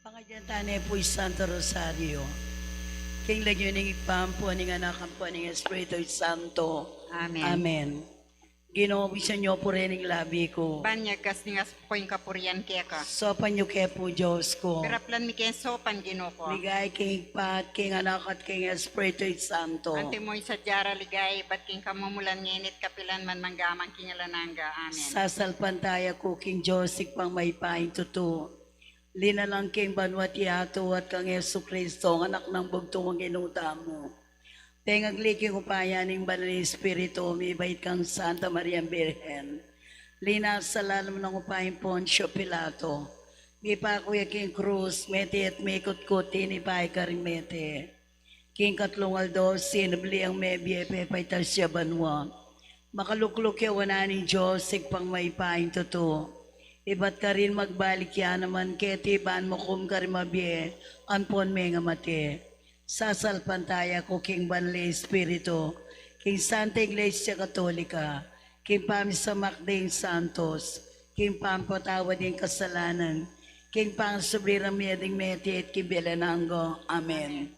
Pangadyantane po Santo Rosario. King lagyo ning ipampo ning anak ang po ning Espiritu Santo. Amen. Amen. Ginoo bisan nyo po rin ang labi ko. Banyag kas ningas ko yung kapurian kaya ka. Sopan nyo kaya po Diyos ko. Piraplan mi kaya sopan gino ko. Ligay king pat, king anak at king Espiritu Santo. Ante mo sa jara ligay, ba't king kamumulan nginit kapilan man manggamang kingalananga. Amen. Sasalpantaya ko king Joseph pang may paing tuto. Linalang king banwat yato at kang Yesu Kristo, ang anak ng bugtong ang inuta mo. Pengagliking upayaning banal ni Espiritu, umibait kang Santa Maria Birhen. Linas sa lalam ng upayin Poncio Pilato. Gipa kuya king krus, meti at mikot-kuti ni Pai Karimete. King katlungal dos, sinabli ang mebye pepaitar siya banwa. Makalukluk yawanan ni Diyos, pang may paing totoo. Iba't ka rin magbalik yan naman ketiban mo kum ka rin mabye, anpon may nga mati. Sasalpantaya ko king banli Espiritu, king Santa Iglesia Katolika, king Pamisa Macding Santos, king Pampatawa din kasalanan, king Pangsubrira Meding Meti at Kibelanango. Amen.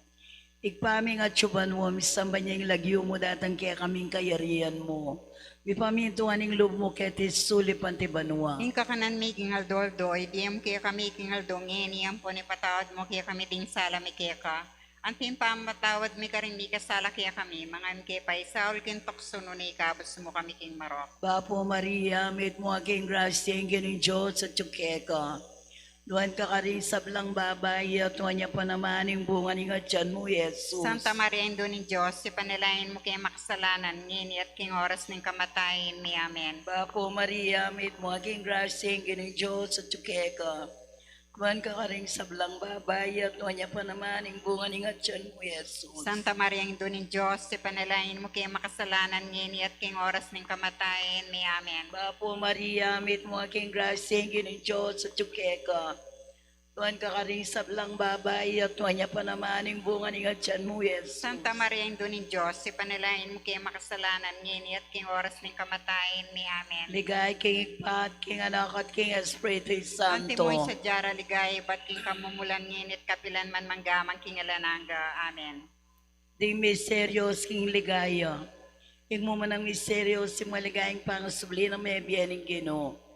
Ikpaming at syuban mo, misamba niya yung lagyo mo datang kaya kaming kayarian mo. Mipamintuan ng loob mo kaya tisulipan ti banwa. Ing kakanan mi kingal doldo, idiyam kaya kami kingal dongeni, ang po ni patawad mo kaya kami ding sala mi kaya ka. Anting pamatawad mi ka rin di kasala kaya kami, mga kaya pa isaul kin toksuno ni ikabos mo kami king marok. Bapo Maria, mit mo aking grasya yung gining Diyos at tsukeka. Luhan ka ka rin sablang babay at niya pa naman yung bunga ni Gatyan mo, Jesus. Santa Maria, Indo ni Diyos, si panalain mo kaya makasalanan, ngini at king oras ng kamatayin mi. Amen. Bapo Maria, mit mo aking grasya yung gining Diyos at tsukeka. Luhan ka ka rin sablang babay at niya pa naman yung bunga ni Gatyan mo, Jesus. Santa Maria, Indo ni Diyos, si panalain mo kaya makasalanan, ngini at king oras ng kamatayin mi. Amen. Bapo Maria, mit mo aking grasya yung gining Diyos at tsukeka. Tuhan ka ka rin sablang babay at niya pa naman yung bunga ni Gatyan mo, Jesus. Santa Maria, Indo ni Diyos, si panalain mo kaya makasalanan, ngini at king oras ng kamatayin mi. Amen. Ligay king Ipat, king Anak at king Espiritu Ante Santo. mo'y sa jara ligay, ba't king kamumulan nginit kapilan man manggamang kingalananga. Amen. Di miseryos king ligaya. Ing mo man ang miseryos si maligayang pangasubli na may biyaning Ginoo.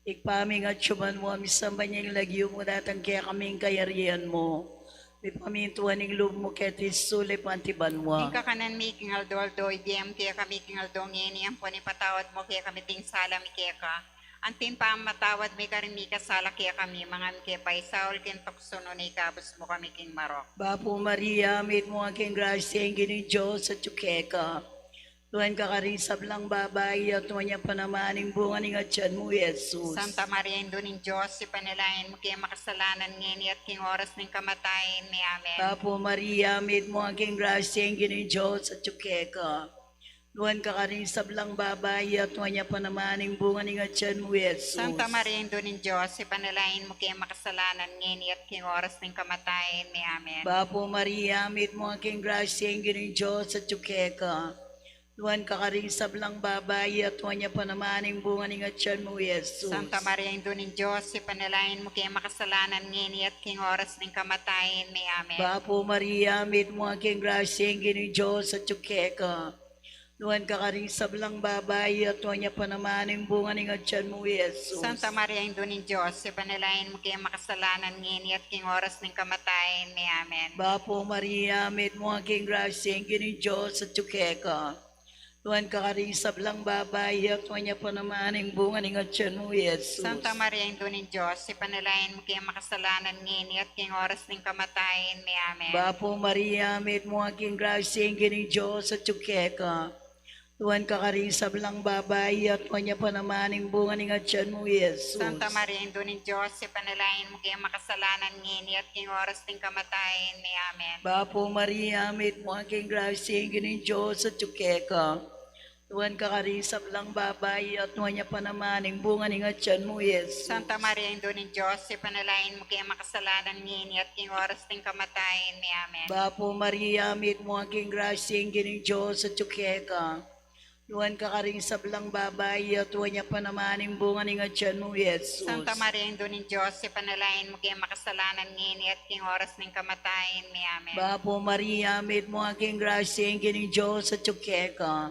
Ikpaming at syuman mo, misamba niya yung lagyo mo datang kaya kaming kayarian mo. May pamintuan ng loob mo kaya tisulip antiban mo. Ing kakanan mi kingal doldo, idiyam kaya kami kingal dongeni, ang po ni patawad mo kaya kami ting sala mi kaya ka. Antin pa matawad mi ka rin mi kasala kaya kami, mga mi kaya pa isaul kin toksuno ni ikabos mo kami king marok. Bapo Maria, mit mo aking grasya yung gining Diyos at tsukeka. Tuhan ka ka rin sablang babay at niya pa naman yung bunga ni Gatyan mo, Jesus. Santa Maria, Indo ni Diyos, si panalain mo kaya makasalanan ngini at king oras ng kamatayin mi. Amen. Bapo Maria, mit mo aking grasya yung gining Diyos at tsukeka. Tuhan ka ka rin sablang babay at niya pa naman yung bunga ni Gatyan mo, Jesus. Santa Maria, Indo ni Diyos, si panalain mo kaya makasalanan ngini at king oras ng kamatayin mi. Amen. Bapo Maria, mit mo aking grasya yung gining Diyos at tsukeka. Tuhan ka ka rin sablang babay at niya pa naman yung bunga ni Gatyan mo, Jesus. Santa Maria, Indo ni Diyos, si panalain mo kaya makasalanan ngini at king oras ng kamatayin mi. Amen. Bapo Maria, mit mo aking grasya yung gining Diyos at tsukeka. Tuhan ka ka rin sablang babay at niya pa naman yung bunga ni Gatyan mo, Jesus. Santa Maria, Indo ni Diyos, si panalain mo kaya makasalanan ngini at king oras ng kamatayin mi. Amen. Bapo Maria, mit mo aking grasya yung gining Diyos at tsukeka. Tuhan ka ka rin sablang babay at niya pa naman yung bunga ni Gatyan mo, Jesus. Santa Maria, Indo ni Diyos, si panalain mo kaya makasalanan ngini at king oras ng kamatayin mi. Amen. Bapo Maria, mit mo aking grasya yung gining Diyos at tsukeka. Tuhan ka ka rin sablang babay at niya pa naman yung bunga ni Gatyan mo, Jesus. Santa Maria, Indo ni Diyos, si panalain mo kaya makasalanan ngini at king oras ng kamatayin mi. Amen. Bapo Maria, mit mo aking grasya yung gining Diyos at tsukeka. Tuhan ka ka rin sablang babay at niya pa naman yung bunga ni Gatyan mo, Jesus. Santa Maria, Indo ni Diyos, si panalain mo kaya makasalanan ngini at king oras ng kamatayin mi. Amen. Bapo Maria, mit mo aking grasya yung gining Diyos at tsukeka. Luan ka karing sablang babay, at huwag niya pa naman ang bunga ni nga tiyan mo, Jesus. Santa Maria, Ino ni Diyos, panalain mo kaya makasalanan ngini at king oras ng kamatayan mi. Amen. Bapo Maria, mit mo aking grasya, ang kining Diyos at tsuke ka.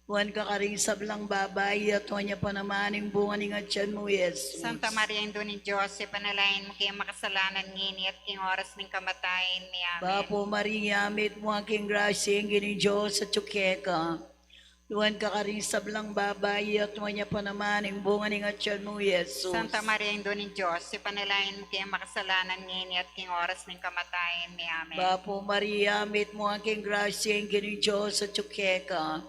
Huwag ka karing sablang babay, at huwag niya pa naman ang bunga ni nga tiyan mo, Jesus. Santa Maria, Ino ni Diyos, panalain mo kaya makasalanan ngini at king oras ng kamatayan mi. Amen. Bapo Maria, mit mo aking grasya, ang kining Diyos at tsuke ka. Luan ka karing sablang babay, at huwag niya pa naman ang bunga ni nga tiyan mo, Jesus. Santa Maria, Ino ni Diyos, panalain mo kaya makasalanan ngini at king oras ng kamatayan mi. Amen. Bapo Maria, mit mo aking grasya, ang kining Diyos at tsuke ka.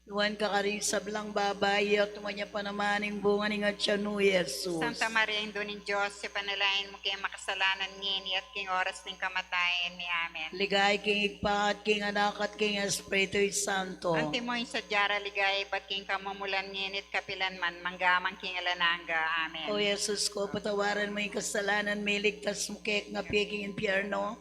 Luan ka karing sablang babay, at huwag niya pa naman ang bunga ni nga tiyan mo, Jesus. Santa Maria, Ino ni Diyos, panalain mo kaya makasalanan ngini at king oras ng kamatayan mi. Amen. Ligay king Igpa at king Anak at king Espiritu Santo. Ante mo sa jara ligay, ba't king kamumulan nginit kapilan man, manggamang king alananga. Amen. O Jesus ko, patawaran mo yung kasalanan, may ligtas mo kek nga piking impyerno.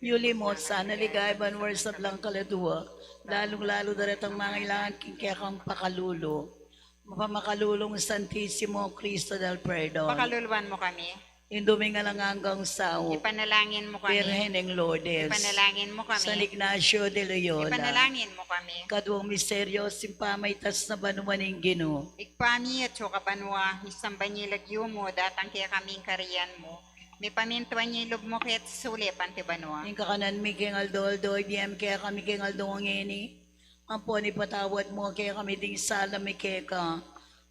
Yuli mo, sana ligay banwar sa blang kaladua. Lalong-lalo darat ang mga ilangan king kekang pakalulo. Mapamakalulong Santissimo Cristo del Perdon. Pakaluluan mo kami. Induming alang hanggang sao. Ipanalangin mo kami. Virgen ng Lourdes. Ipanalangin mo San kami. Ignacio de Loyola. Ipanalangin mo kami. Kaduang misteryo, simpamaitas na banuan ng Ginoo. Igpami at sukabanwa, isang banyilagyo mo, datang kaya kaming kariyan mo. May pamintuan niya ilob mo kaya sulit, antibanwa. Yung kakanan mi king Aldoldo, IBM kaya kami king Aldo ang ini. Ang po ni patawad mo kaya kami ding sala mi keka.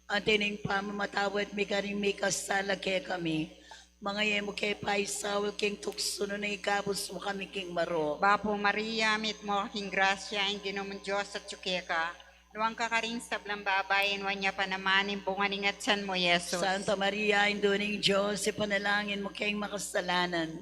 Ang tining pamamatawad mi karing mi kasala kaya kami. Mga yemo kay Paisawal king tukso no na ikabos mo kami king Maro. Bapo Maria, mit mo king grasya, ang ginumon Diyos at tsukeka. Nuwang kakaring sablang babayin, wanya pa naman, imbungan ingatsan mo, Yesus. Santa Maria, Induning Diyos, ipanalangin mo kayong makasalanan.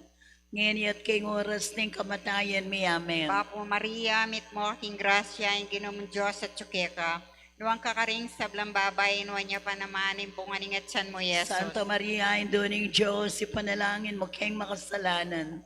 Ngayon at kayong oras ng kamatayan mi. Amen. Bapo Maria, mit mo king grasya, ang ginumon Diyos at tsukeka. Nuwang kakaring sablang babayin, wanya pa naman, imbungan ingatsan mo, Yesus. Santa Maria, Induning Diyos, ipanalangin mo kayong makasalanan.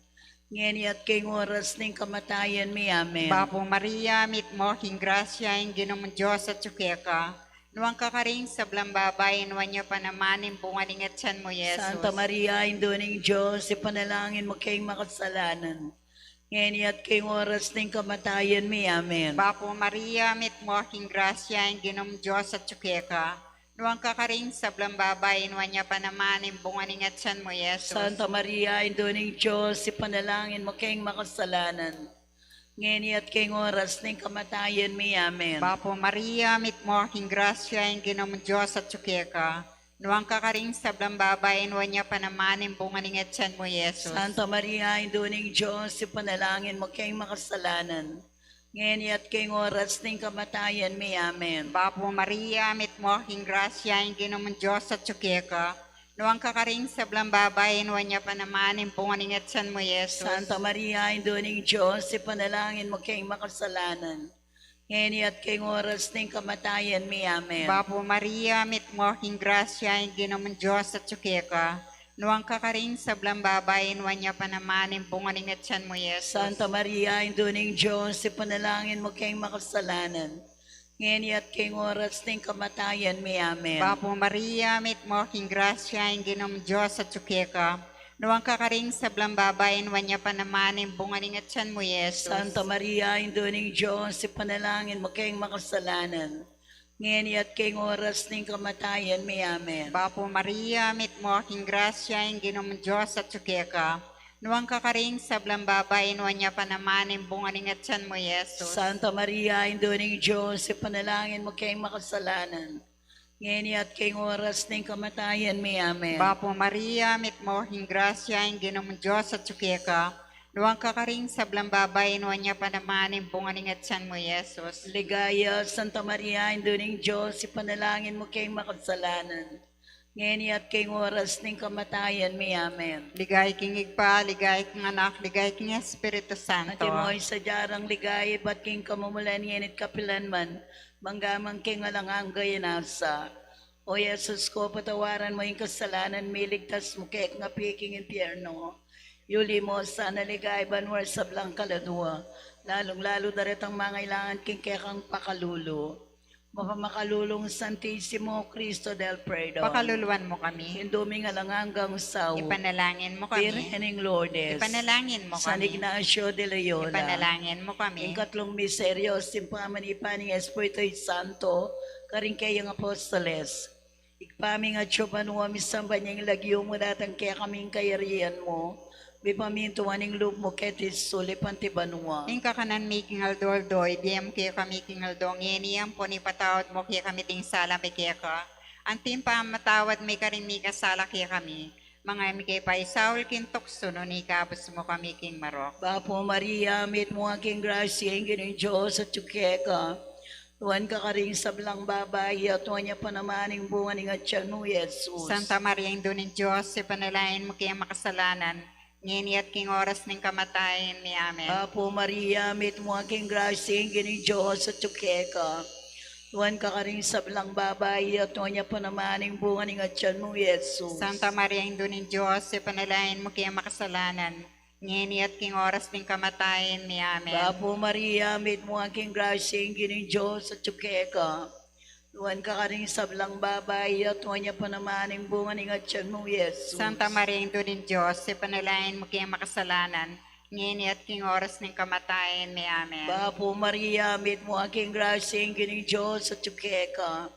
Ngayon at kayong oras ng kamatayan mi. Amen. Bapo Maria, mit mo king grasya, ang ginumon Diyos at tsukeka. Nuwang kakaring sablang babayin, wanya pa naman, imbungan ingatsan mo, Yesus. Santa Maria, Induning Diyos, ipanalangin mo kayong makasalanan. Ngayon at kayong oras ng kamatayan mi. Amen. Bapo Maria, mit mo king grasya, ang ginumon Diyos at tsukeka. Nuwang kakaring sablang babayin, wanya pa naman, imbungan ingatsan mo, Yesus. Santa Maria, Induning Diyos, ipanalangin mo kayong makasalanan. Ngayon at kayong oras ng kamatayan mi. Amen. Bapo Maria, mit mo king grasya, ang ginumon Diyos at tsukeka. Nuwang kakaring sablang babayin, wanya pa naman, imbungan ingatsan mo, Yesus. Santa Maria, Induning Diyos, ipanalangin mo kayong makasalanan. Ngayon at kayong oras ng kamatayan mi. Amen. Bapo Maria, mit mo king grasya, ang ginumon Diyos at tsukeka. Nuwang kakaring sablang babayin, wanya pa naman, imbungan ingatsan mo, Yesus. Santa Maria, Induning Diyos, ipanalangin mo kayong makasalanan. Ngayon at kayong oras ng kamatayan mi. Amen. Bapo Maria, mit mo king grasya, ang ginumon Diyos at tsukeka. Nuwang kakaring sablang babayin, wanya pa naman, imbungan ingatsan mo, Yesus. Santa Maria, Induning Diyos, ipanalangin mo kayong makasalanan. Ngayon at kayong oras ng kamatayan mi. Amen. Bapo Maria, mit mo king grasya, ang ginumon Diyos at tsukeka. Nuwang kakaring sablang babayin, wanya pa naman, imbungan ingatsan mo, Yesus. Santa Maria, Induning Diyos, ipanalangin mo kayong makasalanan. Ngayon at kayong oras ng kamatayan mi. Amen. Bapo Maria, mit mo king grasya, ang ginumon Diyos at tsukeka. Nuwang kakaring sablang babayin, wanya pa naman, imbungan ingatsan mo, Yesus. Santa Maria, Induning Diyos, ipanalangin mo kayong makasalanan. Ngayon at kayong oras ng kamatayan mi. Amen. Bapo Maria, mit mo king grasya, ang ginumon Diyos at tsukeka. Nuwang kakaring sablang babayin, wanya pa naman, imbungan ingatsan mo, Yesus. Ligaya, Santa Maria, Induning Diyos, ipanalangin mo kayong makasalanan. Ngayon at kayong oras ng kamatayan mi. Amen. Ligay king Igpa, ligay king Anak, ligay king Espiritu Santo. Ati mo'y sa jarang ligay, ba't king kamumulan yenit kapilan man, manggamang king alangang gayanasa. O Jesus ko, patawaran mo yung kasalanan, miligtas mo kek nga piking impyerno. Yuli mo sana ligay banwar sa blang kaladua, lalong-lalo darat ang mga ilangan king kekang pakalulo. Mapamakalulong Santissimo Cristo del Perdon. Pakaluluan mo kami. Hinduming alangang saw. Ipanalangin mo kami. Birhening Lourdes. Ipanalangin mo San kami. Ignacio de Loyola. Ipanalangin mo kami. Ang katlong miseryo, simpamanipan ni Espiritu Santo, karing kayang apostoles. Igpaming at syupanuwa misamba niyang lagyo mo datang kaya kaming kayarian mo. Bipamintuan ng loob mo ketis sulipan ti banwa. Ing kakanan mi kingal doldoy, diyem kaya kami kingal dongeniam po ni patawad mo kaya kami ting sala mi kaya ka. Antim pa matawad mi karing mi kasala kaya kami. Mga mi kay paisaul kintok suno ni kapos mo kami king marok. Bapo Maria, mit mo aking grasya, ang gining Diyos at tsukeka. Tuwan ka karing sablang babae, at tuwan niya pa naman ang bunga ng atyan mo, Jesus. Santa Maria, Indo ng Diyos, ipanalain mo kaya makasalanan, ngini at king oras ng kamatayan mi amen. Bapo Maria, mit mo aking grasya, ang gining Diyos at tsukeka. Tuwan ka karing sablang babae, at tuwan niya pa naman ang bunga ng atyan mo, Jesus. Santa Maria, Indo ng Diyos, ipanalain mo kaya makasalanan, ngini at king oras ng kamatayan mi amen. Bapo Maria, mit mo aking grasya, ang gining Diyos at tsukeka. Tuwan ka karing sablang babae, at tuwan niya pa naman ang bunga ng atyan mo, Jesus. Santa Maria, Indo ng Diyos, ipanalain mo kaya makasalanan, ngini at king oras ng kamatayan mi amen. Bapo Maria, mit mo aking grasya, ang gining Diyos at tsukeka.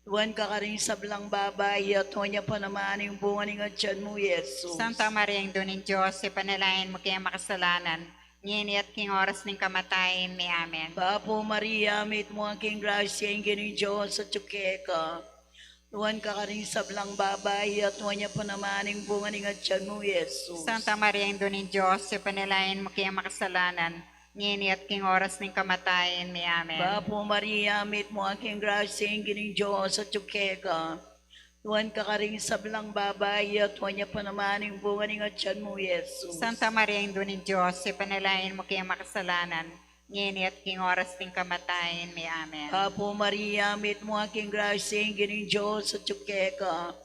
Tuwan ka karing sablang babae, at tuwan niya pa naman ang bunga ng atyan mo, Jesus. Santa Maria, Indo ng Diyos, ipanalain mo kaya makasalanan, ngini at king oras ng kamatayan mi amen. Bapo Maria, mit mo aking grasya, ang gining Diyos at tsukeka. Tuwan ka karing sablang babae, at tuwan niya pa naman ang bunga ng atyan mo, Jesus. Santa Maria, Indo ng Diyos, ipanalain mo kaya makasalanan, ngini at king oras ng kamatayan mi amen. Bapo Maria, mit mo aking grasya, ang gining Diyos at tsukeka. Tuwan ka karing sablang babae, at tuwan niya pa naman ang bunga ng atyan mo, Jesus. Santa Maria, Indo ng Diyos, ipanalain mo kaya makasalanan, ngini at king oras ng kamatayan mi amen. Bapo Maria, mit mo aking grasya, ang gining Diyos at tsukeka.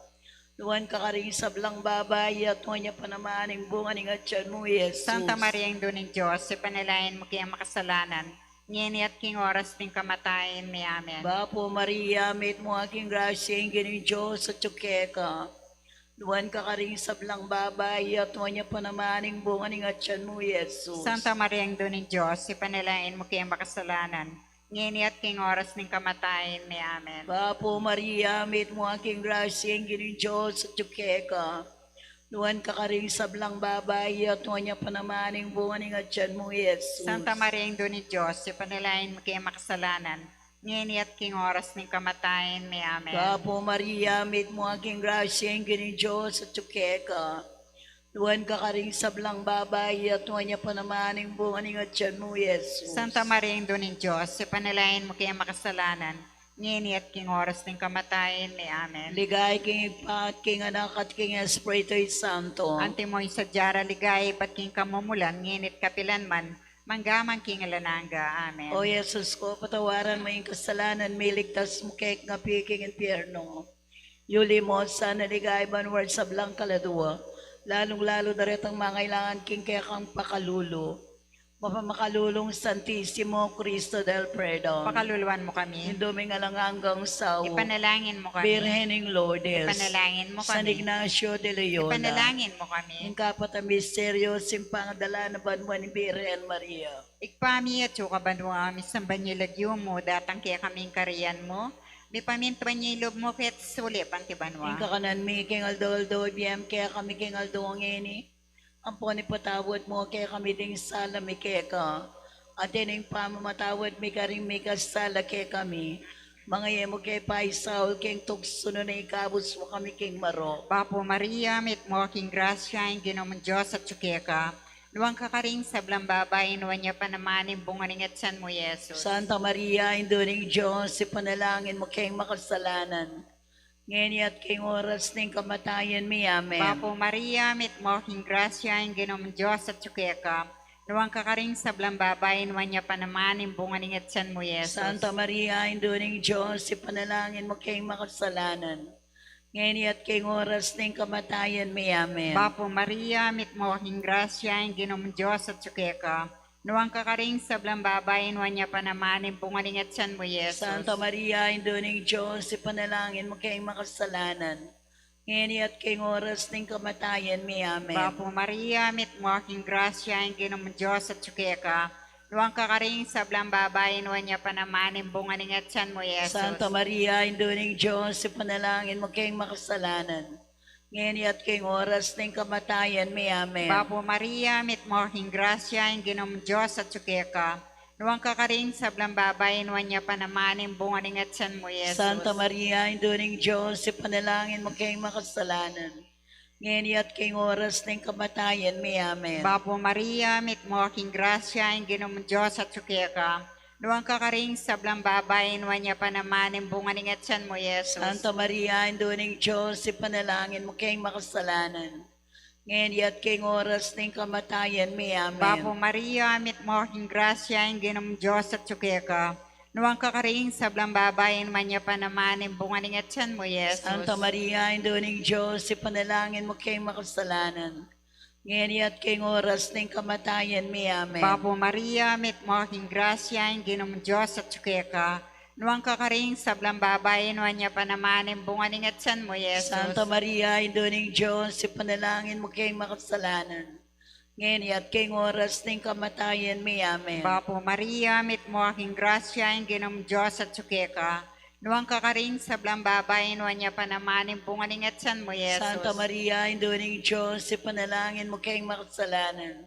Tuwan ka karing sablang babae, at tuwan niya pa naman ang bunga ng atyan mo, Jesus. Santa Maria, Indo ng Diyos, ipanalain mo kaya makasalanan, ngini at king oras ng kamatayan mi amen. Bapo Maria, mit mo aking grasya, ang gining Diyos at tsukeka. Tuwan ka karing sablang babae, at tuwan niya pa naman ang bunga ng atyan mo, Jesus. Santa Maria, Indo ng Diyos, ipanalain mo kaya makasalanan, ngini at king oras ng kamatayan mi amen. Bapo Maria, mit mo aking grasya, ang gining Diyos at tsukeka. Tuwan ka karing sablang babae, at tuwan niya pa naman ang bunga ng atyan mo, Jesus. Santa Maria, Indo ng Diyos, ipanalain mo kaya makasalanan, ngini at king oras ng kamatayan mi amen. Bapo Maria, mit mo aking grasya, ang gining Diyos at tsukeka. Tuwan ka karing sablang babae, at tuwan niya pa naman ang bunga ng atyan mo, Jesus. Santa Maria, Indo ng Diyos, ipanalain mo kaya makasalanan, ngini at king oras ng kamatayan mi amen. Ligay king Ipa, king Anak, at king Espiritu Santo. Ante mo sa jara ligay, pat king kamumulan, nginit kapilan man, manggaman king alananga. Amen. O Jesus ko, patawaran mo yung kasalanan, may ligtas mo kek nga piking impyerno. Yuli mo sa naligay banward sa blang kaladua, lalong-lalo na rin ang mga ilangan king kaya kang pakalulo. Mapamakalulong Santissimo Cristo del Perdon. Pakaluluan mo kami. Hinduming alangang saw. Ipanalangin mo kami. Birhening Lourdes. Ipanalangin mo San kami. Ignacio de Loyola. Ipanalangin mo kami. Yung kapat ang misteryo, simpang dala na banwan ni Birhen Maria. Ikpami at suka banwa amin sa banyilagyo mo, datang kaya kaming kariyan mo. Di paminto banyilob mo kahit sulip ang Yung tibanwa. kakanan mi, king Aldoldo, biyem, kaya kami king Aldo ang ini. Ang po ni patawad mo, kaya kami ding sala mi kaya ka. At yan yung pamamatawad mi karing mi kasala kaya kami. Mga yemo kay Paisaul, king tuksuno na ikabos mo kami king Maro. Papo Maria, mit mo aking grasya, ang ginomong Diyos at tsukeka. Luwang kakaring sablang babay, nuwan niya pa naman yung bunganing at san mo, Yesus. Santa Maria, Induring Diyos, ipanalangin mo kayong makasalanan. Ngayon at kayong oras ng kamatayan mi, Amen. Papo Maria, mit mo aking grasya, ang ginomong Diyos at tsukeka. Luwang kakaring sablang babay, nuwan niya pa naman yung bunganing at san mo, Yesus. Santa Maria, Induring Diyos, ipanalangin mo kayong makasalanan. Ngayon at kayong oras ng kamatayan mi, Amen. Papo Maria, mit mo aking grasya, ang ginomong Diyos at tsukeka. Nuwang kakaring sablang babayin, wanya panamanin, bungaling at san mo, Yesus. Santa Maria, Induning Diyos, ipanalangin mo kayong makasalanan. Ngayon at kayong oras ng kamatayan, may amen. Bapo Maria, mit mo aking grasya, ang ginom Diyos at tsukeka. Nuwang kakaring sablang babayin, wanya panamanin, bungaling at san mo, Yesus. Santa Maria, Induning Diyos, ipanalangin mo kayong makasalanan. Ngayon at kayong oras ng kamatayan, may amen. Bapo Maria, mit mo aking grasya, ang ginom Diyos at tsukeka. Nuwang kakaring sablang babayin, wanya panamanin, bungaling at san mo, Yesus. Santa Maria, Induning Diyos, ipanalangin mo kayong makasalanan. Ngayon at kayong oras ng kamatayan, may amen. Bapo Maria, mit mo aking grasya, ang ginom Diyos at tsukeka. Nuwang kakaring sablang babayin, wanya panamanin, bungaling at san mo, Yesus. Santa Maria, Induning Diyos, ipanalangin mo kayong makasalanan. Ngayon at kayong oras ng kamatayan, may amen. Bapo Maria, mit mo aking grasya, ang ginom Diyos at tsukeka. Nuwang kakaring sablang babayin, wanya panamanin, bungaling at san mo, Yesus. Santa Maria, Induning Diyos, ipanalangin mo kayong makasalanan. Ngayon at kayong oras ng kamatayan, may amen. Bapo Maria, mit mo aking grasya, ang ginom Diyos at tsukeka. Nuwang kakaring sablang babayin, wanya panamanin, bungaling at san mo, Yesus. Santa Maria, Induning Diyos, ipanalangin mo kayong makasalanan. Ngayon at kayong oras ng kamatayan, may amen. Bapo Maria, mit mo aking grasya, ang ginom Diyos at tsukeka. Nuwang kakaring sablang babayin, wanya panamanin, bungaling at san mo, Yesus. Santa Maria, Induning Diyos, ipanalangin mo kayong makasalanan.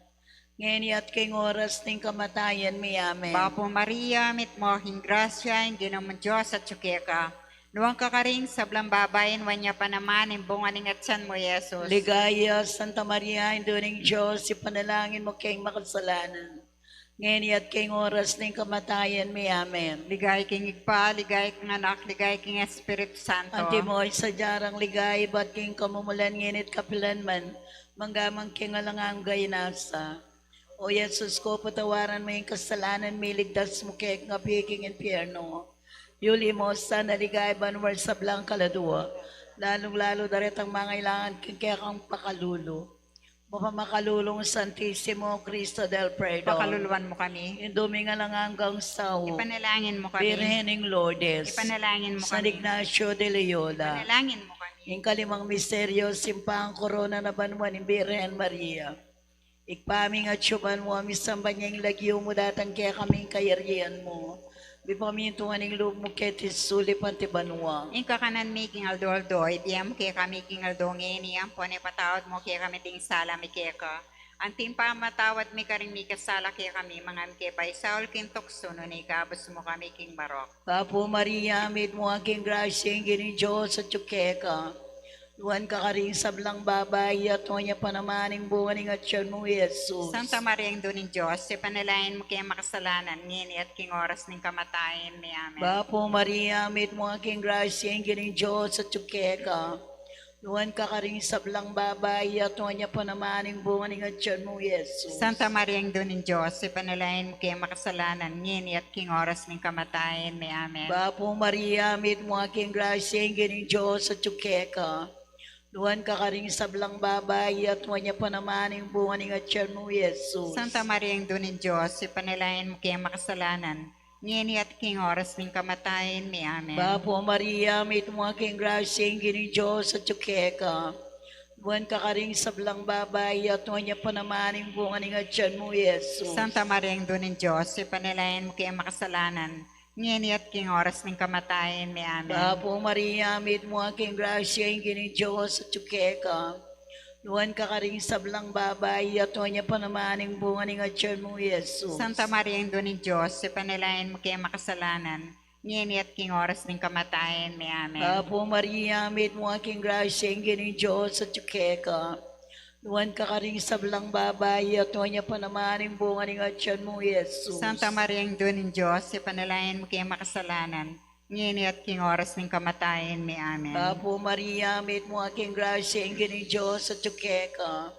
Ngayon at kayong oras ng kamatayan, may amen. Bapo Maria, mit mo aking grasya, ang ginom Diyos at tsukeka. Nuwang kakaring sablang babayin, wanya panamanin, bungaling at san mo, Yesus. Ligaya, Santa Maria, Induning Diyos, ipanalangin mo kayong makasalanan. Ngayon at kayong oras ng kamatayan, may amen. Ligay king igpa, ligay king anak, ligay king Espiritu Santo. Ante mo ay sadyarang ligay, ba't king kamumulan nginit kapilan man, manggamang king alangang gaynasa. O Yesus ko, patawaran mo yung kasalanan, may ligtas mo kay nga piking impyerno. Yuli mo sa naligay banwar sa blang kaladua, lalong-lalo darit ang mga ilangan kaya kang pakalulo. Mapakalulong Santissimo Cristo del Prado. Pakaluluan mo kami. Indumi nga lang hanggang sa Ipanalangin mo kami. Birhening Lourdes. Ipanalangin mo San kami. Ignacio de Loyola. Ipanalangin mo kami. Yung kalimang misteryo, simpang korona na banwan ni Birhen Maria. Ikpaming at syuban mo, amisamba niyang lagyo mo datang kaya kaming kayarian mo. Bipamintungan ng loob mo ketis sulipan ti banwa. In kakanan mi king aldoldo, idiyam kaya kami king aldongin, iyam po ni patawad mo kaya kami ding sala mi kaya ka. Anting pa matawad mi karing mi kasala kaya kami, mga mi kaya pa isaul king tukso, no ni kabos mo kami king barok. Papo Maria, mid mo aking grasya, ang gini Diyos at tsukeka. Luan ka karing sablang babay at niya panamaning buwaning at siya mo, Jesus. Santa Maria, ang doon ng Diyos, ipanalain mo kaya makasalanan, ngini at king oras ng kamatayan, may amen. Papo Maria, mid mo aking grasya, ang gini Diyos at tsukeka. Luan ka karing sablang babay at niya panamaning buwaning at siya mo, Jesus. Santa Maria, ang doon ng Diyos, ipanalain mo kaya makasalanan, ngini at king oras ng kamatayan, may amen. Papo Maria, mid mo aking grasya, ang gini Diyos at tsukeka. Luan ka karing sablang babay at niya panamaning buwaning at siya mo, Jesus. Santa Maria, ang doon ng Diyos, ipanalain mo kaya makasalanan, ngini at king oras ng kamatayan, may amen. Papo Maria, may tumaking grasya, ang gini Diyos at tsukeka. Luan ka karing sablang babay at niya panamaning buwaning at siya mo, Jesus. Santa Maria, ang doon ng Diyos, ipanalain mo kaya makasalanan, ngini at king oras ng kamatayan, may amen. Papo Maria, may tumaking grasya, ang gini Diyos at tsukeka. Luan ka karing sablang babay at niya panamaning buwaning at siya mo, Jesus. Santa Maria, ang doon ng Diyos, ipanalain mo kaya makasalanan, ngini at king oras ng kamatayan, may amen. Papo Maria, may tumaking grasya, ang gini Diyos at tsukeka. Luan ka karing sablang babay at niya panamaning buwaning at siya mo, Jesus. Santa Maria, ang doon ng Diyos, ipanalain mo kaya makasalanan, ngini at king oras ng kamatayan, may amen. Papo Maria, may tumaking grasya, ang gini Diyos at tsukeka.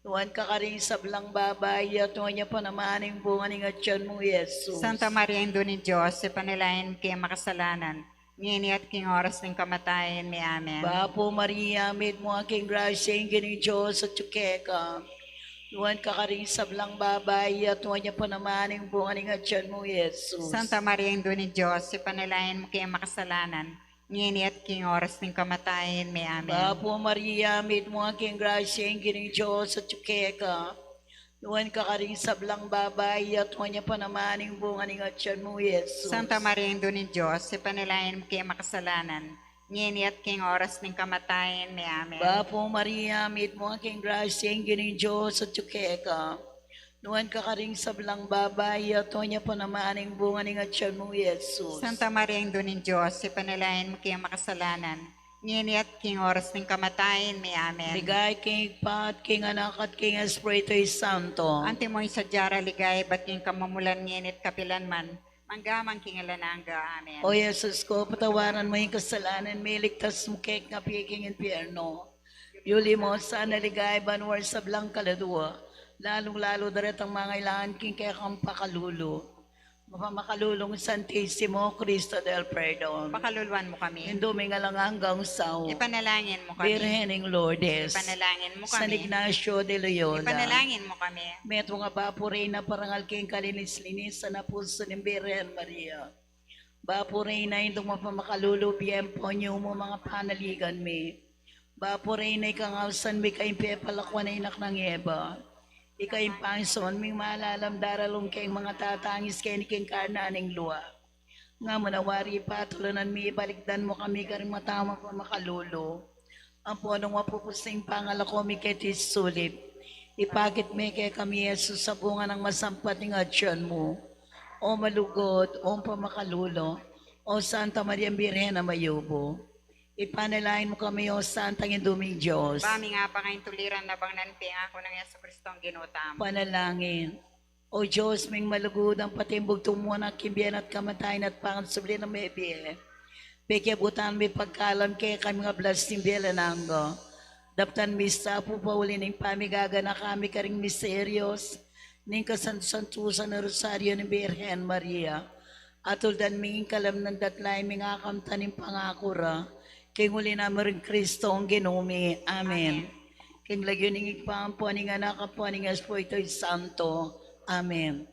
Luan ka karing sablang babay at niya panamaning buwaning at siya mo, Jesus. Santa Maria, ang doon ng Diyos, ipanalain mo kaya makasalanan, ngini at king oras ng kamatayan, may amen. Papo Maria, may tumaking grasya, ang gini Diyos at tsukeka. Luwan ka rin sablang babay at huwag niya panamaning bunga ng atyan mo, Jesus. Santa Maria, Ina ni Diyos, ipanalangin mo kayo makasalanan, ngini at king oras ng kamatayan, may amen. Bapo Maria, meet mo aking grasya, ang gining Diyos at ka. Luwan ka rin sablang babay at huwag niya panamaning bunga ng atyan mo, Jesus. Santa Maria, Ina ni Diyos, ipanalangin mo kayo makasalanan, ngini at king oras ng kamatayan, may amen. Bapo Maria, meet mo aking grasya, ang gining Diyos at ka. Luwan ka rin sablang babay at huwag niya panamaning bunga ng atyan mo, Jesus. Santa Maria, Ina ni Diyos, ipanalangin mo kayo makasalanan, ngini at king oras ng kamatayan, may amen. Ligay king Pat, king Anak at king Espiritu Santo. Ante mo'y sadyara ligay, ba't king kamamulan nginit kapilan man, manggamang king alananga, amen. O Jesus ko, patawaran mo yung kasalanan, may ligtas mo kay nga piking impyerno. Yuli mo, sana ligay banwar sa blang kaladua, lalong-lalo darat ang mga ilangan king kaya kang pakalulo. Mapakalulong Santissimo Cristo del Perdon. Pakaluluan mo kami. Hindumi nga lang hanggang sao. Ipanalangin mo kami. Birhening Lourdes. Ipanalangin mo San kami. Ignacio de Loyola. Ipanalangin mo kami. Metro nga bapuray na parangal king kalinis-linis sa napuso ng Birhen Maria. Bapuray na indong mapamakalulu biyempo niyo mo mga panaligan mi. Bapuray na ikangawsan mi kayong pepalakwan na inak ng Eva. Ikayong pangson ming malalam daralong kayong mga tatangis kayo ni king karnaning luwa. Nga manawari patulanan mi ibalikdan mo kami karing matama pa makalulo. Ang punong mapupusing pangalako mi kay tisulip. Ipakit me kay kami Jesus sa bunga ng masampating atyan mo. O malugod, o pamakalulo, o Santa Maria Birhen na mayubo. Ipanalain mo kami, o Santang Induming Diyos. Bami nga pa ngayong tuliran na bang nanping ako ng Yeso Kristo ang ginutam. Panalangin. O Diyos, ming malugod ang patimbog tumuan ang kimbiyan at kamatayan at pangansubli ng may biye. Pekiabutan may pagkalam kay kami nga blasting biela nanggo. Daptan mi sa pupawuli ng pamigaga na kami karing misteryos ning kasansantusan na rosaryo ni Birhen Maria. Atuldan ming kalam ng datlay ming akamta ng pangakura. King uli naman rin Kristo ang ginumi. Amen. King lagyo ning igpampo ning anak po ning Espiritu Santo. Amen.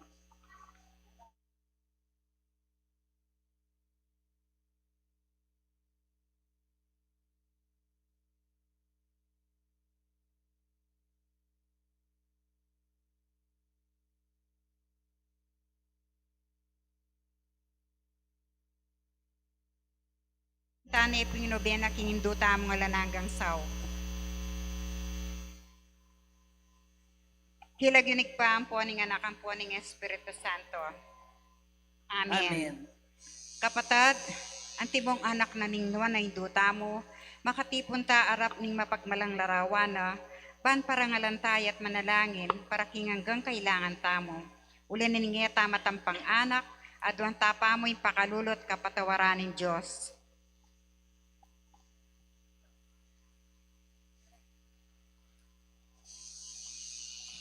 Tane pinobena king induta mo nga lananggang saw. Hilag yunik pa ang puning anak ang puning Espiritu Santo. Amen. Amen. Kapatad, ang tibong anak na ningnuan na induta mo, makatipon ta arap ning mapagmalang larawan na, ban parangalan tayo at manalangin para king hanggang kailangan tamo. Uli niningya tamatampang anak, adwan tapa mo yung pakalulot kapatawaran ng Diyos.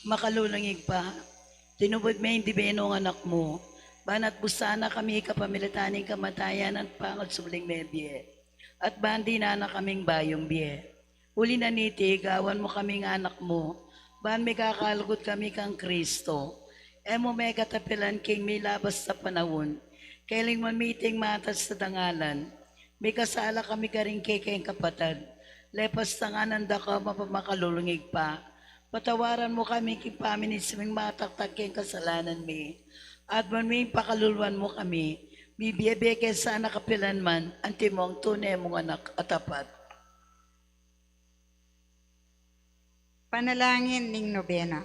Makalulungig pa, tinubod may hindi benong anak mo, banat busana kami kapamilitaning kamatayan at pangat subling medye, at bandi na kaming bayong biye. Uli na niti, gawan mo kaming anak mo, ban may kakalugod kami kang Kristo, emo may katapilan king may labas sa panahon, kailing mamiting matas sa dangalan, may kasala kami karing kekeng kapatad, lepas tanganan da ka mapamakalulungig pa, patawaran mo kami kipaminisming mataktak keng kasalanan mi. At man may pakaluluan mo kami, bibiyebe kay sana kapilan man, anti mo ang tunay mong anak at tapat. Panalangin ning nobena.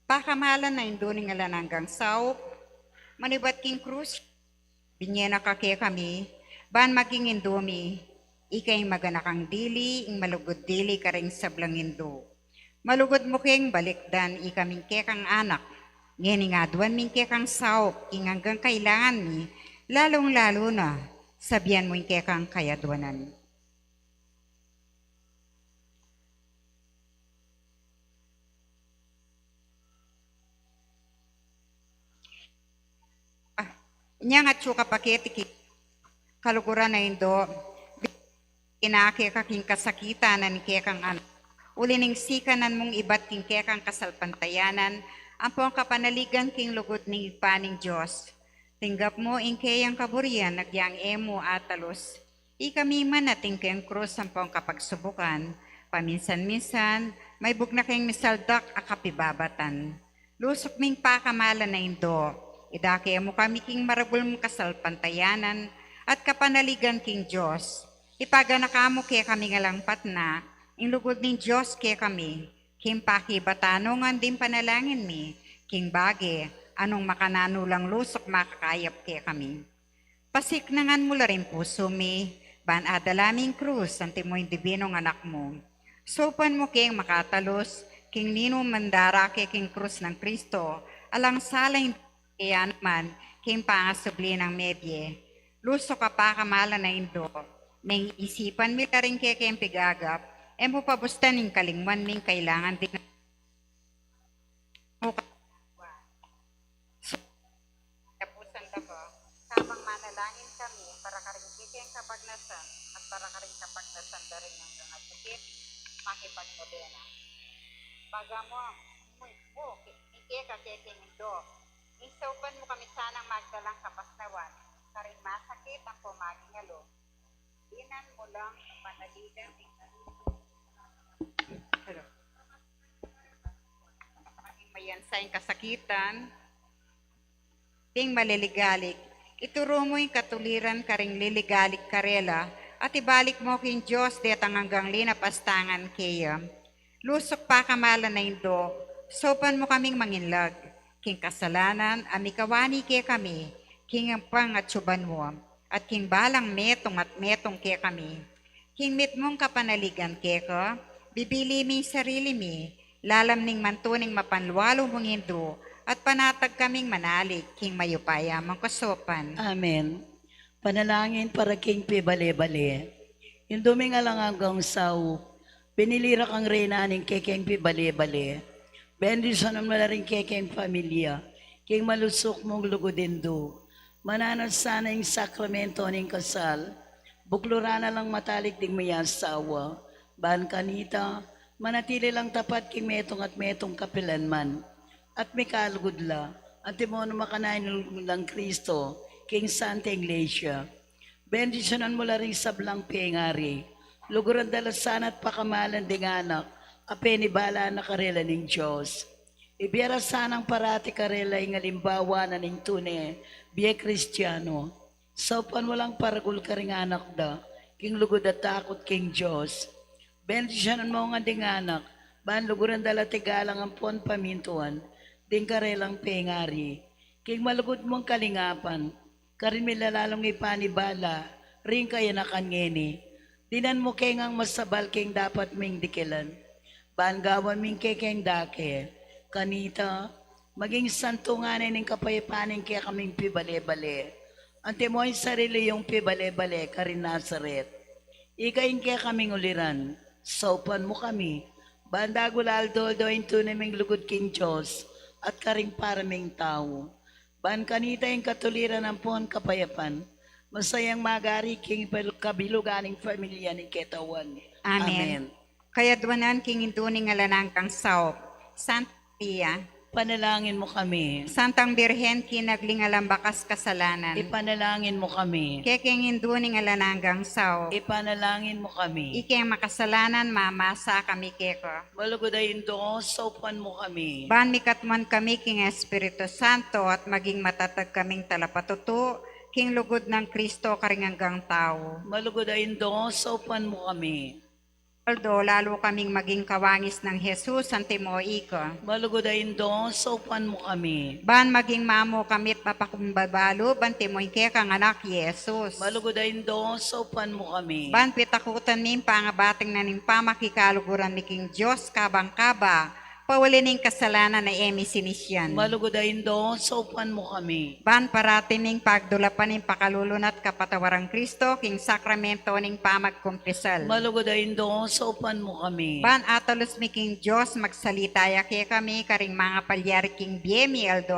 Pakamalan na induning alan hanggang saw, manibat king krus, binyena ka kaya kami, ban maging indumi, ikay maganakang dili, ing malugod dili karing sablang indo. Malugod mo keng balikdan ikaming kekang anak, ngeni nga duwan ming kekang saop, ing hanggang kailangan mi, lalong-lalo na, sabihan mo yung kekang kayadwanan. Nya nga tsuka paketi kaluguran na indo, inake kaking kasakitan na ni kekang anak. ulining sikanan mong iba't king kekang kasalpantayanan, ampong kapanaligan king lugod ning ipaning Diyos. Tinggap mo ingkayang kaburian, nagyang emo atalos. Ikami man nating kayang krus ampong kapagsubukan, paminsan-minsan, may bugna kayong misaldak akapibabatan. Lusok ming pakamala na indo, idake mo kami king maragul mong kasalpantayanan, at kapanaligan king Diyos. Ipagana mo kaya kami ngalangpat na, inlugod ning Diyos kaya kami, king pakibatanongan din panalangin mi, king bagi, anong makananulang lusok makakayap kaya kami. Pasiknangan mo la rin puso mi, ban adalaming krus, ang timoy dibinong anak mo. Sopan mo kayang makatalos, king nino mandara kay king krus ng Kristo, alang salang kaya naman, king pangasubli ng medye. Lusok ka pa kamala na indo, may isipan mi la rin kaya kayang pigagap, mo pabustan ng kalingman ming kailangan din. Tapusan na ba? Habang manalangin kami para karingkikeng kapagnasan at para karing kapagnasan na rin hanggang at sakit, makipagmodena. Baga mo, ikeka keking indo. Isaupan mo kami sanang magdalang kapasnawan, karing masakit ang pumagingalo. Dinan mo lang ang panaligan ng maging mayansay kasakitan, ding maliligalik. Ituro mo yung katuliran karing liligalik karela, at ibalik mo king Diyos detang hanggang linapastangan kaya. Lusok pa kamala na indo, sopan mo kaming manginlag, king kasalanan, amikawani kaya kami, king ang pangatsuban mo, at king balang metong at metong kaya kami. King mit mong kapanaligan kaya ka, bibili mi sarili mi, lalam ning mantuning mapanwalo mong indo, at panatag kaming manalig, king mayupaya mong kasopan. Amen. Panalangin para king pibale-bale. Induming alang hanggang sao, pinilira kang reyna ning kekeng pibale-bale. Bendisyonan mo na rin kekeng pamilya, king malusok mong lugodindo. Mananod sana yung sakramento ning kasal, buklurana lang matalik ding may asawa. Ban kanita, manatili lang tapat king metong at metong kapilanman. At may kalugudla, at timono makanain ng Kristo, king Santa Iglesia. Bendisyonan mo la rin sablang pengari, luguran dalasan at pakamalan ding anak, apenibala na karela ning Diyos. Ibiyara sanang parati karela yung alimbawa na ning tune, biye Kristiyano. Saupan mo lang paragul ka ring anak da, king lugod at takot king Diyos. Bendisyonan mo nga ding anak, ban luguran dala tigalang ang pon pamintuan, ding karelang pengari. King malugod mong kalingapan, karin milalalong ipanibala, ring kaya na kanyeni. Dinan mo kengang masabal king dapat ming dikilan. Bangawan ming kekeng dake, kanita, maging santunganin ng kapayapanin kaya kaming pibale-bale. Ante mo yung sarili yung pibale-bale, karin Nazaret. Ikain kaya kaming uliran, saupan mo kami. Bandagulal do yung tunaming lugod king Diyos, at karing paraming tao. Ban kanita yung katuliran ng pon kapayapan, masayang magari king kabiluganing pamilya ni Ketawan. Amen. Kaya duwanan king induning alanang kang sao, Santa Maria, Panalangin mo kami. Santang Birhen kinaglingalang bakas kasalanan, Ipanalangin mo kami. kekeng induning alananggang sao, Ipanalangin mo kami. ikeng makasalanan mamasa kami keko. Malugodayin doon, saupan mo kami. Ban mikatman kami king Espiritu Santo at maging matatag kaming talapatuto, king lugod ng Kristo karinganggang tao. Malugodayin doon, saupan mo kami. Although lalo kaming maging kawangis ng Jesus ang timoy ko. Malugodayin doon, saupan mo kami. Ban maging mamo kamit mapakumbabalo, ban timoy ke kang anak Jesus. Malugodayin doon, saupan mo kami. Ban pitakutan ning pangabating na ning pamakikaluguran ni King Diyos kabang kaba, pawali ning kasalanan na emi sinisyan. Malugodayin doon, saupan mo kami. Ban parati ning pagdulapan ning pakalulunat kapatawarang Kristo, king sakramento ning pamagkumpisal. Malugodayin doon, saupan mo kami. Ban atalos mi King Diyos magsalitaya kaya kami karing mga palyari king Biemi Aldo.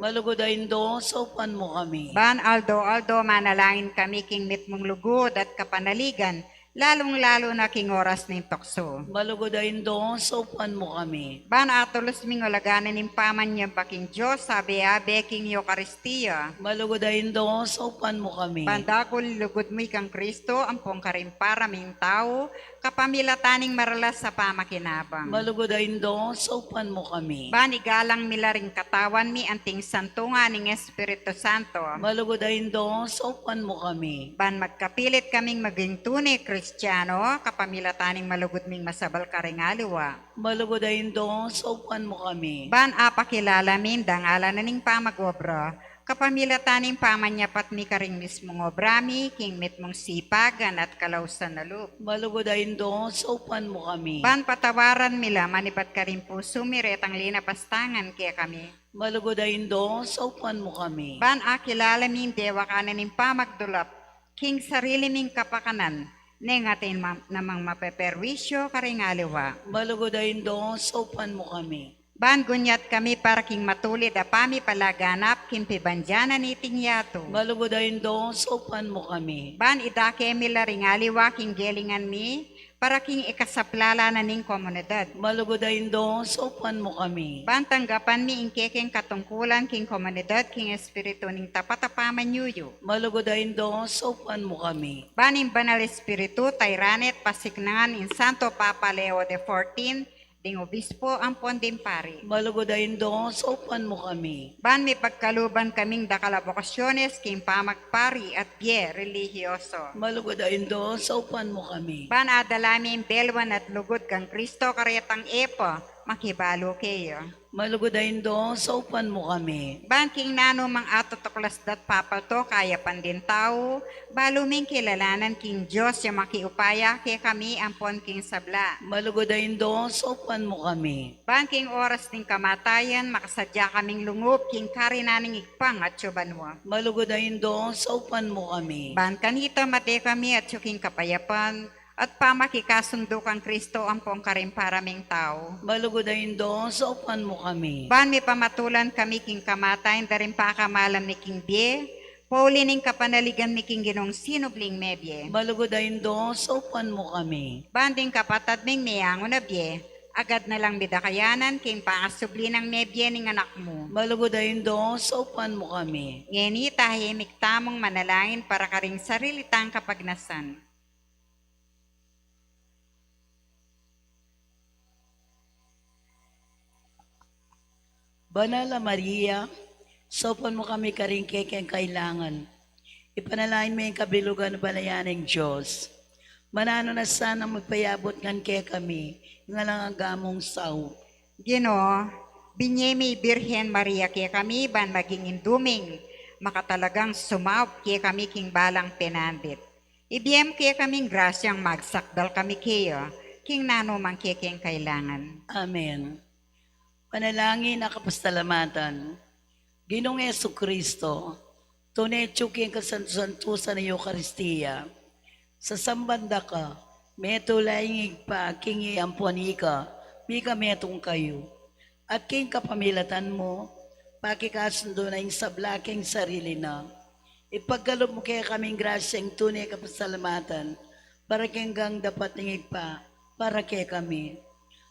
Malugodayin doon, saupan mo kami. Ban Aldo manalangin kami king mitmong lugod at kapanaligan, lalong-lalo na king oras ng tukso. Malugod ayon doon, sopan mo kami. Ban atulos ming ulaganan ng paman niya baking Diyos, sabi-abe king Eucharistia. Malugod ayon doon, sopan mo kami. Bandakol lugod mo kang Kristo, ampong karimpara ming tao, kapamilataning maralas sa pamakinabang. Malugod ayon doon, sopan mo kami. Ban igalang milaring katawan mi anting santungan ng Espiritu Santo. Malugod ayon doon, sopan mo kami. Ban magkapilit kaming maging tunay Kristiyano, kapamilataning malugod ming masabal karingaliwa. Malugod ayon doon, sopan mo kami. Ban apakilala min dangalan na ning pamagobra, kapamilataning pamanyapat mi karing mismong obrami, king mitmong sipagan at kalausan na loob. Malugod ayon doon, sopan mo kami. Ban patawaran mila manibat karing puso mi retang linapastangan kaya kami. Malugod ayon doon, sopan mo kami. Ban akilala min dewa kanan ning pamagdulap, king sarili ming kapakanan, neng atin namang mapeperwisyo karingaliwa. Malugod ayon doon, sopan mo kami. Ban gunyat kami para king matulid a pami palaganap king pibanjana ni tingyato. Malugod ayon doon, sopan mo kami. Ban idake mila ringaliwa king gelingan mi para king ikasaplala na ning komunidad. Malugod ayon doon, sopan mo kami. Ban tanggapan mi ingkekeng katungkulan king komunidad king espiritu ning tapatapaman yuyo. Malugod ayon doon, sopan mo kami. Ban in banal espiritu tayranet pasiknangan in Santo Papa Leo XIV ding obispo ang pondimpari. Malugod ayon doon, sopan mo kami. Ban may pagkaluban kaming dakalabokasyones king pamagpari at bie religyoso. Malugod ayon doon, sopan mo kami. Ban adalamin belwan at lugod kang Kristo karetang epo, makibalo kayo. Malugod ayon doon, sopan mo kami. Ban king nano mang atotuklas dat papato kaya pandin tao, baluming kilalanan king Diyos yung makiupaya kay kami ampon king sabla. Malugod ayon doon, sopan mo kami. Ban king oras ning kamatayan, makasadya kaming lungup king karinaning igpang at syubanwa. Malugod ayon doon, sopan mo kami. Ban kanito mate kami at yuking kapayapan, at pamakikasundo kang Kristo ampong karimparaming tao. Malugod ayon doon, sopan mo kami. Ban may pamatulan kami king kamatayin, darin pakamalam ni king bie, pauli ning kapanaligan ni king ginong sinubling mebye. Malugod ayon doon, sopan mo kami. Banding kapatad ming miyango na bie, agad na lang bidakayanan king pangasubli ng mebye ning anak mo. Malugod ayon doon, sopan mo kami. Ngeni tahimik tamong manalangin para karing sarilitang kapagnasan. Banala Maria, sopan mo kami karing kekeng kailangan. Ipanalain mo yung kabilugan ng balayaning Diyos. Manano na sana magpayabot ngan kay kami, nga lang ang gamong saw. Ginoo, binyemi Birhen Maria kaya kami ban maging induming, makatalagang sumawp kaya kami king balang penandit. Ibiyem kaya kaming grasyang magsakdal kami kayo, king nano mang kekeng kailangan. Amen. Panalangin na kapasalamatan. Ginong Yesu Kristo, tunay tsuking kasantusan ng Eucharistia. Sa sambanda ka, meto laingig pa, kingi ampuan ka, mika metong kayo. At king kapamilatan mo, pakikasundo na yung sablaking sarili na. Ipagkaloob mo kaya kaming grasyang tunay kapasalamatan, para kenggang dapat ningig pa, para kay kami.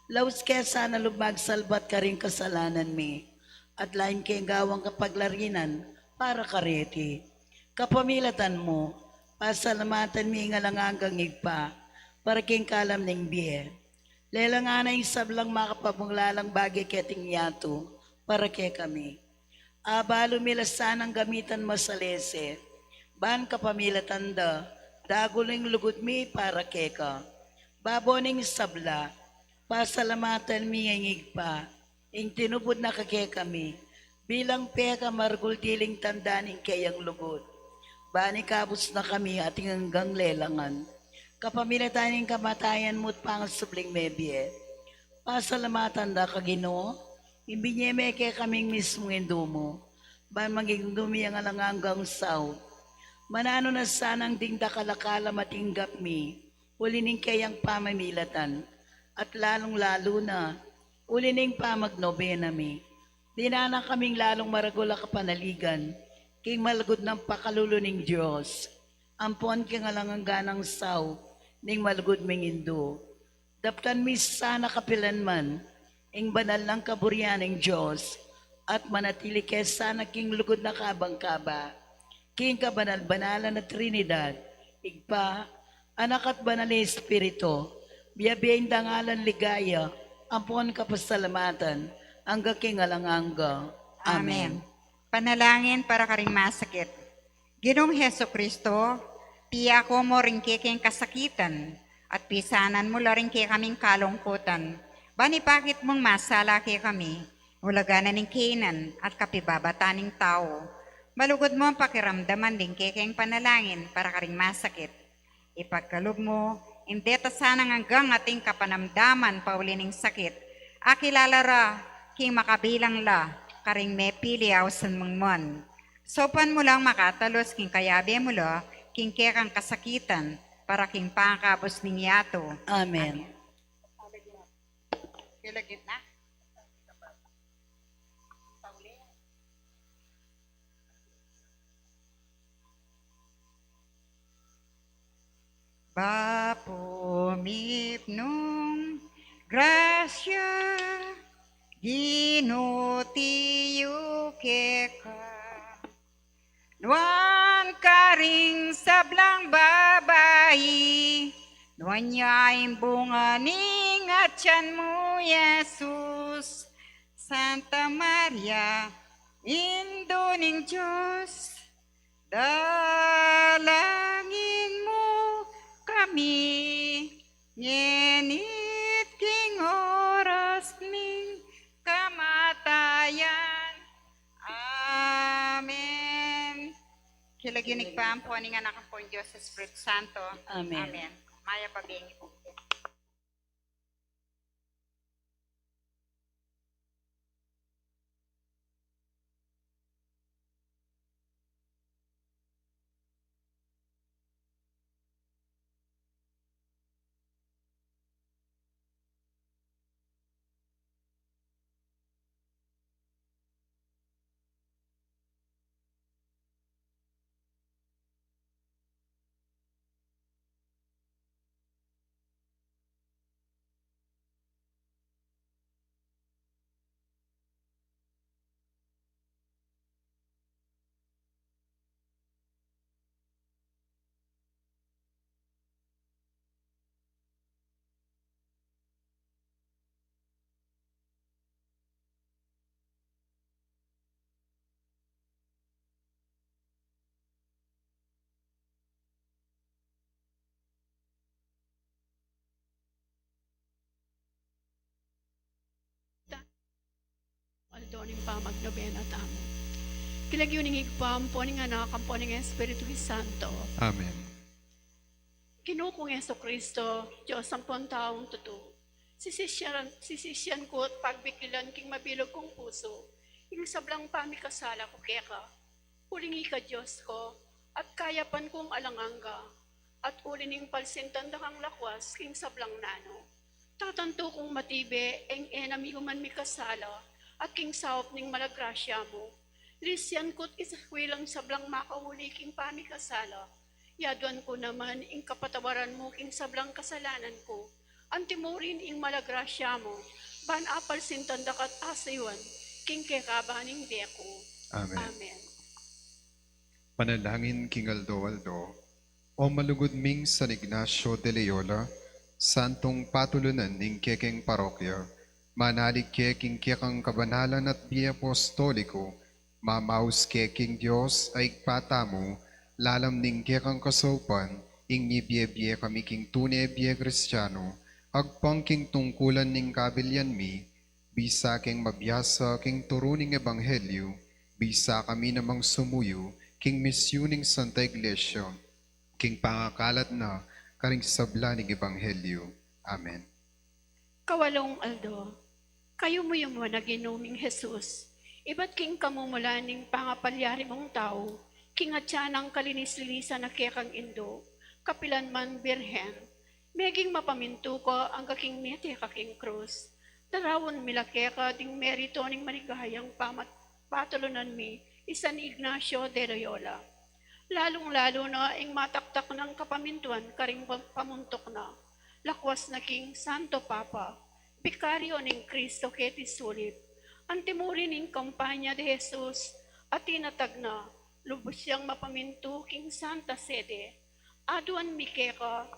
Laus kaya sana lumagsalbat ka rin kasalanan mi, at lain kayong gawang kapaglarinan para kareti. Kapamilatan mo, pasalamatan mi nga lang hanggang igpa, para kayong kalam ng biye. Lelang yung sablang makapabunglalang bagay keting yato, para kay kami. Abalo mila sanang gamitan masalese, ban kapamilatan da, daguling lugod mi para kay ka. Baboning sabla, pasalamatan mi ngayig pa, ing tinubod na kake kami, bilang peka margul diling tandaning kayang lugod. Bani kabus na kami ating hanggang lelangan, kapamilataning kamatayan mo't pangasubling mebye. Pasalamatan da kagino, imbinyeme kay kaming mismong indumo, ban maging dumi ang alanganggang saw. Manano na sanang ding dakalakala matinggap mi, ulining kayang pamamilatan, at lalong-lalo na, ulining pamagnobena mi. Dinana kaming lalong maragula kapanaligan, king malagod ng pakalulo ng Diyos. Ampon king alangang ganang saw, ning malugod ming indo. Daptan mi sana kapilan man, ing banal ng kaburyan ng Diyos, at manatili kay sana king lugod na kabang-kaba, king kabanal-banalan na Trinidad, igpa, anak at banal na Espiritu, biyabiyain dangalan ligaya, ampon kapasalamatan, hangga king alangangga. Amen. Panalangin para karing masakit. Ginong Heso Kristo, piya ko mo rin keng kasakitan, at pisanan mo la rin kaming kalungkutan. Bani bakit mong masala kami, ulaganan ng kinan at kapibabataning tao. Malugod mo ang pakiramdaman din keng panalangin para karing masakit. Ipagkalog mo, hindi ta sanang hanggang ating kapanamdaman paulining sakit. Akilala ra, king makabilang la, karing may piliaw san mangmon. Sopan mo lang makatalos king kayabi mo la, king kekang kasakitan, para king pangkabos ning yato. Amen. Kilagit na? Bapumip nung grasya, ginutiyo keka. Nuan karing sablang babayi, nuan niyaing bunga ning atyan mo, Jesus. Santa Maria, Indo ning Diyos, dalangin mo kami, ngenit king oras ning kamatayan. Amen. Kilaginig pa ang po ning anak po Diyos sa Espiritu Santo. Amen. Amen. Maya pabingi po. Aldoning pa magnobena tamo. Kilagyuning higpam po ning anak ang po ning Espiritu Santo. Amen. Ginukong Yeso Kristo, Diyos ang pong taong totoo. Sisisyan ko at pagbikilan king mabilog kong puso. Ing sablang pamikasala ko keka. Hulingi ka Diyos ko, at kayapan kong alanganga. At ulining palsintan dakang lakwas king sablang nano. Tatanto kong matibe, eng enami human mikasala, at king sawap ning malagrasya mo. Lisyan ko't isakwilang sablang makahuli king pamikasala. Yaduan ko naman ing kapatawaran mo king sablang kasalanan ko. Antimurin ing malagrasya mo. Ban apal sintandakat asaywan king kekabaning deko. Amen. Amen. Panalangin King Aldo, o malugod ming San Ignacio de Loyola, santong patulunan ning kekeng parokya, manalig keking kekang kabanalan at biya apostoliko, mamaus keking Diyos ay patamo, lalam ning kekang kasopan, ing nibiye-biye kami king tunay biye Kristiyano, agpangking tungkulan ning kabilyan mi, bisa king mabiyasa king turuning ebanghelyo, bisa kami namang sumuyo, king misyuning Santa Iglesia, king pangakalat na karing sabla ning ebanghelyo. Amen. Kawalong Aldo, kayo mo yung mga ginuming Jesus. Iba't king kamumulaning pangapalyari mong tao, king atyanang kalinis-linisan na kekang indo, kapilan man birhen, meging mapaminto ko ang kaking mete kaking krus. Darawon milakeka ding merito ning maligayang patulunan mi, San Ignacio de Loyola. lalong-lalo na ing mataktak ng kapamintuan karing pamuntok na. Lakwas na King Santo Papa, Bikaryo ning Kristo ket isulit, antimuri ning kampanya de Jesus, at tinatag na, lubos siyang mapaminto King Santa Sede, aduan mikeka,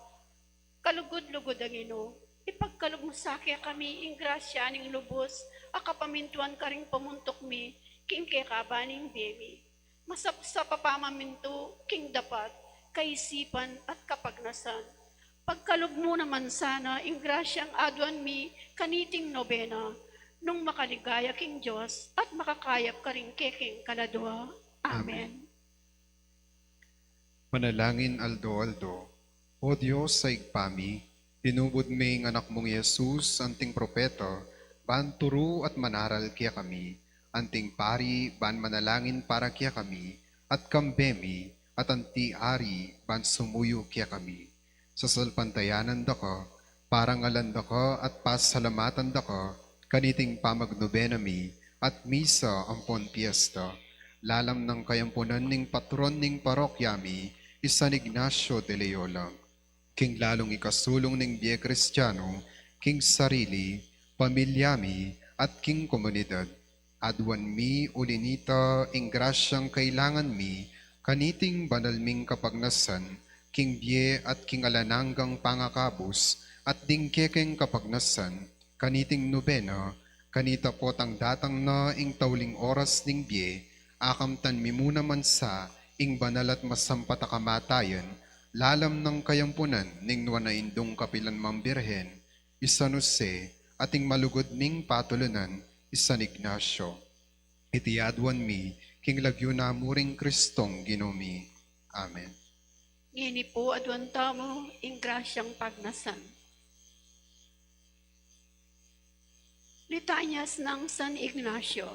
kalugod-lugod ang ino, ipagkalog mo sa kaya kami ing grasya ning lubos, akapamintuan karing pamuntok mi, king kekaba ning bemi. Masapsa papamaminto, king dapat, kaisipan at kapagnasan. Pagkalog mo naman sana, ing grasyang aduan mi, kaniting nobena, nung makaligaya king Diyos, at makakayap ka rin keking kaladwa. Amen. Manalangin aldo-aldo. O Diyos sa igpami, tinubod may anak mong Yesus, anting propeta, ban turu at manaral kaya kami, anting pari, ban manalangin para kaya kami, at kambemi, at anti ari, ban sumuyo kaya kami. Sa salpantayanan dako, parang alanda ko at pasalamatan dako, kaniting pamagnobenami, at misa ampon piyesta. Lalam ng kayampunan ning patron ning parokyami, San Ignacio de Loyola. King lalong ikasulong ning biye Kristiyano, king sarili, pamilyami, at king komunidad. Adwan mi ulinita ing grasyang kailangan mi, kaniting banalming kapagnasan, king biye at king alananggang pangakabos, at dingkekeng kapagnasan, kaniting nobena, kanita po tang datang na ing tauling oras ning biye, akamtan mi muna man sa ing banal at masampat kamatayan, lalam ng kayampunan ning wanaindong kapilan mambirhen, San Jose, ating malugod ning patulunan, San Ignacio. Itiadwan mi, king lagyo na muring Kristong ginomi. Amen. Ngini po adwan tamo, ing grasyang pagnasan. Litanyas ng San Ignacio.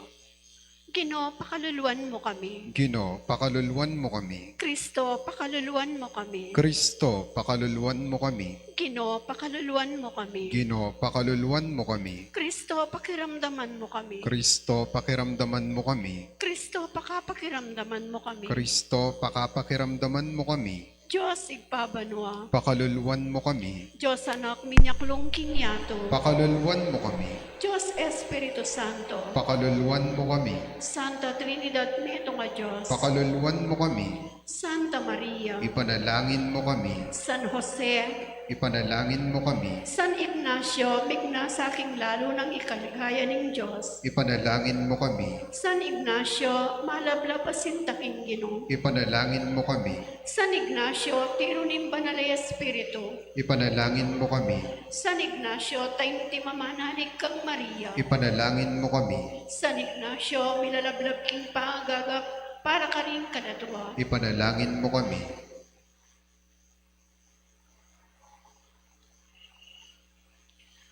Gino, pakaluluan mo kami. Gino, pakaluluan mo kami. Kristo, pakaluluan mo kami. Kristo, pakaluluan mo kami. Gino, pakaluluan mo kami. Gino, pakaluluan mo kami. Kristo, pakiramdaman mo kami. Kristo, pakiramdaman mo kami. Kristo, pakapakiramdaman mo kami. Kristo, pakapakiramdaman mo kami. Diyos, igpabanwa. Pakaluluan mo kami. Diyos, anak, minyaklong kinyato. Pakaluluan mo kami. Diyos, Espiritu Santo. Pakaluluan mo kami. Santa Trinidad, neto nga Diyos. Pakaluluan mo kami. Santa Maria. Ipanalangin mo kami. San Jose. Ipanalangin mo kami. San Ignacio, migna sa aking lalo ng ikaligaya ng Diyos. Ipanalangin mo kami. San Ignacio, malablab asintaking Ginoo. Ipanalangin mo kami. San Ignacio, tiro ning banal ay Espiritu. Ipanalangin mo kami. San Ignacio, tayo ti mamanalig kang Maria. Ipanalangin mo kami. San Ignacio, milalablab king pangagagap para ka rin kanadwa. Ipanalangin mo kami.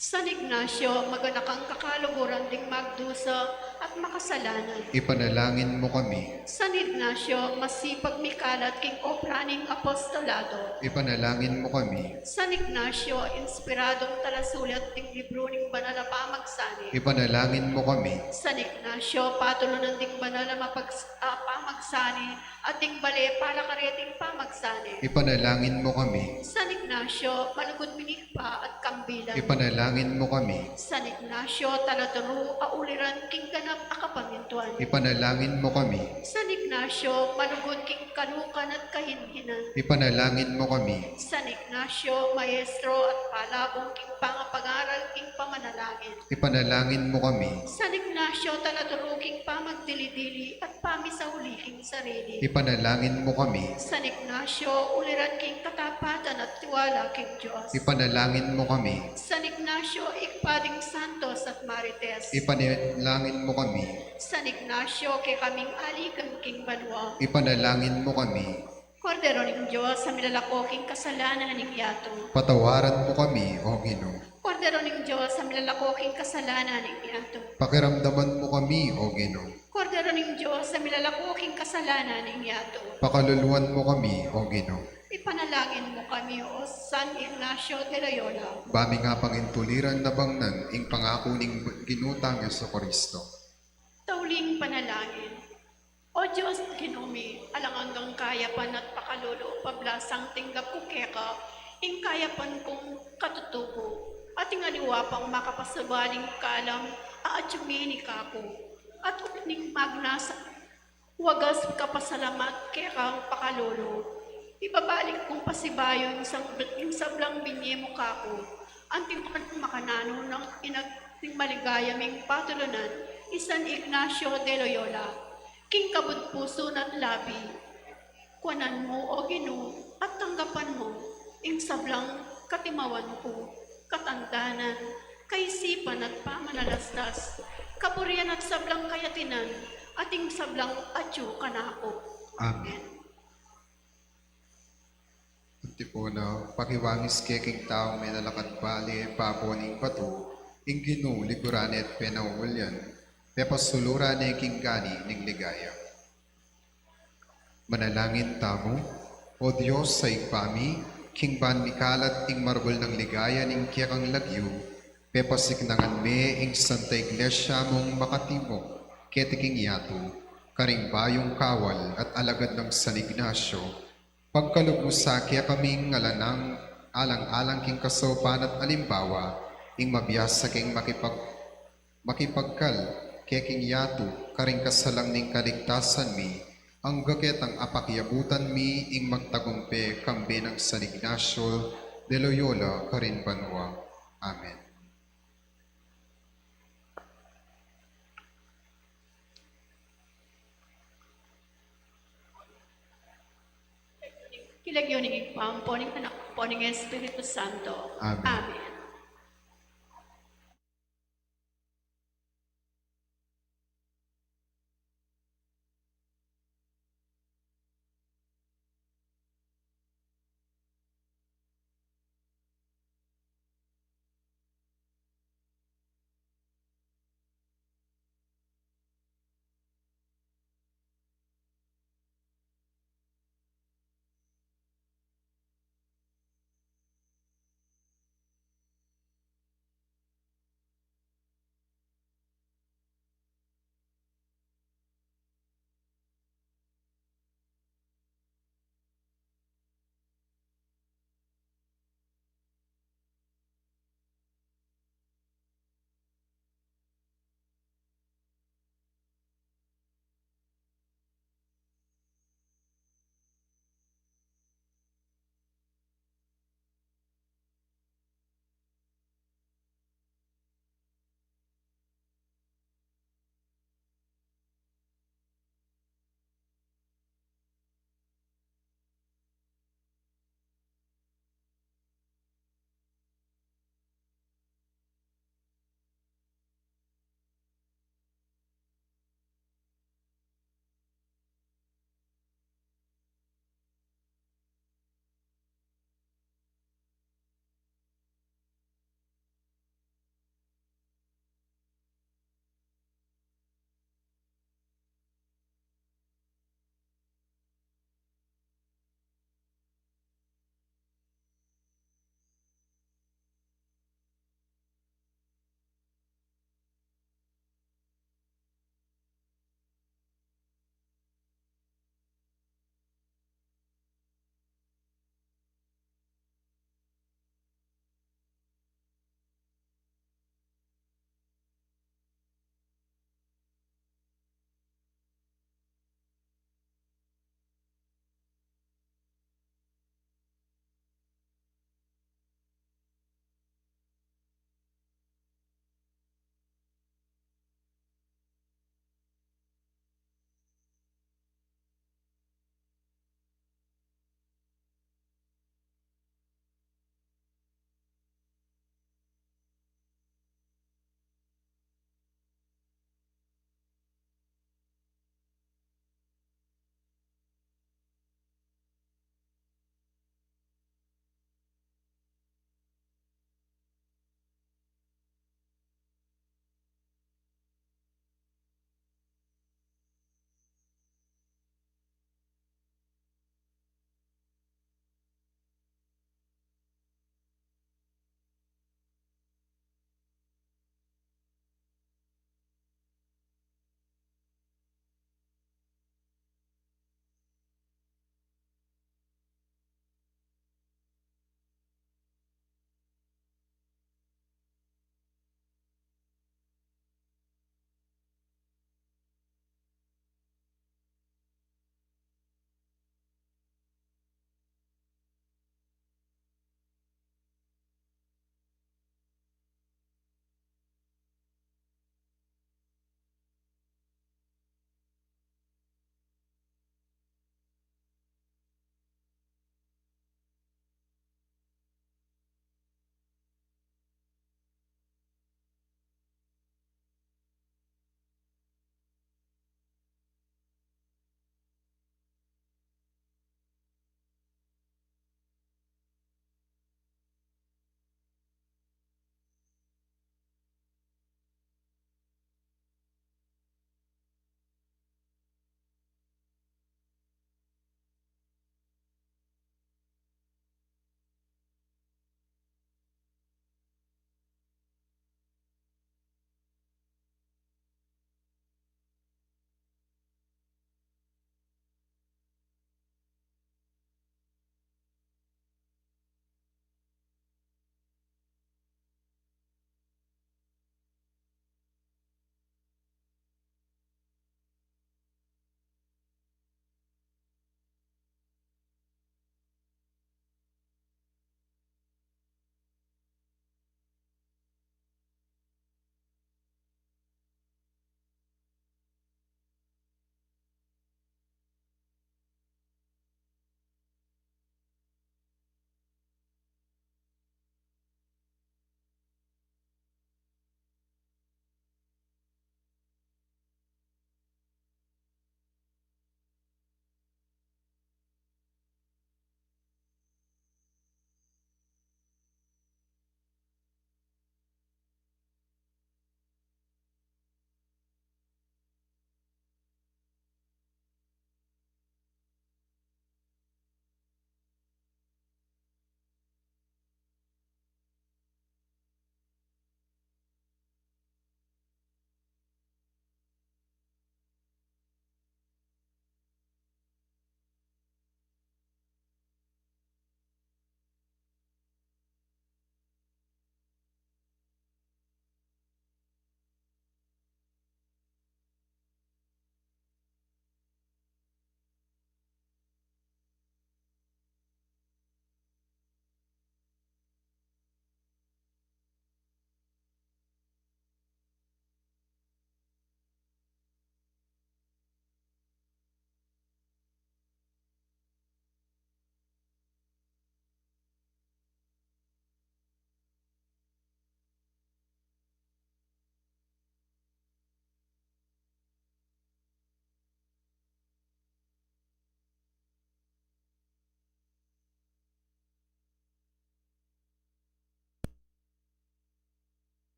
San Ignacio, maganak ang kakaluguran ding magdusa at makasalanan. Ipanalangin mo kami. San Ignacio, masipag mikalat king opraning apostolado. Ipanalangin mo kami. San Ignacio, inspiradong talasulat ting libro ning banal na pamagsani. Ipanalangin mo kami. San Ignacio, patulunan ding banal na pamagsani at ding bale para kareting pamagsani. Ipanalangin mo kami. San Ignacio, malugod minikpa at kambilan. Ipanalangin mo kami. San Ignacio, talataro, auliran king ganap akapamintuan. Ipanalangin mo kami. San Ignacio, malugod king kanukan at kahinhinan. Ipanalangin mo kami. San Ignacio, maestro at palabong king pangapangaral king pamanalangin. Ipanalangin mo kami. San Ignacio, talataro king pamagdili-dili at pamisahuli king sarili. Ipanalangin mo kami. San Ignacio, uliran king katapatan at tiwala king Diyos. Ipanalangin mo kami. San Ignacio, ikpading santos at marites. Ipanalangin mo kami. San Ignacio, kay kaming aligan king banwa. Ipanalangin mo kami. Kordero ng Diyos, sa milalakoking kasalanan ng yato. Patawaran mo kami, O Ginoo. Kordero ng Diyos, sa milalakoking kasalanan ng yato. Pakiramdaman mo kami, O Ginoo. Kordero ng Diyos, sa milalakoking kasalanan ng yato. Pakaluluan mo kami, O Ginoo. Ipanalangin mo kami, O San Ignacio de Loyola. Bami nga pangintuliran na bangnan, ing pangako ning ginutang sa Kristo. Tauling panalangin. O Diyos, ginumi, alang hanggang kayapan at pakalolo, pablasang tinggap ko keka, ing kayapan kong katutubo, at ing aliwapang makapasabaling kalam, aatsumini kako, at uning magnas, wagas kapasalamat kekang pakalolo. Ibabalik kong pasibayo yung sablang binyemo kako, anting makanano ng inagting maligayaming patulunan, San Ignacio de Loyola, King kabut puso at labi, kuanan mo o Ginoo at tanggapan mo, ing sablang katimawan ko, katandanan, kaisipan at pamanalastas, kapurian at sablang kayatinan, at ing sablang atyo kanako. Amen. Antipona, pakiwangis keking taong may nalakad bali, paponing pato, ing Ginoo liguran at penawulyan, pepasuluran na king gani ning ligaya. Manalangin tamo, o Diyos sa igpami, king ban mikalat ing marbol ng ligaya ning kiyakang lagyo, pepasiknangan me ing Santa Iglesia mong makatimok, ketiking yato, karing bayong kawal at alagad ng San Ignacio, pagkalugmusa kaya kaming ngalanang alang-alang king kasopan at alimbawa, ing mabiyasa king makipagkal, keking yato, karing kasalang ning kaligtasan mi, ang gaket ang apakyabutan mi ing magtagumpe kambe ng San Ignacio de Loyola, karin banwa. Amen. Kilagyo ni Pampo, ning anak po ning Espiritu Santo. Amen. Amen.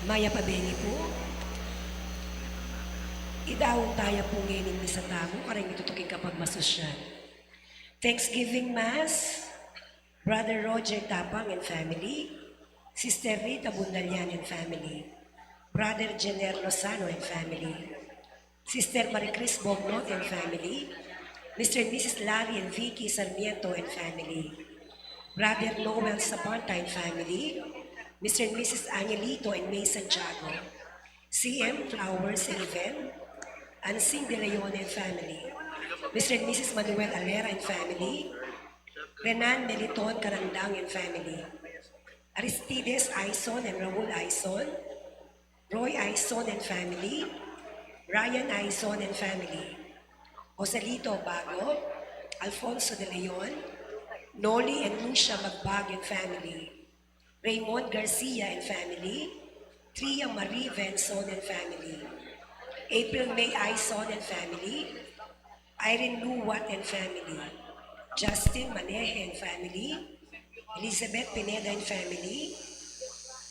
Maya Pabengi po. Idawon tayo po ngayon sa tamo, karang itutukin kapag masosyan. Thanksgiving Mass, Brother Roger Tapang and family, Sister Rita Bundalian and family, Brother Jenner Lozano and family, Sister Maricris Bognot and family, Mr. and Mrs. Larry and Vicky Sarmiento and family, Brother Noel Saponta and family, Mr. and Mrs. Angelito and May Santiago, CM Flowers Haven, Ansing De Leon and family, Mr. and Mrs. Manuel Alera and family, Renan Meliton Karandang and family, Aristides Aison and Raul Aison, Roy Aison and family, Ryan Aison and family, Joselito Bago, Alfonso De Leon, Noli and Lucia Magbag and family, Raymond Garcia and family, Tria Marie Venson and family, April May Aison and family, Irene Luwat and family, Justin Maneje and family, Elizabeth Pineda and family,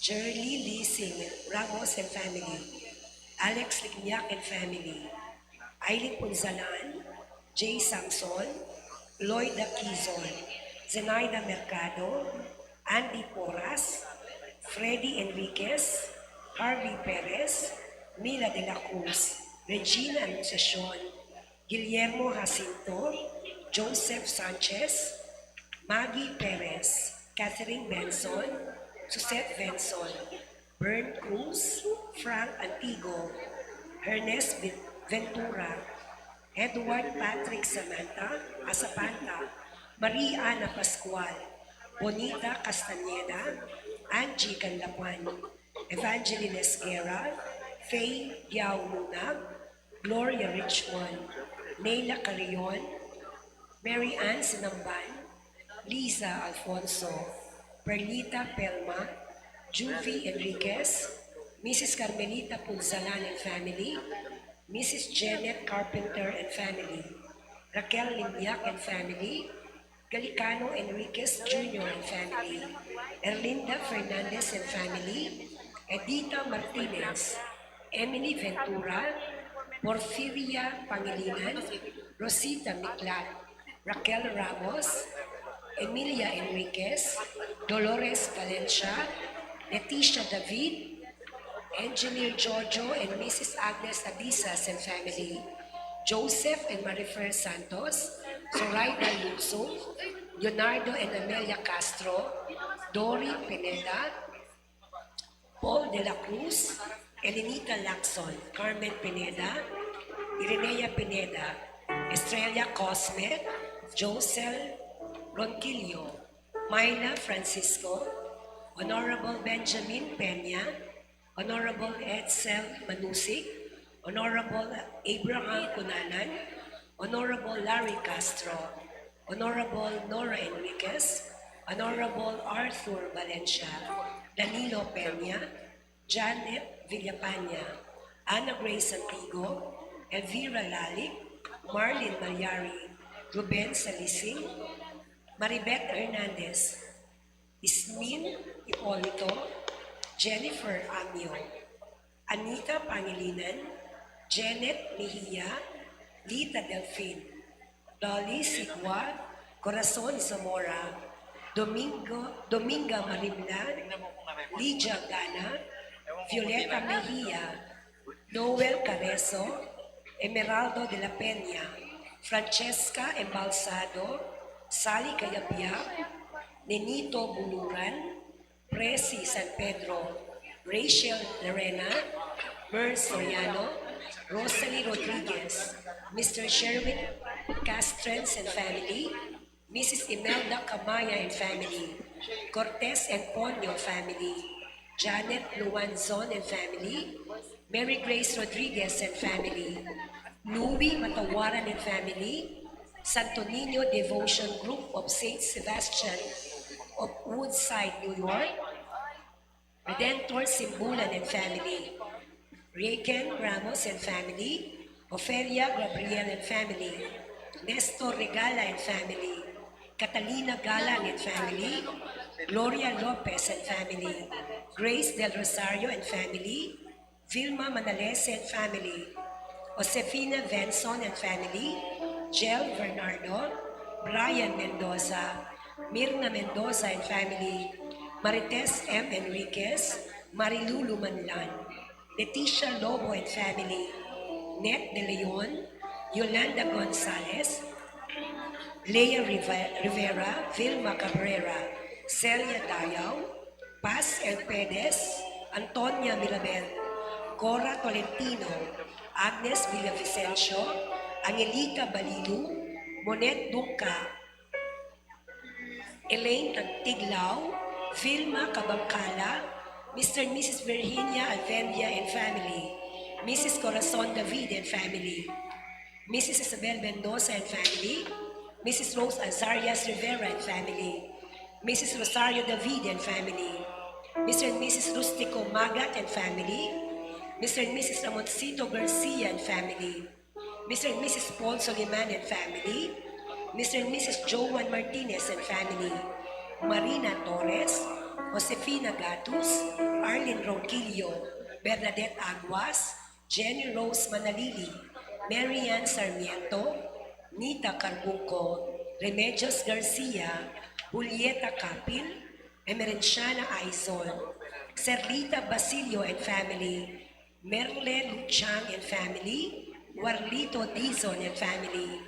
Shirley Lising Ramos and family, Alex Lignac and family, Aileen Punzalan, Jay Samson, Lloyd Aquizon, Zenaida Mercado, Andy Porras, Freddy Enriquez, Harvey Perez, Mila de la Cruz, Regina Anunciacion, Guillermo Jacinto, Joseph Sanchez, Maggie Perez, Catherine Benson, Suzette Benson, Bern Cruz, Frank Antigo, Ernest Ventura, Edward Patrick Samantha, Asapanta, Maria Ana Pascual, Bonita Castañeda, Angie Canlapan, Evangeline Esguerra, Faye Yao Lunag, Gloria Richmond, Neila Carrion, Mary Ann Sinamban, Liza Alfonso, Perlita Pelma, Juvie Enriquez, Mrs. Carmelita Punzalan and family, Mrs. Janet Carpenter and family, Raquel Limbiak and family, Galicano Enriquez Jr. and family, Erlinda Fernandez and family, Edita Martinez, Emily Ventura, Porfiria Pangilinan, Rosita Miklat, Raquel Ramos, Emilia Enriquez, Dolores Valencia, Leticia David, Engineer Jojo and Mrs. Agnes Abisas and family, Joseph and Marifer Santos, Zoraida Luso, Leonardo and Amelia Castro, Dory Pineda, Paul de la Cruz, Elenita Lacson, Carmen Pineda, Irenea Pineda, Estrella Cosme, Josel Ronquillo, Myla Francisco, Honorable Benjamin Peña, Honorable Edsel Manusik, Honorable Abraham Cunanan, Honorable Larry Castro, Honorable Nora Enriquez, Honorable Arthur Valencia, Danilo Peña, Janet Villapana, Ana Grace Antigo, Elvira Lalik, Marlene Malyari, Ruben Salising, Maribeth Hernandez, Ismin Hipolito, Jennifer Amio, Anita Pangilinan, Janet Mejia, Lita Delfin, Dolly Sigua, Corazon Zamora, Dominga Marimla, Lydia Gana, Violeta Mejia, Noel Carezo, Emeraldo de la Peña, Francesca Embalsado, Sally Cayabiak, Nenito Buluran, Presi San Pedro, Rachel Lorena, Mer Soriano, Rosalie Rodriguez, Mr. Sherwin Castrens and family, Mrs. Imelda Camaya and family, Cortez and Ponyo family, Janet Luanzon and family, Mary Grace Rodriguez and family, Louie Matawaran and family, Santo Niño Devotion Group of St. Sebastian of Woodside, New York, Redentor Simbulan and family, Reagan Ramos and family, Ofelia Gabriel and family, Nestor Regala and family, Catalina Galang and family, Gloria Lopez and family, Grace Del Rosario and family, Vilma Manalese and family, Josefina Venson and family, Jel Bernardo, Brian Mendoza, Mirna Mendoza and family, Marites M. Enriquez, Marilulu Manlan, Leticia Lobo and family, Net De Leon, Yolanda Gonzalez, Leia Rivera, Vilma Cabrera, Celia Dayaw, Paz El Pedez, Antonia Milabel, Cora Tolentino, Agnes Villavicencio, Angelita Balilu, Monet Dungka, Elaine Tiglaw, Vilma Cabangcala, Mr. and Mrs. Virginia Alvendia and family, Mrs. Corazon David and family, Mrs. Isabel Mendoza and family, Mrs. Rose Azarias Rivera and family, Mrs. Rosario David and family, Mr. and Mrs. Rustico Magat and family, Mr. and Mrs. Ramoncito Garcia and family, Mr. and Mrs. Paul Soliman and family, Mr. and Mrs. Joan Martinez and family, Marina Torres, Josefina Gatus, Arlene Ronquillo, Bernadette Aguas, Jenny Rose Manalili, Marian Sarmiento, Nita Carbunco, Remedios Garcia, Julieta Capil, Emerenciana Aizon, Serlita Basilio and family, Merle Luchang and family, Warlito Dizon and family,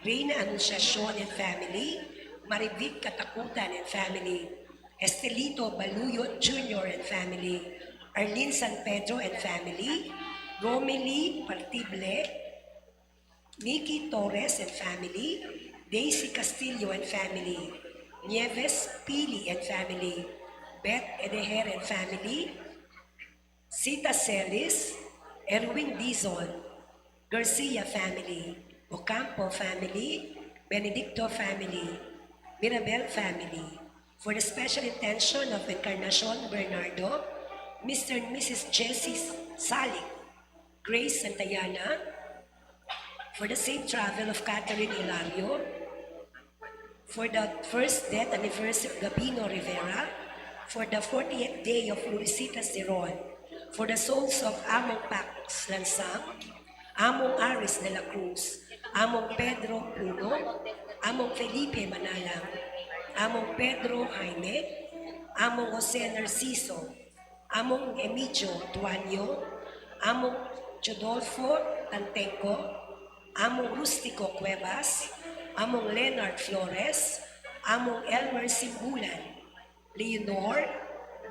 Reina Anunciacion and family, Marivic Katakutan and family, Estelito Baluyot Jr. and family, Arlene San Pedro and family, Romely Partible, Nikki Torres and family, Daisy Castillo and family, Nieves Pili and family, Beth Edeher and family, Sita Celis, Erwin Dizon, Garcia family, Ocampo family, Benedicto family, Mirabel family, for the special intention of Encarnacion Bernardo, Mr. and Mrs. Jessie Salik, Grace Santayana, for the safe travel of Catherine Hilario, for the first death anniversary of Gabino Rivera, for the 40th day of Luisita Zeron, for the souls of Among Pax Lansang, Among Aris de la Cruz, Among Pedro Puno, Among Felipe Manalang, Among Pedro Jaime, Among Jose Narciso, Among Emilio Tuanyo, Among Chodolfo Tantenco, Among Rustico Cuevas, Among Leonard Flores, Among Elmer Simbulan, Leonor,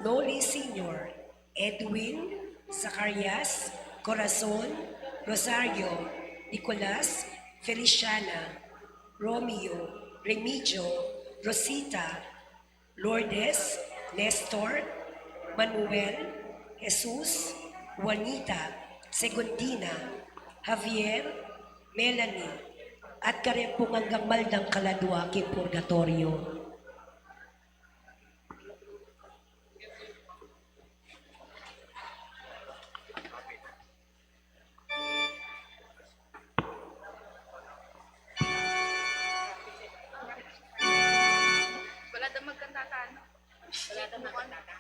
Noli Sr., Edwin, Zacarias, Corazon, Rosario, Nicolas, Feliciana, Romeo, Remigio, Rosita, Lourdes, Nestor, Manuel, Jesus, Juanita, Segundina, Javier, Melanie, at karempong ang gamal ng Kaladuaki Purgatorio. Wala daw magkantatan. Wala daw magkantatan.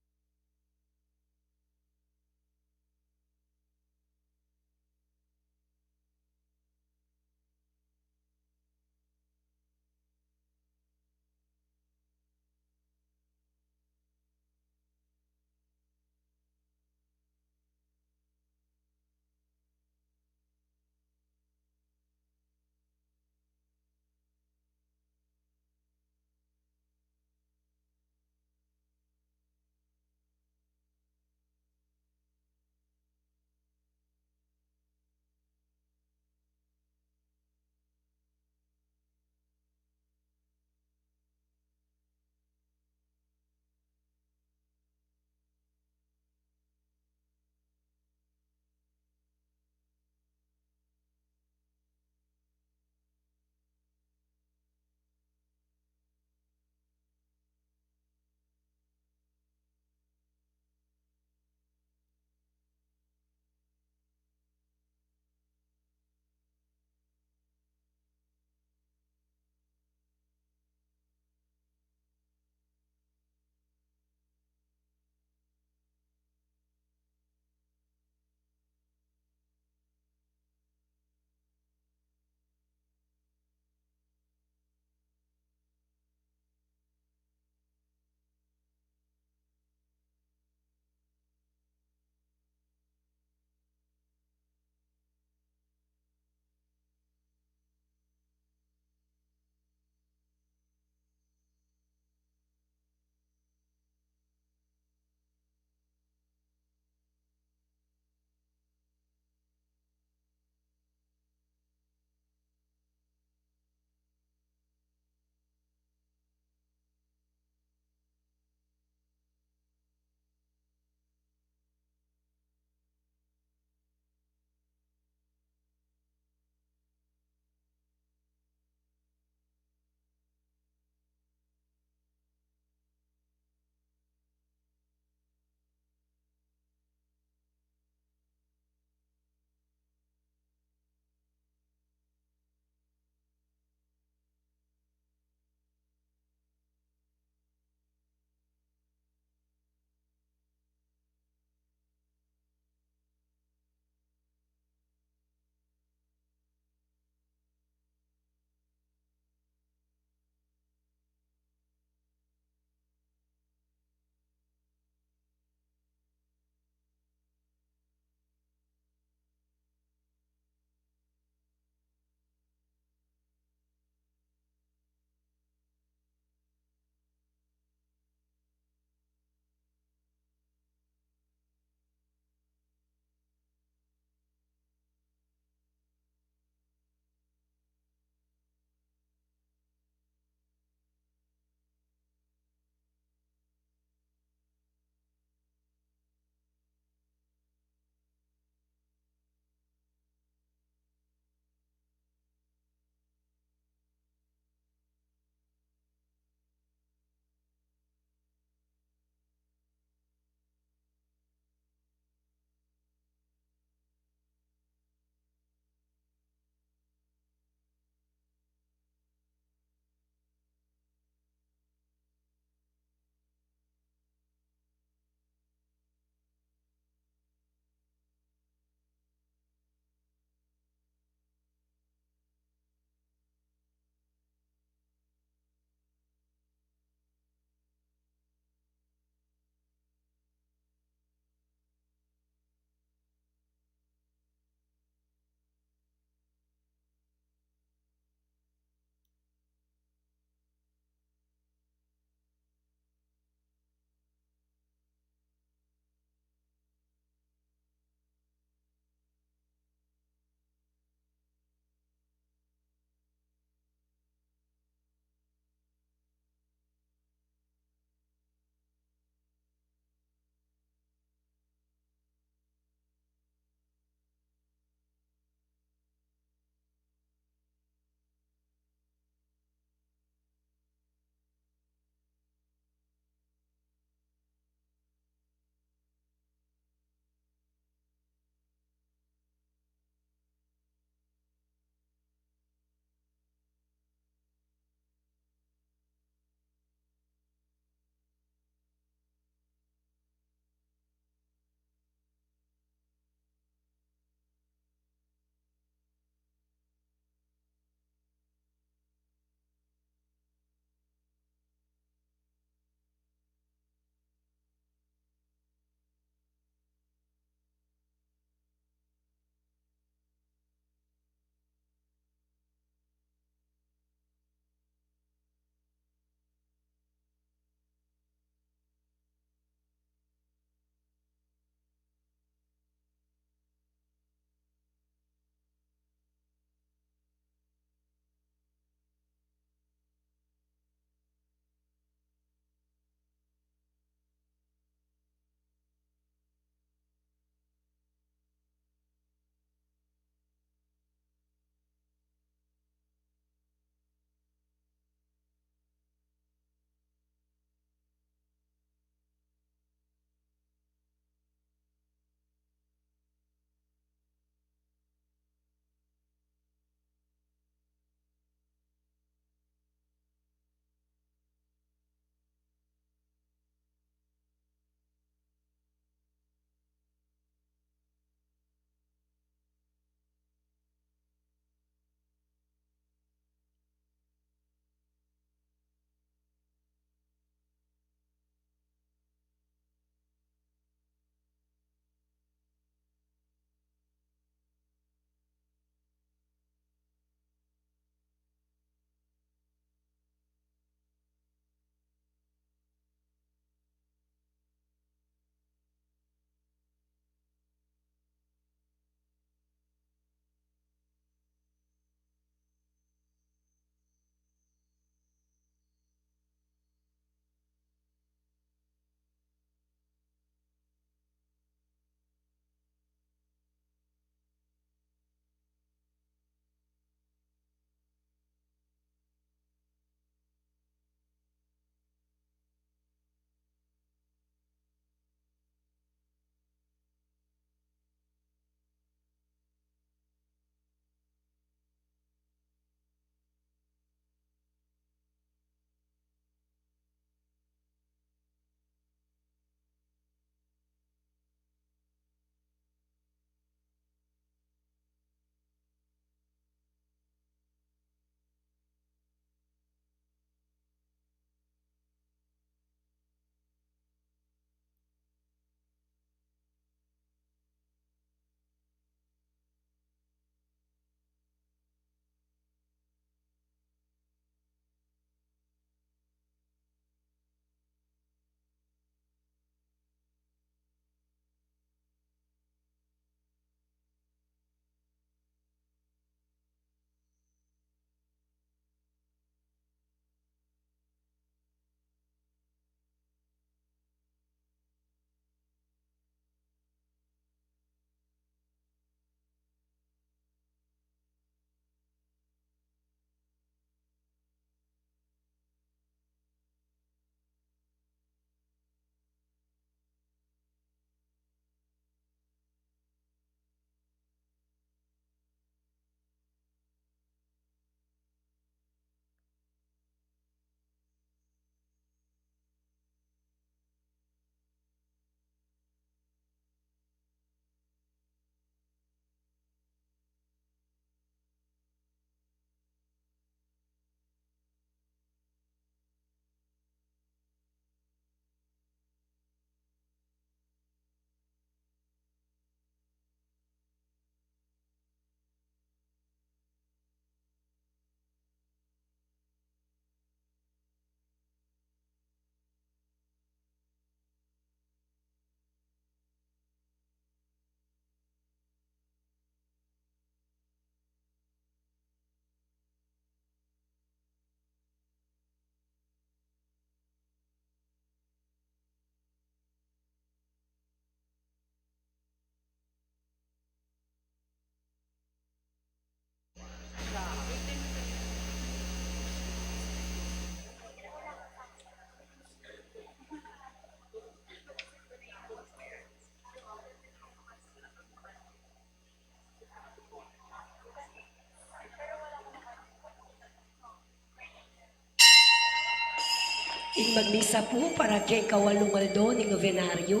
In magmisa po para kay kawalungaldo ng novenaryo,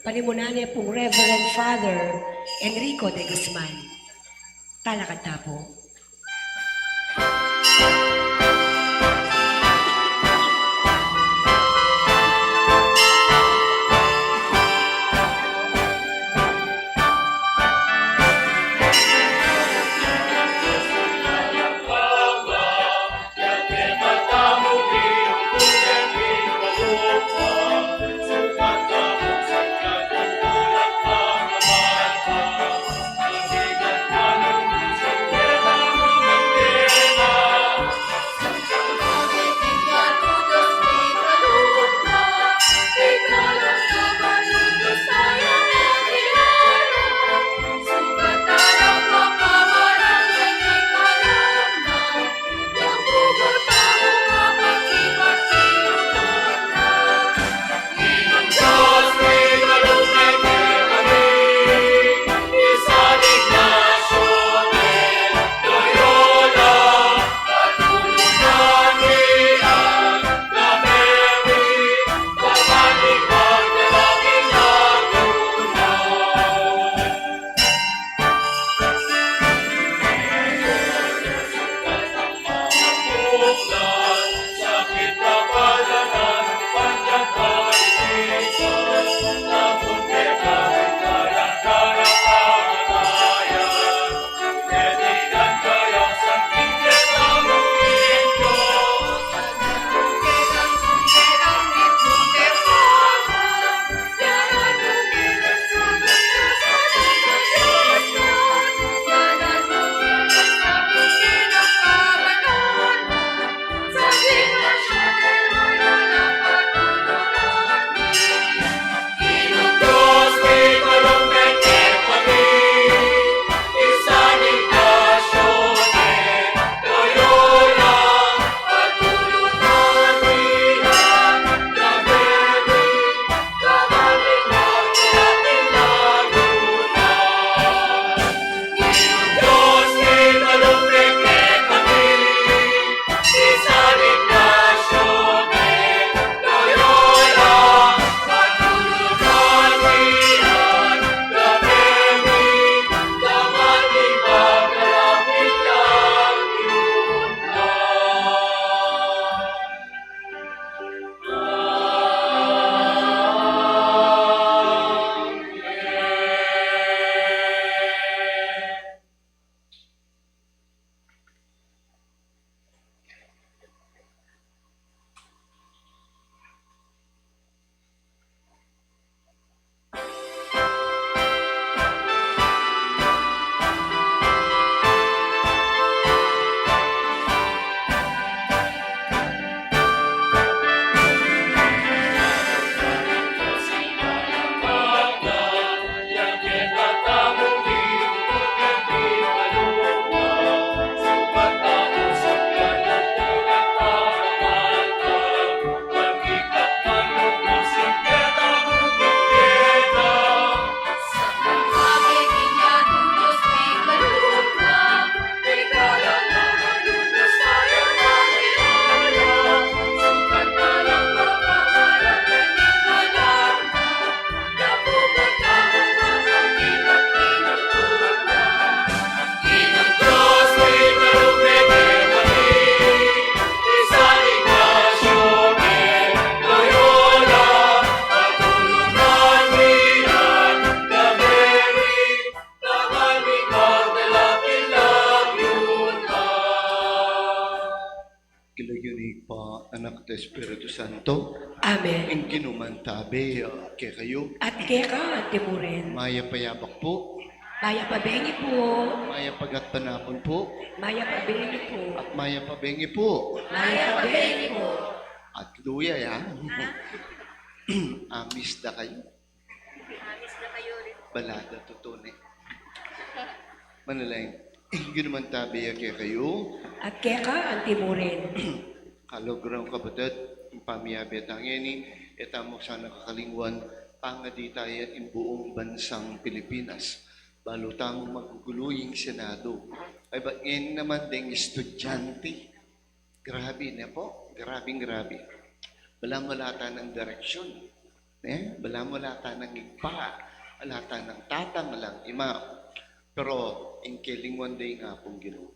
panimunan niya pong Reverend Father Enrico de Guzman. Talakad po. Anak ng Espiritu Santo, Amen. ang ginumantabi kay kayo. At keka, timurin. Maya payapak po, Maya pabengi po. maya pagatpanapon po, Maya pabengi po. at maya pabengi po. Maya pabengi po. At luya ya. Amis na kayo. Balada tutune. Manalay, ang ginumantabi kay kayo. At keka, ang timurin. Kalograng kabatid, ang pamiyabi at angeni, etamo sana kakalingwan, pangadi tayo in buong bansang Pilipinas. Balutang maguguluying Senado. Ay ba, ngayon naman ding estudyante. Grabe na po, grabe. Balam-walata ng direksyon. Balam-walata ng igpa. Alata ng tatang, alang ima. Pero, inkelingwan day nga pong Ginoo.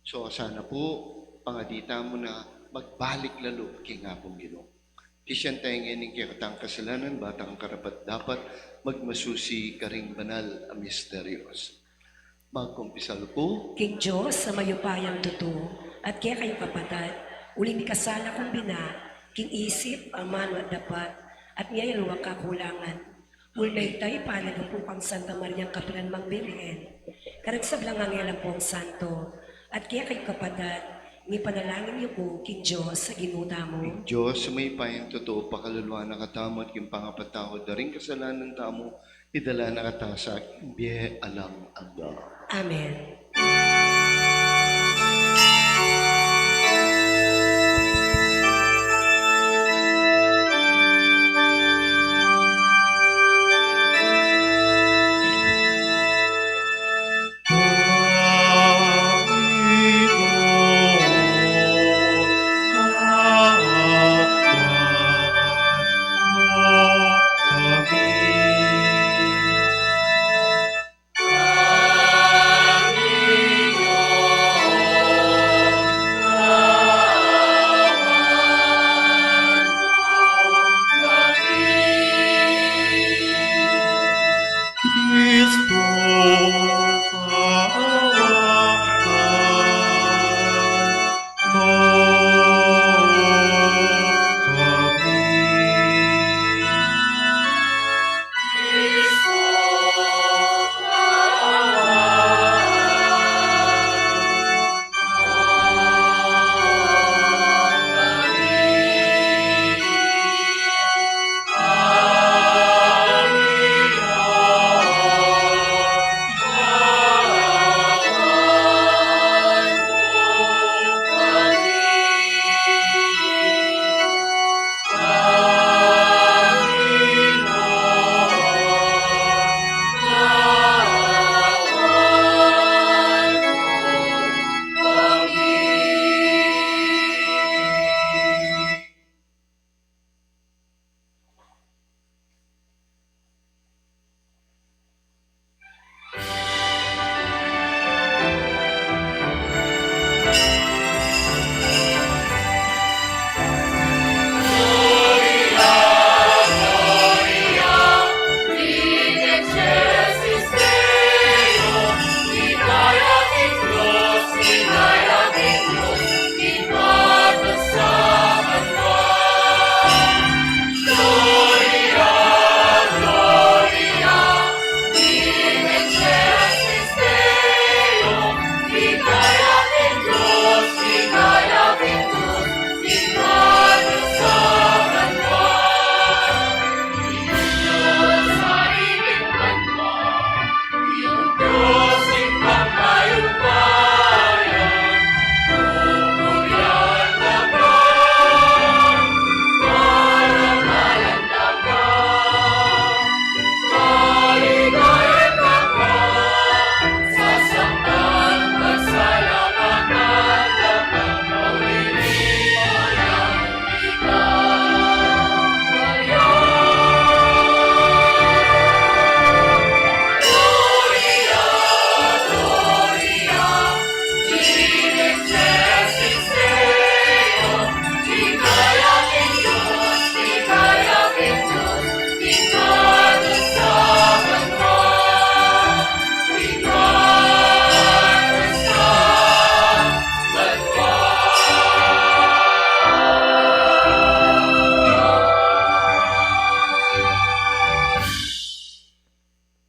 So, sana po, pangadita mo na magbalik lalo kay nga pong Ginoo. Kisyan tayo ngayon kaya katang kasalanan, batang karapat dapat magmasusi karing banal a misteryos. Magkumpisal po, King Diyos sa mayupayang totoo, at kaya kayo kapatid, uli ni kasala kong bina, king isip, aman at dapat, at niya yung kakulangan. Ulay tayo panagang po kang Santa Maria Kapilan Mangbirihen, karagsablang ang ilang pong santo, at kaya kayo kapatid, ni panalangin niyo po, King Diyos, sa ginuta mo. Diyos, may payang totoo, pakaluluwa na katamo at yung pangapatawad na rin kasalanan tamo, idala na katasa, biye alam ang Amen.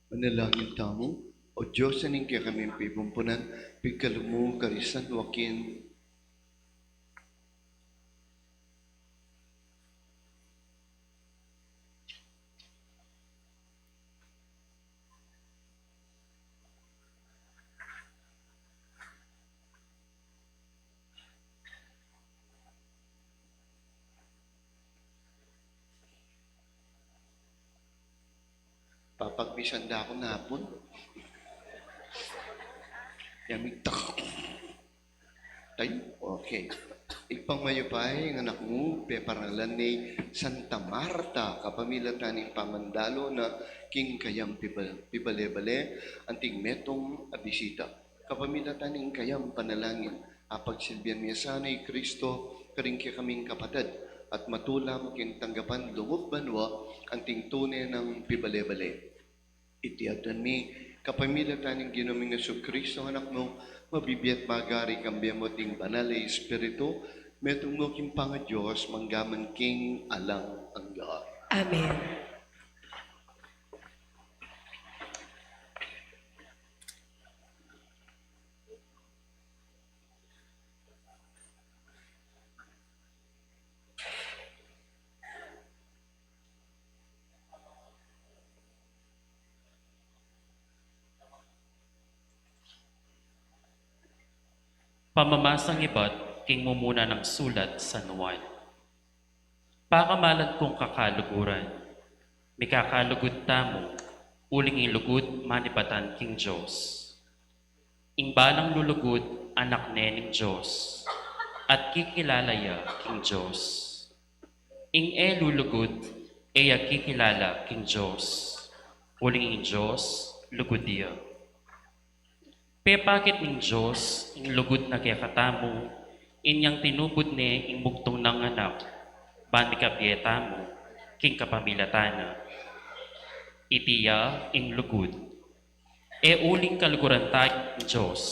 Manalangin tamo, o Diyos aning kaya kami pipumpunan, pigkalumo karisan wakin. Papagbisan da ako napon. Yamig tak. Tayo? Okay. Ipangmayupay ang anak mo, peparalan ni Santa Marta, kapamilatan ng pamandalo na king kayam pibalebale, anting metong abisita. Kapamilatan ng kayam panalangin, apagsilbihan niya sanay Kristo, karingkya kaming kapatid, at matulam king tanggapan lungog banwa, anting tunay ng pibalebale. Itiagdan mi, kapamilatan ng ginaming na Kristo anak mo, mabibiyat magari kambiamot ng banal ay espiritu, metong mo king panga Diyos, manggaman king alang angga. Amen. Pamamasang iba't king mumuna ng sulat sa Juan. Pakamalan kong kakaluguran, may kakalugod tamo, uling ilugod manipatan king Diyos. Ingbalang lulugod anak nening Diyos, at kikilalaya king Diyos. Lulugod, eya kikilala king Diyos, uling ing Diyos, lugod diya. Pepakit ning Diyos, ing lugod na kaya katamo, inyang tinubod ne ing bugtong ng anak, bani kapieta mo, king kapamilatana. Itiya ing lugod. Uling kaluguran tayo ng Diyos,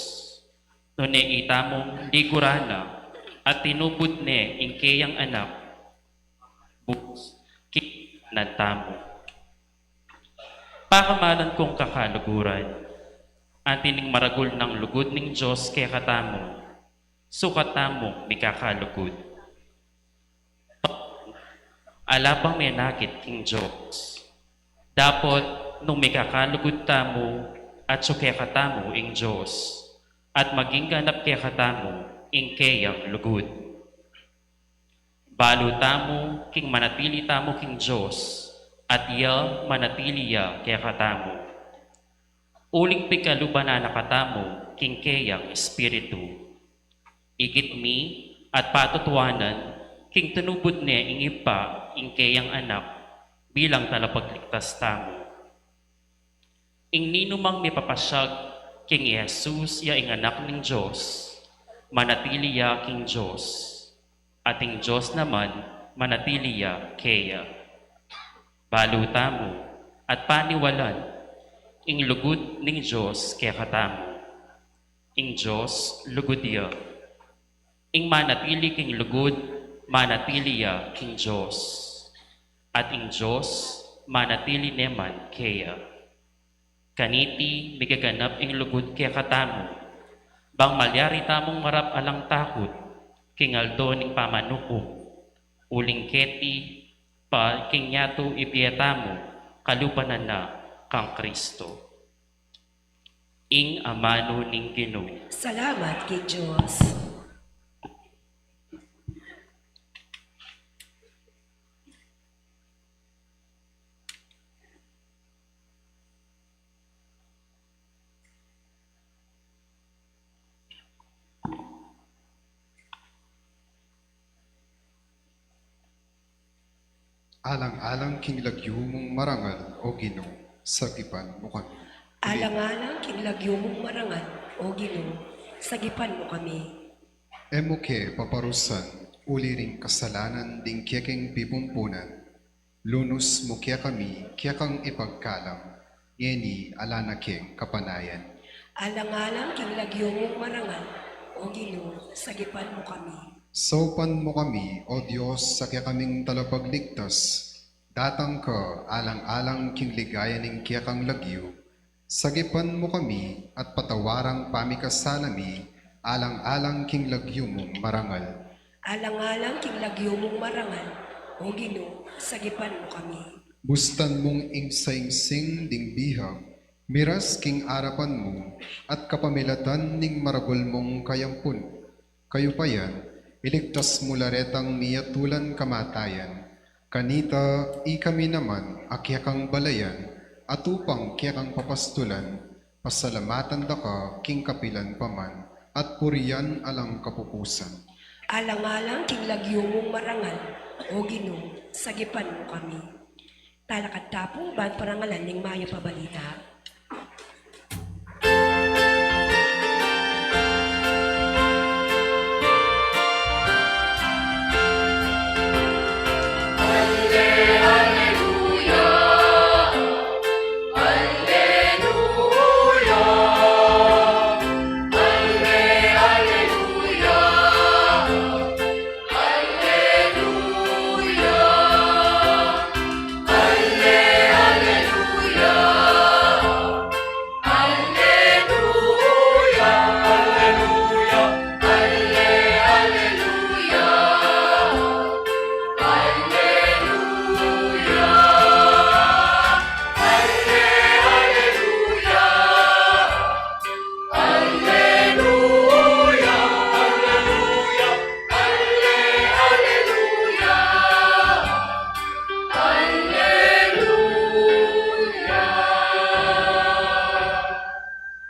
no ne itamong ligurana, at tinubod ne ing kayang anak, buks, king nantamo. Pakamalan kong kakaluguran, antining maragul ng lugod ning Diyos kaya katamo, sukat tamo may kakalugod. Alabang may nakit king Diyos. Dapat nung may kakalugod tamo at kaya katamo ing Diyos, at maging ganap kaya katamo ing kayang lugod. Balo tamo king manatili tamo king Diyos, at iya manatili ya kaya katamo. Uling pikalubanan na katamo, king kayang espiritu. Igit mi at patutuanan, king tunubod ne ing ipa, ing kayang anak, bilang talapagligtas tamo. Ing ninumang may papasyag, king Jesus ya ing anak ng Diyos, manatili ya king Diyos, at ing Diyos naman, manatili ya kaya. Baluta mo, at paniwalan, ing lugod ning Diyos kaya katamo. Ing Diyos lugod iya. Ing manatili king lugod, manatili ya king Diyos. At ing Diyos manatili neman kaya. Kaniti migaganap ing lugod kaya katamo. Bang malyari tamong marap alang takot, king aldo ning pamanukom. Uling keti pa king yato ipiyatamo, kalupanan na kang Kristo. Ing amano ning Ginoo. Salamat kay Diyos. Alang-alang king lagyo mong marangal o Ginoo, sagipan mo kami. Alang-alang king lagyo mong marangal, o Ginoo, sagipan mo kami. Emoke paparusan, uli ring kasalanan ding kiyeng pipumpunan. Lunos mo kaya kami, kaya kang ipagkalam, yeni alana king kapanayan. Alang-alang king lagyo mong marangal, o Ginoo, sagipan mo kami. Saupan mo kami, O Diyos, sa kaya kaming talapagligtas. Datang ka, alang-alang king ligaya ning kaya kang lagyo. Sagipan mo kami, at patawarang pamikasalami, alang-alang king lagyo mong marangal. Alang-alang king lagyo mong marangal, o Ginoo, sagipan mo kami. Bustan mong ingsaing-sing ding bihag, miras king arapan mo, at kapamilatan ning maragol mong kayampun. Kayo pa yan, iligtas mo laretang miyatulan kamatayan. Kanita, kami naman, akyakang balayan, at upang kyakang papastulan, pasalamatan da ka, king kapilan paman, at puriyan alang kapupusan. Alang-alang king lagyo mong marangal, o Ginoo, sagipan mo kami. Talakad tapong ban parangalan ning maya pabalita.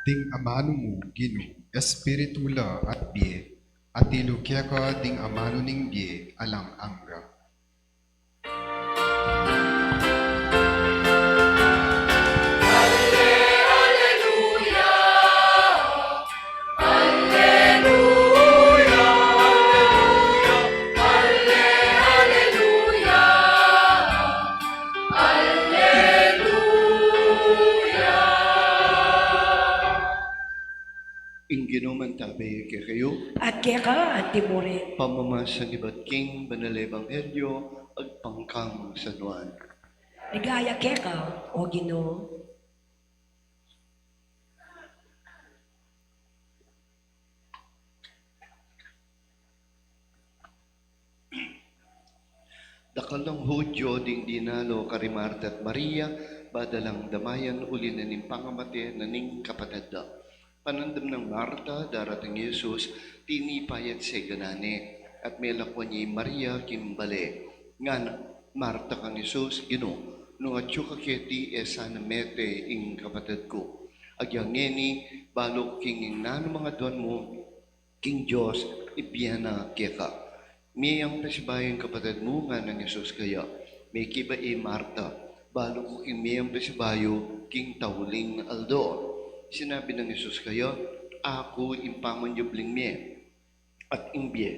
Ding amano mo, Ginoo, espiritu la at biye, at ilukya ka ding amano ning biye alang angga. Ingginuman tabi kayo, At kaya ka, Antimore, pamamasang iba't king banal ebanghelyo, agpangkang sanuan. ligaya kaya ka, o Ginoo. Dakalang Hudyo ding dinalo kari Marta at Maria, badalang damayan uli na ning pangamate na ning kapatid da. Panandam ng Marta, darating Yesus, tinipayat sa ganani, at may lakwan niya Maria kimbale. Ngan, Marta kang Yesus, Ginoo, nung at yung kaketi sana mete ing kapatid ko. Agyang ngeni, balok king ing nano mga duwan mo, king Diyos, ibiyana keka. May ang pasibayang kapatid mo nga ng Yesus kaya, may kiba Marta, balo ko king may ang pasibayo, king tauling Aldo. Sinabi ng Yesus kaya, ako impaman yubling me, at ingbiye,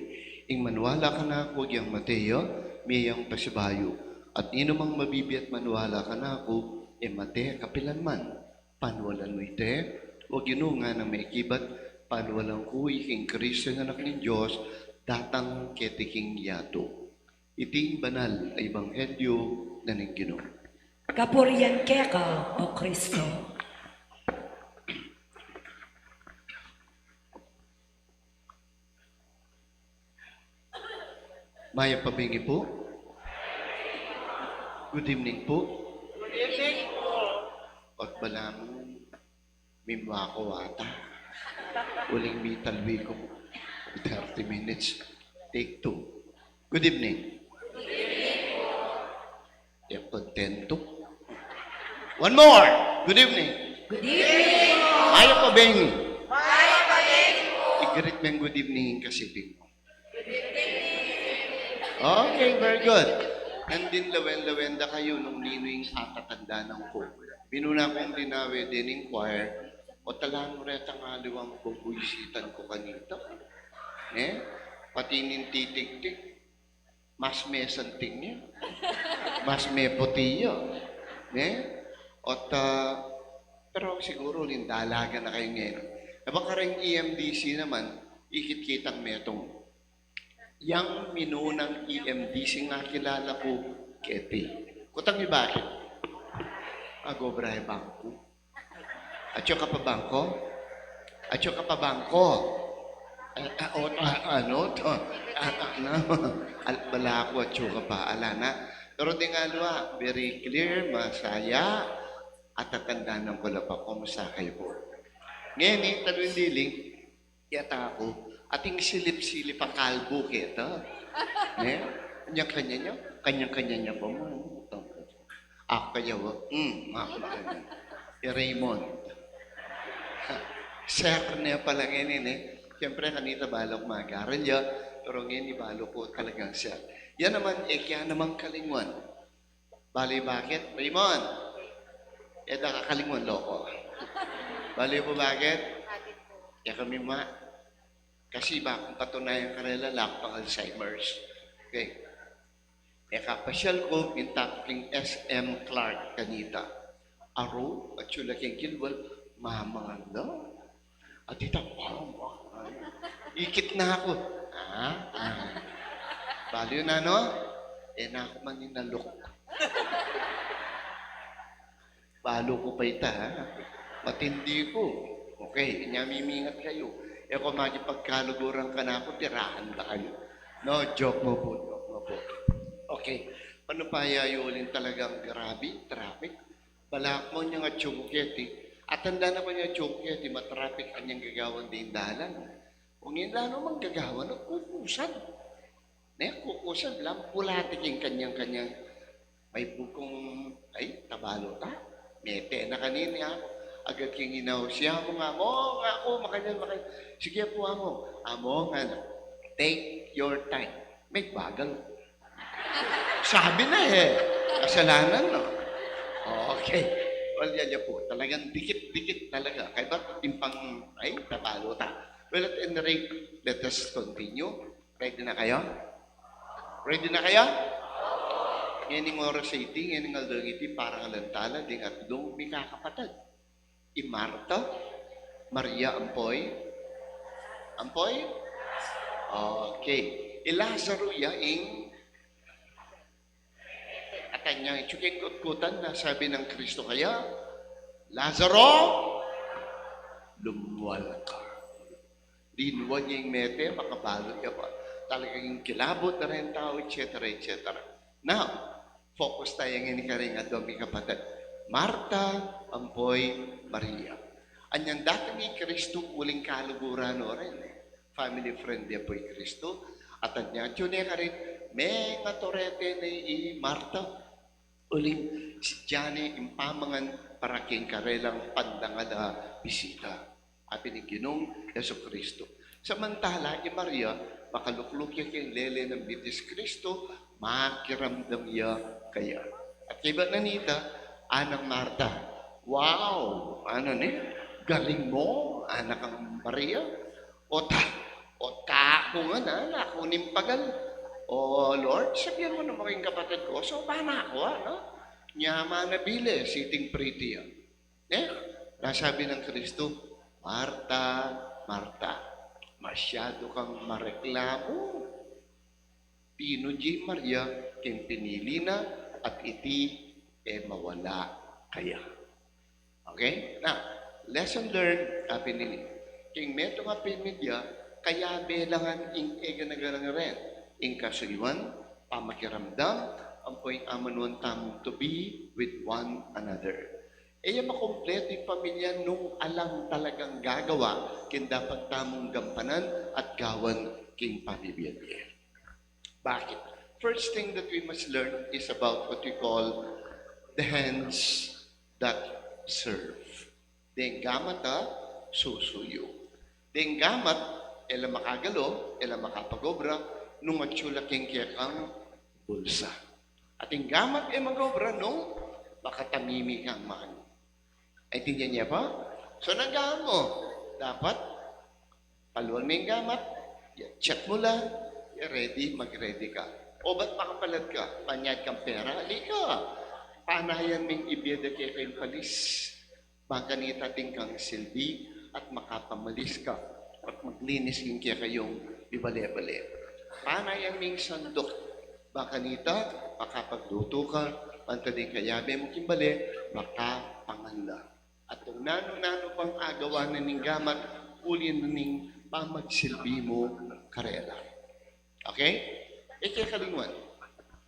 ing manwala ka na ako, yung Mateo, may ang pasibayo, at inumang mabibi at manwala ka na ako, mate kapilan man, panwalan mo ite, o ginunga ng may kibat, panwalan ko iking Kristo ng anak ng Diyos, datang ketiking yato. Iting banal ay ebanghelyo na ng Ginoo. Kapurian kaya ka, o Kristo. Maya Pabingi po. Good evening po. Good evening po. At balang mimwa ko ata. Uling mitalwi ko 30 minutes. Take 2. Good evening. Good evening po. Yung kontento. One more. Good evening. Good evening! Maya Pabingi. Maya Pabingi po. I-greet mo yung good evening kasi din mo. Okay, very good. Nandin lawen-lawenda kayo nung ninoy katatanda ng ko. Binuna kong dinawe din in choir, o talang reta nga liwang bubuisitan ko kanito. Pati nin titik-tik, mas may santing niya, mas may putiyo. Pero siguro lindalaga na kayo ngayon. Baka rin EMDC naman, ikit-kitang metong yang minunang EMDC nga kilala ko, Keti. Kutang ni bakit? Agobrahe bangko. At yung kapabangko? At yung kapabangko? Ano to? Bala ako at yung kapaala na. Pero di nga luwa, very clear, masaya, at tatandaan ng kulapa ko, masakay po. Ngayon, talwin diling, yata ako, ating silip-silip ang kalbo kita. Kanya-kanya niya po mo. Ako kaya wo. Ako kanya. Raymond. Sir niya pala ngayon Siyempre kanita balak mag-aral niya. Pero ngayon, ibalo po talagang siya. Yan naman, kaya naman kalingwan. Bali, bakit? Raymond, nakakalingwan loko. Bali po bakit? Kaya kami kasi ba, kung patunayan karela, lahat pang Alzheimer's. Okay. Kapasyal ko, minta king SM Clark kanita. Aro, at sula king kilwal, mamanganda. At ita, wow. Ikit na ako. Baliw na, no? Na ako man inalok. Balo ko pa ita, ha? Matindi ko. Okay, inyamimingat kayo. Kung magipagkaluguran ka na ako, tirahan ba kayo? No, joke mo po. Okay, panupayayulin talagang grabe, traffic. Balak mo niya nga tsuketi. At tanda na pa niya tsuketi, matraffic anyang gagawan din dalan. Kung hindi man gagawan, kukusan. Kukusan lang, pulatik yung kanyang may bukong, tabalo ta. Mete na kanina ako. Agad kong siya mo nga ako, makanyan. Sige po amo nga, take your time. May bagal. Sabi na kasalanan, no? Okay. Well, yan po. Talagang dikit-dikit talaga. Kaya ba, timpang, tabalo ta. Well, at any rate, let us continue. Ready na kayo? Ready na kayo? Ngayon yung oras 18, ngayon yung aldong iti, parang alantala, ding at dong may kakapatid. Marta, Maria Ampoy. Ampoy? Okay. Lazaro ing at kanyang itsuking kutkutan na sabi ng Kristo kaya, Lazaro, lumuwal ka. Dinuwan niya yung mete, makabalot ka pa. Talagang kilabot na rin tao, etc. Now, focus tayo ngayon ka rin at domi kapatid. Marta, Ampoy, Maria. Anyang dati ni Kristo uling kaluguran o rin. Family friend niya po yung Kristo. At anyang tune ka rin, may matorete ni Marta. Uling si Johnny impamangan para king karelang pandangala bisita. Api ni Ginong Yeso Kristo. Samantala, Maria, makalukluk niya kayong lele ng Bitis Kristo, makiramdam niya kaya. At kay Nanita, Anang Marta, wow! Ano galing mo, anak ang Maria. O ako nga na, ako nimpagal. O Lord, sabihan mo na mga kapatid ko, so paano ako, ano? Nyama na bile, sitting pretty yan. Nasabi ng Kristo, Marta, Marta, masyado kang mareklamo. Pinuji Maria, king pinili na, at iti mawala kaya. Okay? Now, lesson learned, pinili. King meto nga pinidya, kaya belangan ing eganagalang rin. Ing kasuyuan, pamakiramdam, ang po'y amanuan tamong to be with one another. Makompleto yung pamilya nung alam talagang gagawa, kin dapat tamong gampanan at gawan king pamibiyagya. Bakit? First thing that we must learn is about what we call the hands that serve. Denggamata, susuyo. Denggamat, ela makagalo, ela makapagobra, nung atsula king kang bulsa. At inggamat magobra nung makatamimi kang maan. Ay tingnan niya pa? So naggaan mo. Dapat, paluan mo yung gamat, check mo lang, ready, mag-ready ka. O ba't makapalad ka? Panyad kang pera? Halika. Panayan ming ibiyada kaya kayong palis. Maganita ting kang silbi at makapamalis ka. At maglinis yung kaya kayong bibale-bale. Panayan ming sandok. Maganita, makapagluto ka. Pantading kayabe mo kimbale, makapanganla. At kung nano-nano pang agawa na ning gamat, ulin na ning pamagsilbi mo karela. Okay? Kalingwan.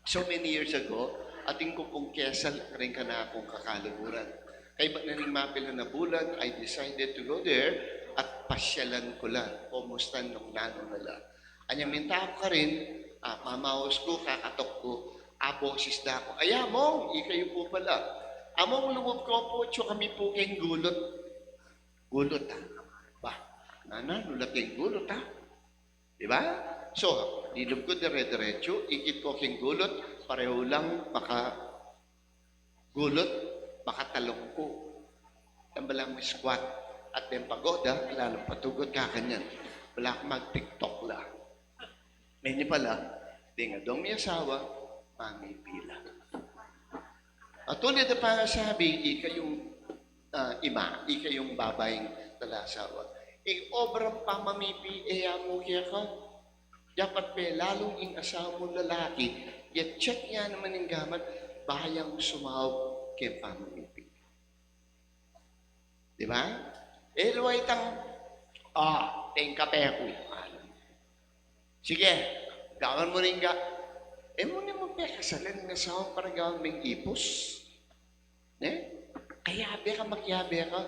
So many years ago, ating kung kesal rin ka na akong kakalaguran. Kaya ba na ning mapil na bulan, I decided to go there at pasyalan ko lang. Kumustan nung nano nala. Anyang minta ko ka rin, mamaos ko, kakatok ko, boses na ako. Ay, among, ikayo po pala. Among lubog ko po, tiyo kami po kayong gulot. Gulot, ha? Ba, nana, nulat kayong gulot, ha? Diba? So, lilob ko dire-diretso, ikit ko king gulot, pareho lang maka gulot, baka talong ko. Tambalang mo squat at then pagoda, lalong patugot ka kanyan. Wala akong mag-tiktok la. May pala, di nga dong may asawa, mami pila. At tulad na pangasabi, ika yung ima, ika yung babayang talasawa. Obrang pamamipi, mo kaya ka. Dapat lalong ing asawa mo lalaki, check niya naman yung gamat, bahayang sumawag kay pamamipi. Di ba? Luway tang, ting kape ko. Sige, gawan mo rin ka. Muna mo kasalan ng asawa para gawan may ipos. Kayabe ka, magyabe ka.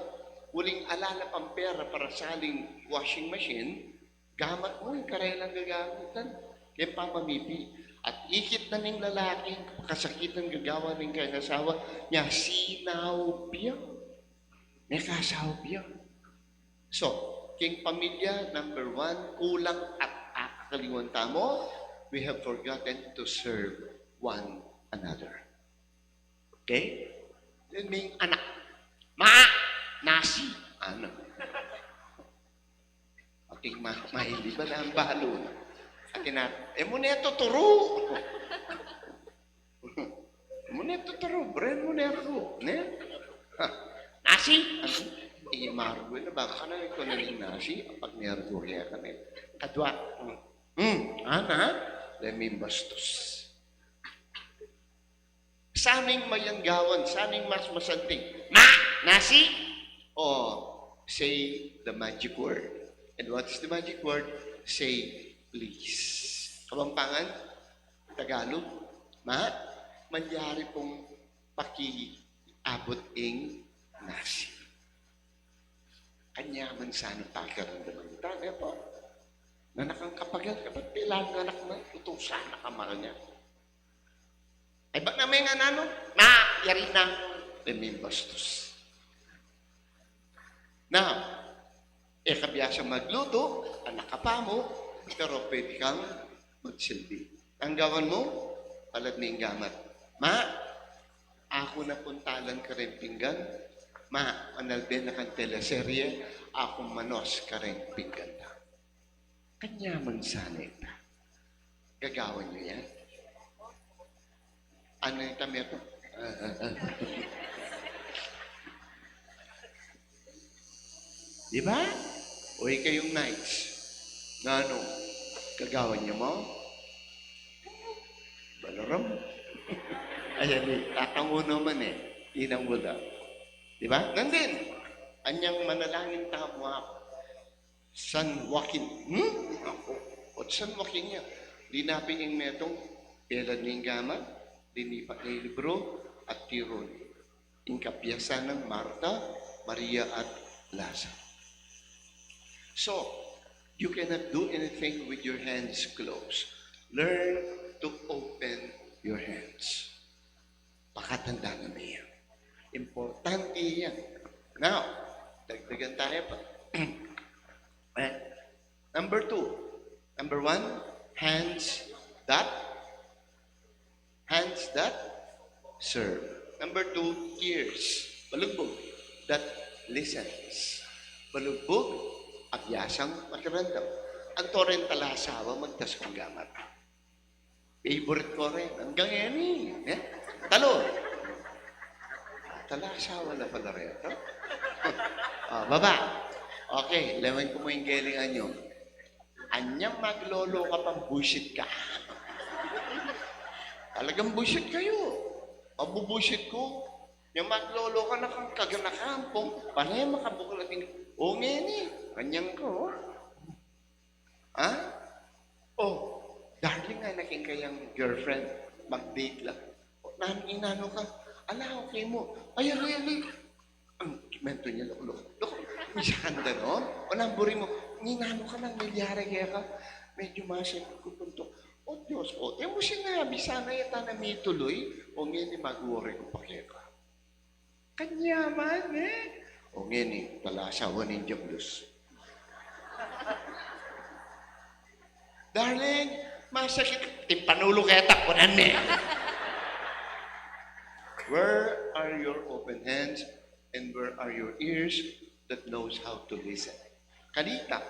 Huling alala pang pera para saling washing machine, gamat mo yung karelang gagamitan. Kaya pamamipi. At ikit na ng lalaki, kasakitan gagawa ng kanyang asawa, niya sinaw biya. May kasaw biya. So, king pamilya, number 1, kulang at akakaliwan tamo, we have forgotten to serve one another. Okay? Then may anak. Nasi. Ano? Ating mahili ba na ang balon? Atin muna ito turo. Muna ito turo. Bren muna ito. Nasi? Margo na baka ka na ito na rin nasi. Pag niyargo kaya ka na. Kadwa. Ana? Leming bastos. Saning mayanggawan, saning mas masanting. Nasi? Say the magic word. And what is the magic word? Say please. Kabampangan, Tagalog, mangyari pong pakiabot ing nasi. Kanyaman sana pagkaramdaman. Tama po. Nanakang kapagal, kapat pilang anak na, utusan na kamal niya. Ay, ba't na may nga nano? Yari na, may bastos. Now, kabiyasa magluto, anak ka pa mo, pero pwede kang magsilbi. Ang gawan mo, palad na yung gamat. Ako na puntalan ka rin pinggan. Analbe na kang teleserye, ako manos ka rin pinggan na. Kanyaman sana ito. Gagawan niyo yan. Ano yung tamer ko? Diba? O kayong nights. Na ano? Gagawan niyo mo? Balaram. Ayan tatango naman Inang wala. Diba? Nandin. Anyang manalangin tamo ako. San Joaquin. Ako. O San Joaquin niya. Linapin yung metong pelad ng gamat, linipat ng libro, at tiron. Ingkapyasan ng Marta, Maria, at Lazaro. So, you cannot do anything with your hands closed. Learn to open your hands. Pakatanda na yan. Importante yan. Now, dagdagan tayo pa. Number 2. Number 1, hands that serve. Number 2, ears. Balugbog. That listens. Balugbog, agyasang makarandam. Ang torrent talasawa, magtas kong gamat. Favorite ko rin. Hanggang yan Talon. Talasawa na pala rin ito. Baba. Okay, laman ko mo yung galingan nyo. Anyang maglolo ka pang bullshit ka. Talagang bullshit kayo. Mabubullshit ko. Yung maglolo ka na kang kaganakampong, panay makabukulating, kanyang ko. Darling nga naging kayang girlfriend, mag-date lang. Inano ka, okay mo. Ay, ang mento niya, loko. Misa ka na gano'n? O namburi mo, ninano ka ng milyari kaya ka, medyo masaya kupunto. Diyos ko, mo sinabi, sana yata na may tuloy, ngayon mag-worry ko pa kaya ka. Kanyaman talasawa ng Diablos. Darling, masakit. Timpanulo kaya tapunan eh. Where are your open hands and where are your ears that knows how to listen? Kanita,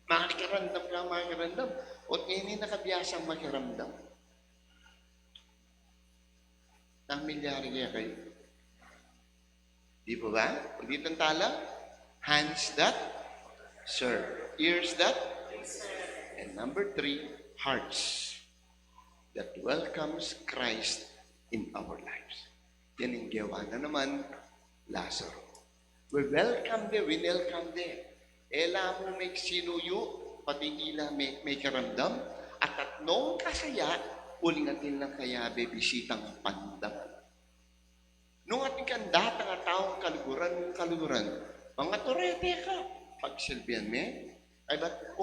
makiramdam. O ngayon nakabiyasang makiramdam. Namilyari kaya kayo. Di po ba? Ulitan tala. Hands that serve. Ears that and number 3, hearts that welcomes Christ in our lives. Yan ang gawa na naman, Lazaro. We welcome there. Ela mo may sinuyo, pati ila may karamdam, at tatlong kasaya, uling atin lang kaya bebisitang pandam. Nung ating kanda, nga taong kaluguran, mga torete ka, pagsilbihan me, ay ba't,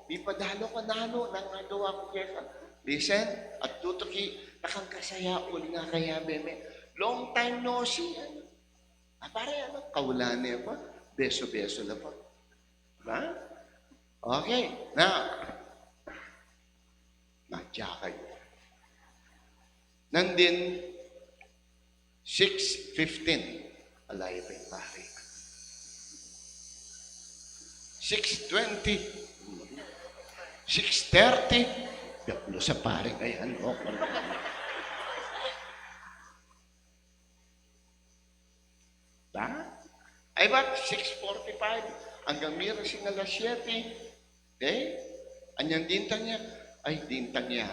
di padalo ka nano, nangagawa ko kaya ka. Listen, at tutuki, nakang kasaya, uling nga kaya beme, long time no see, pare, kaulan niya pa, beso-beso na pa. Diba? Okay, now, madya kayo. Nandin, 6:15, alaya pa yung pare. 6:20, 6:30, gaplo sa pare ayan, okay. Ba? Ay ba't 6:45 hanggang mirasing alas 7? Anyang dintang niya? Ay, dintang niya.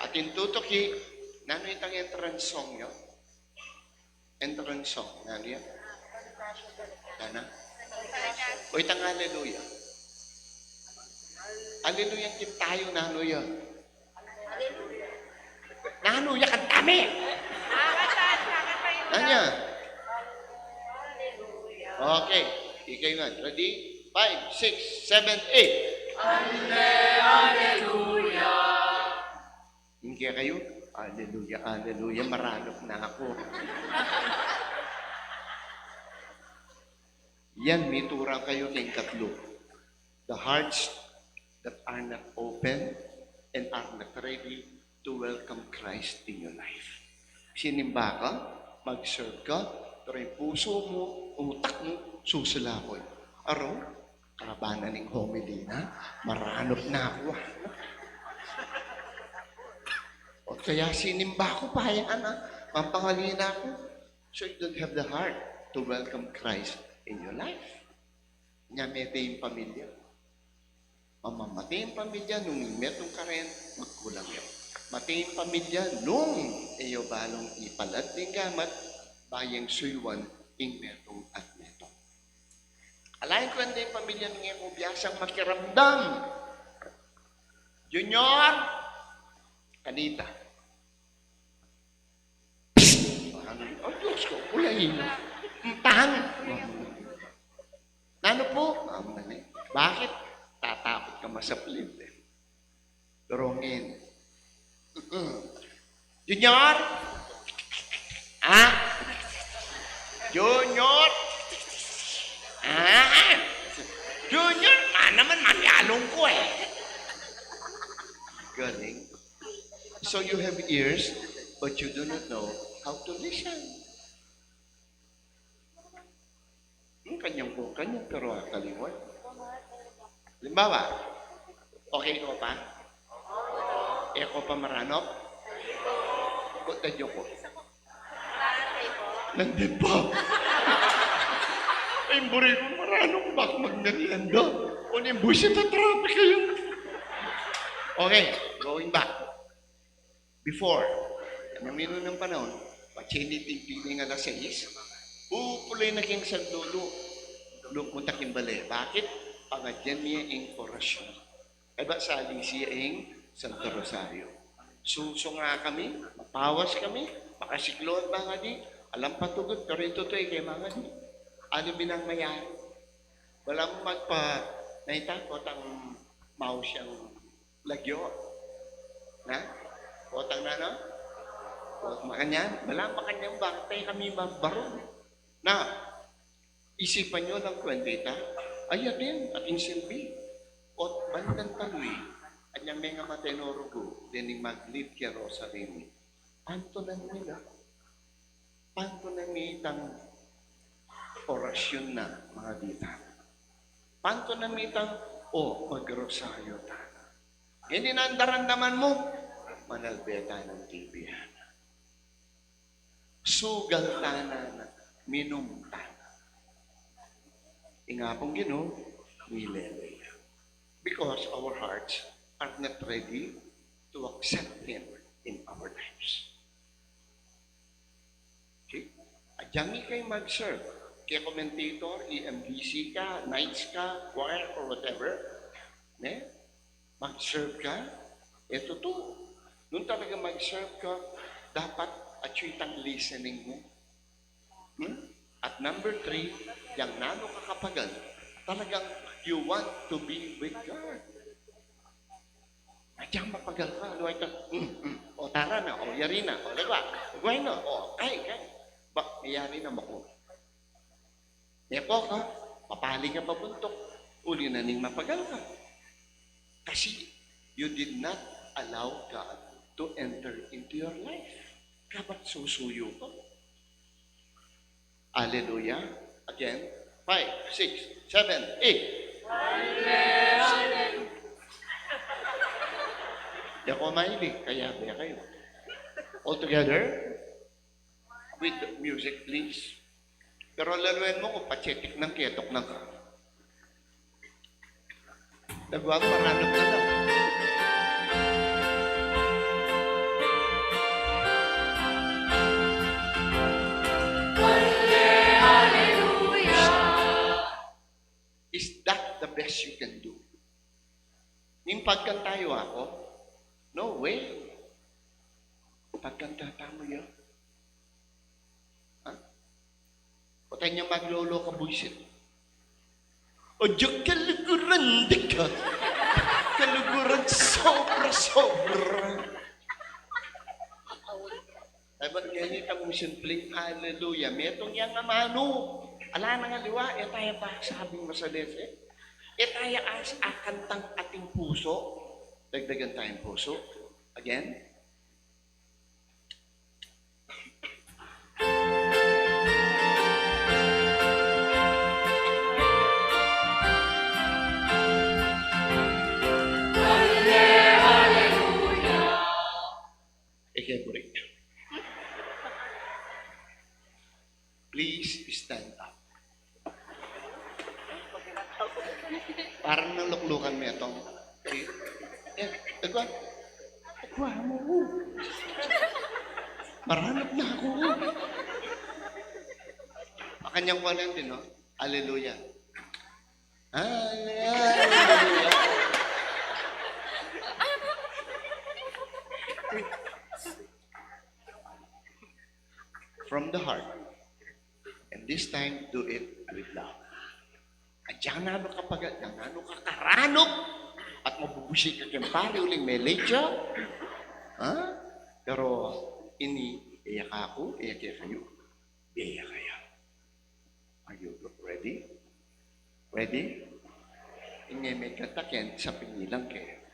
At yung tutuki, nano itang entrance song niyo? Entrance song, nano yan? Nana? O itang hallelujah. Hallelujah kit tayo, nano yan? Nano yan, kantami! Nanya? Okay. Ikay nga. Ready? 5, 6, 7, 8. Hallelujah! Hindi kayo? Hallelujah, hallelujah. Maranok na ako. Yan, may turang kayo kayong tatlo. The hearts that are not open and are not ready to welcome Christ in your life. Sinimba ka, mag-serve ka, pero yung puso mo, utak mo, susulakoy. Araw, karabanan ng homily na, maranop na ako. O kaya sinimba ko, pahayaan na, mampangalina ako. So you don't have the heart to welcome Christ in your life. Nyamete yung pamilya. Mamamati yung pamilya, nung imetong karen, magkulang yun. Mati yung pamilya, nung iyo balong ipalad ng gamat, bayang suywan, ing metong at metong. Alayin ko yung pamilya ng iyong biyasang makiramdam. Junior, kanita. Oh, Diyos ko, ulayin. Tahan. Ano po? Bakit? Tatakot ka masaplid. Durungin. Junior? Ah? Junior? Ah? Junior? Naman manyalong ko eh. Galing. So you have ears, but you do not know how to listen. Kanyang po, kanyang pero kaliwan. Limbawa, okay ko pa? Eko pa maranop? Kung tadyo ko. Nandun pa. Ay, buri ko maranop, baka magnanianda. O niyang busit na traffic kayo. Okay, going back. Before, namino ng panahon, pachinitig-tigning alas 6, pupulay na kiyang sa dulo. Lumunta kimbali. Bakit? Pangadyan niya ang orasyon. Ay ba sa siya ang Santo Rosario. Suso nga kami, mapawas kami, makasiklod mga di, alam patugod, pero ito to kay mga di. Ano binang mayari? Walang magpa, nahitakot ang mouse siyang lagyo. Na? Potang na, no? O makanyan, walang makanyang bantay kami mabaron. Na, isipan nyo ng kwentita, ayan din, ating silbi. Ot bandang taloy, anyang may nga matenorugo, dining maglid kaya rosarimi. Panto na nila. Panto na mitang orasyon na, mga dita. Panto na mitang, magrosaryo ta. Hindi nandaran naman mo, manalbeta ng tibihan. Sugal tanan, minum tanan. Ingapong Ginoo, nilelay. Because our hearts are not ready to accept Him in our lives. Okay? Adyangi kayo mag-serve. Kaya commentator, EMBC ka, nights ka, choir, or whatever. Ne? Mag-serve ka. Ito to. Nung talaga mag-serve ka, dapat achievang listening mo. At number 3, yung nano kakapagal, talagang you want to be with God. Adyang mapagal ka, ano ito? O tara na, o yari na, o diba? Gawin na, o kay. Ba, mayari na mo ko. Eko ka, papali ka pabuntok, uli na ning mapagal ka. Kasi you did not allow God to enter into your life. Kabat susuyo ka. Hallelujah. Again. 5, 6, 7, 8. Hallelujah. Di ako mahilig, kaya kaya kayo. All together. With the music, please. Pero laluin mo kung pachetik ng ketok ng ka. Nagwag maranap na lang. Is that the best you can do? Yung pagkantayo ako, no way. Pagkanta mo yun. Ha? O tayo niya maglolo ka buisit. O Diyok, kaluguran di ka. Kaluguran sobra-sobra. Ay ba, ganyan ka mission plate, hallelujah. Metong yang amano. Ala na nga liwa, tayo pa sabing masalit tayo as akantang ating puso. Dagdagan tayong puso. Again. Break. Please stand up. Parang naluklukan mo itong. Agwa mo. Maranap na ako. Kanyang kwanan din, no? Hallelujah. Hallelujah. From the heart. And this time, do it with love. At diyan na kapag, diyan na kakaranok, at mabubusik ka kang pari uling may lecha. Ha? Pero, iyak ako, iyak kayo. Iyak kayo. Are you ready? Ready? Ingay may katakin sa pinilang kayo.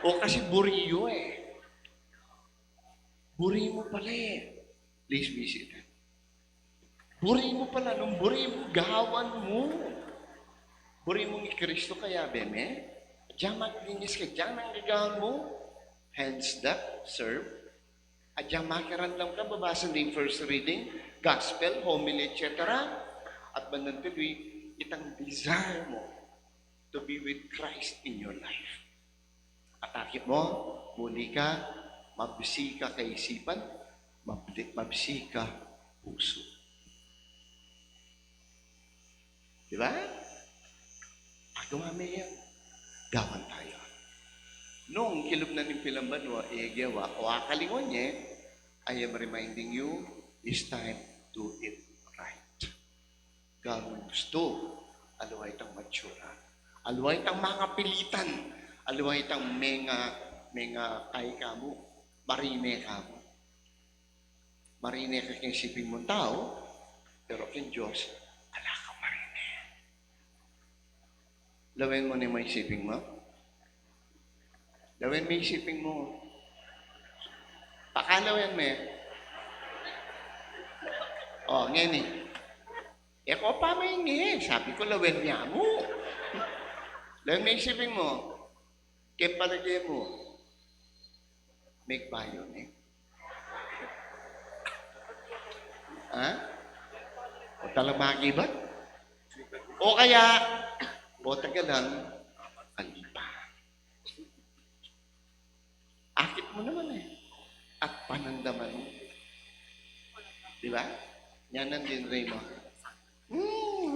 O kasi buriyo Buri mo pala Please visit. Buri mo pala. Nung buri mo, gawan mo. Buri mo ni Kristo kaya, beme. Diyan maglinis ka. Diyan ang gagawan mo. Hands up, serve. At diyan makaran lang ka. Babasa din first reading, gospel, homily, etc. At bandang tuloy, itang desire mo to be with Christ in your life. Atakip mo, muli ka, mabisi ka kaisipan, mabisi ka puso. Di ba? Pag dumami yan, gawan tayo. Nung kilog na ng pilambanwa, egewa, o akalingon niya, I am reminding you, this time, do it right. Gawin gusto, aluay tang matsura. Aluay tang mga pilitan. Aluay tang mga kay kamu. Marine kamu. Marine ka kang isipin mong tao, pero kin Diyos, ala ka marine. Lawin mo na may isipin mo. Lawin mo isipin mo. Pakalawin mo eh. O, ngayon eh. Eko pa may ngayon. Sabi ko, lawin niya mo. Lawin mo isipin mo. Kaya palagay mo. Make bayo eh. Ha? O talamagi ba? O kaya, o tagalan, alipa. Akit mo naman eh. At panandaman mo. Di ba? Yan ang din rin mo.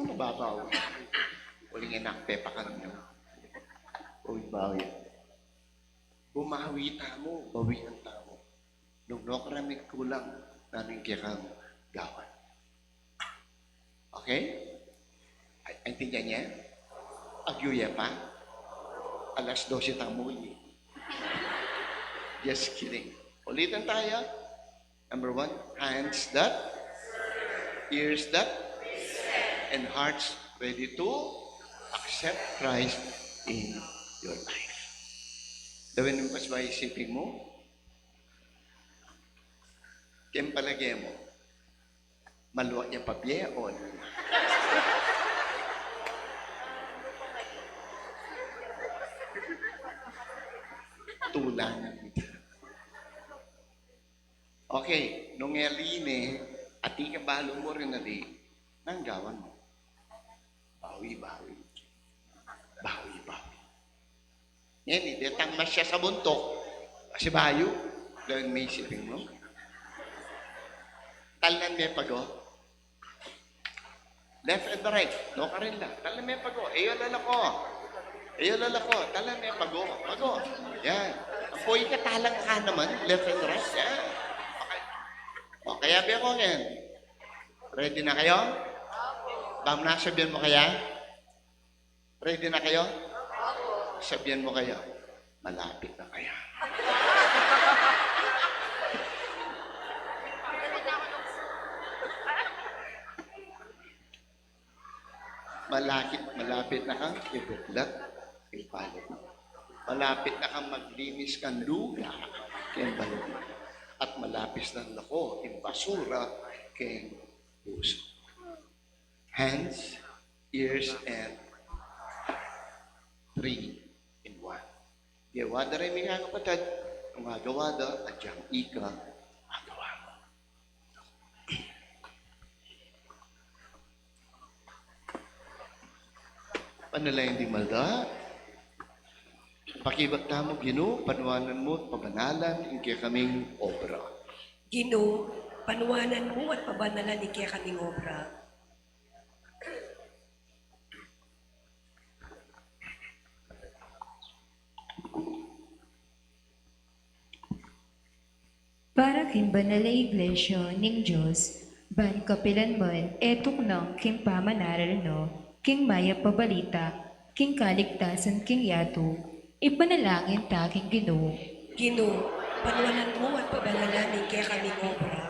Mababaw. Uling enak, pepa ka naman. Uy, bawi. Bumawi tamo, bawi ang tamo. Nung nakaramig kulang, namin kikang gawan. Okay? Intindihan niya? Agyuya pa? Alas 12 tamo eh. Just kidding. Ulitin tayo. Number 1, hands that, ears that, and hearts ready to accept Christ in your life. Gawin mo pas ba isipin mo? Kaya palagay mo, maluwa niya pabyeon. Tulan. Okay, nung eline, ati ka balo mo rin na di, nanggawan mo. Bawi. Yan, hindi tangmas siya sa buntok. Kasi bayo, gawin may isipin mo. Talan may pago. Left and right, no ka rin lang. Talan may pago, eyo lalako. Talan may pago. Yan. Apoy ka talang ka naman, left and right. Yan. O, kaya biya ko yan. Ready na kayo? Bam na, sabihan mo kaya? Ready na kayo? Sabihan mo kaya? Malapit na kaya. Malapit na kang ibutlat, ipalit. Malapit na kang maglinis kang luga, kayang balot. At malapis ng lako, yung basura, kayang puso. Hands, ears, and 3 in 1. Gawada rin mga kapatid, kung agawada at yung ika, agawa mo. Panalayan di malda, pakibat mo, Ginoo, panuwanan mo at pabanalan, hindi kaming obra. Ginoo, panuwanan mo at pabanalan ni kaya kaming obra. Para king banal na iglesia ning Diyos, ban kapilan man etok nang king pamanaral no, king maya pabalita, king kaligtasan king yato, ipanalangin ta king Ginoo. Ginoo, panuwanan mo at pabanalan ni kaya kaming obra.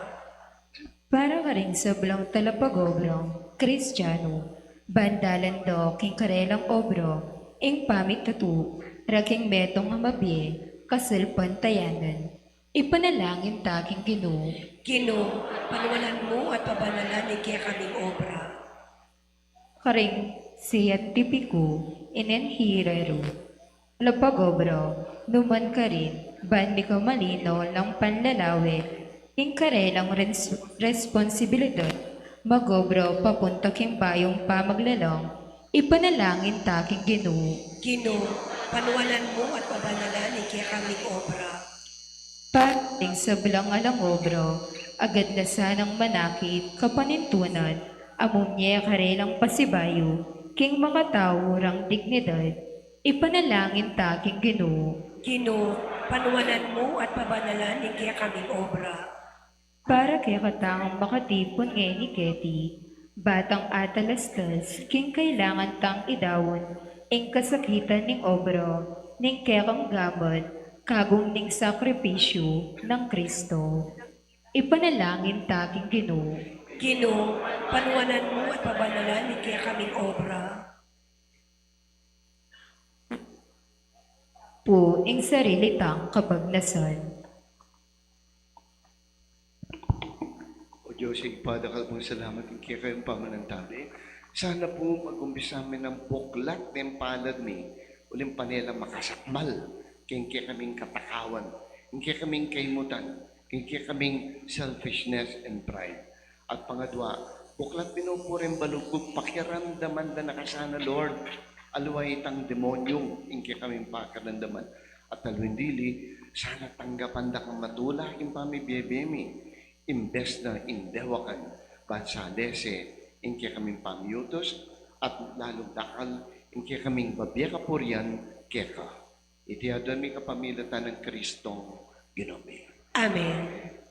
Para ka rin sa blang talapagobrang, Kristiyano, bandalan do king karelang obro, ing pamit tatu, raking metong hamabye, kasalpan tayanan. Ipanalangin ta king Ginoo. Ginoo, panuwanan mo at pabanalan ni kaya kaming obra. Karing siyat tipiko, inenhirero. Lapagobro, numan ka rin, ban di ka malino ng panlalawit, ing karelang responsibilidad, magobro papunta king bayong pamaglalong, ipanalangin ta king Ginoo. Ginoo, panuwanan mo at pabanalan ni kaya kaming obra. Pating sa bilang alang obro, agad na sanang manakit kapanintunan, amunye karelang pasibayo, king makatawurang dignidad, ipanalangin ta king Ginoo. Ginoo, panuwanan mo at pabanalan ni kaya kaming obra. Para kay katang makatipon ni Keti, batang atalastas, king kailangan tang idawon, ing kasakitan ning obro, ning kekang gamot, kagong ning sakripisyo ng Kristo. Ipanalangin taking Ginoo. Ginoo, panuwanan mo at pabanalan ni kaya kaming obra. Po ing sarili tang kabagnasan. O Diyos, ipadakal mong salamat ng kaya kayong pamanantali. Sana po mag-umpisa amin ng buklat ng palad mi, uling panela makasakmal, kaya kaming katakawan, kaya kaming kaimutan, kaya kaming selfishness and pride. At pangadwa, buklat pinupurin balugog, pakiramdaman na nakasana, Lord, aluay itang demonyong, kaya kaming pakaramdaman. At talwindili, sana tanggapan da kang matula, yung pamibiyebemi, imbes na indewakan, bansalese, inke kaming pamiyutos, at lalong dakal, inke kaming babya kapuryan, keka. Itiadon mi kapamilatan ng Kristong Ginome. Amen.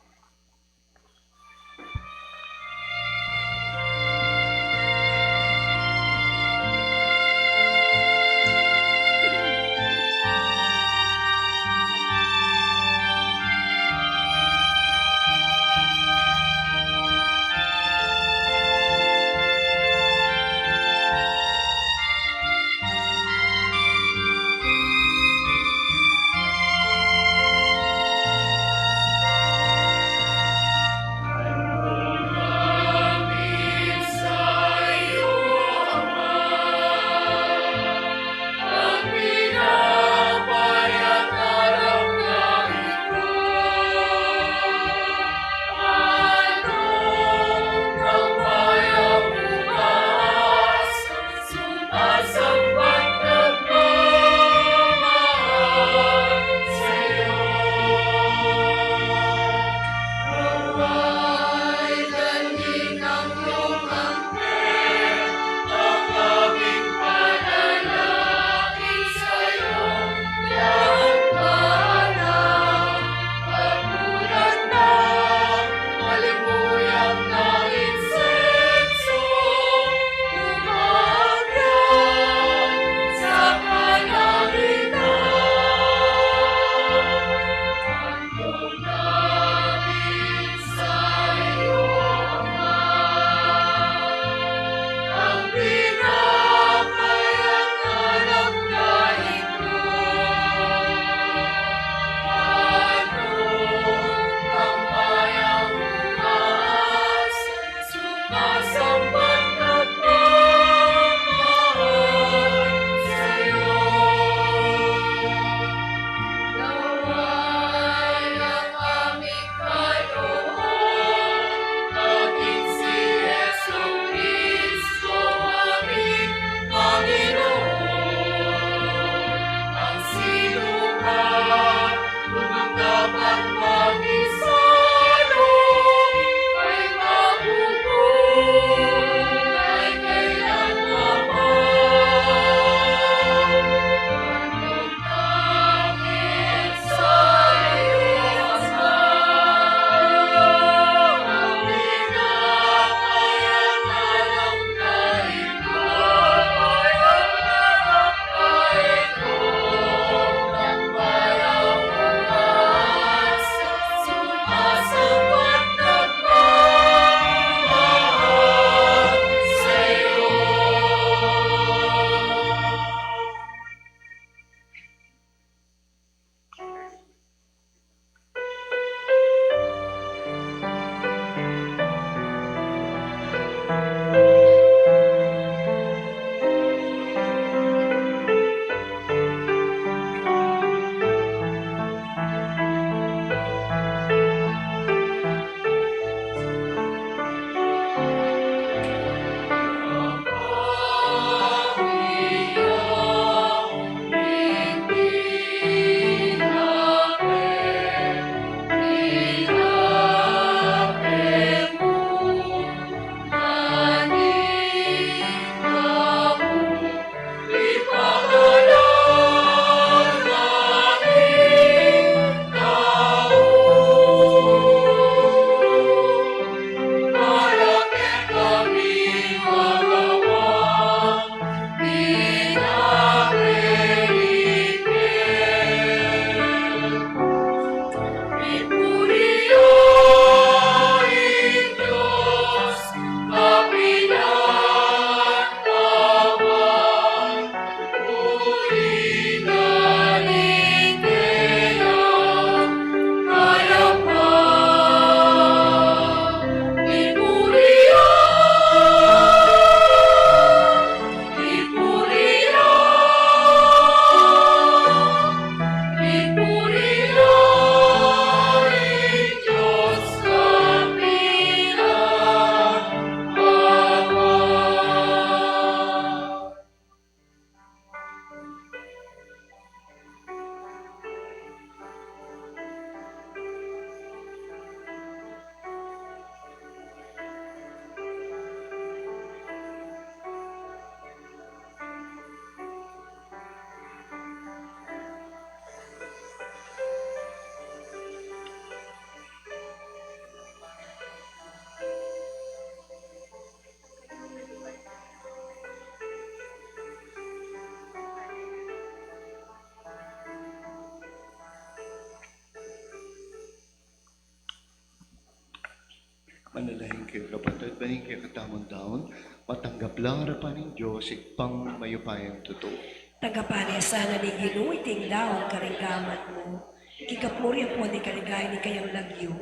Manalangin kayo kapatid, bahin kayo katamon daon, matanggap lang harapan ng Diyos, ikpang mayupayang totoo. Tagapani sana ni Ginoo iting daon karinggaman mo. Kikapuri ang po ni kaligay ni kayang lagyo.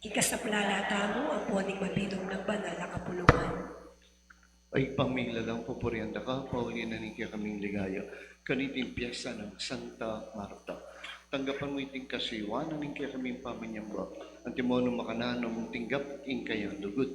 Ikasaplalata mo ang po ni mabidong ng banal na kapulungan. Ay pamila lang pupurianda ka, paulinan ni kaya kaming ligaya, kaniting piyesa ng Santa Marta. Tanggapan mo iting kasiwanan ng kaya kaming paminyamba, ang timono makananong tinggap ing kayang lugod.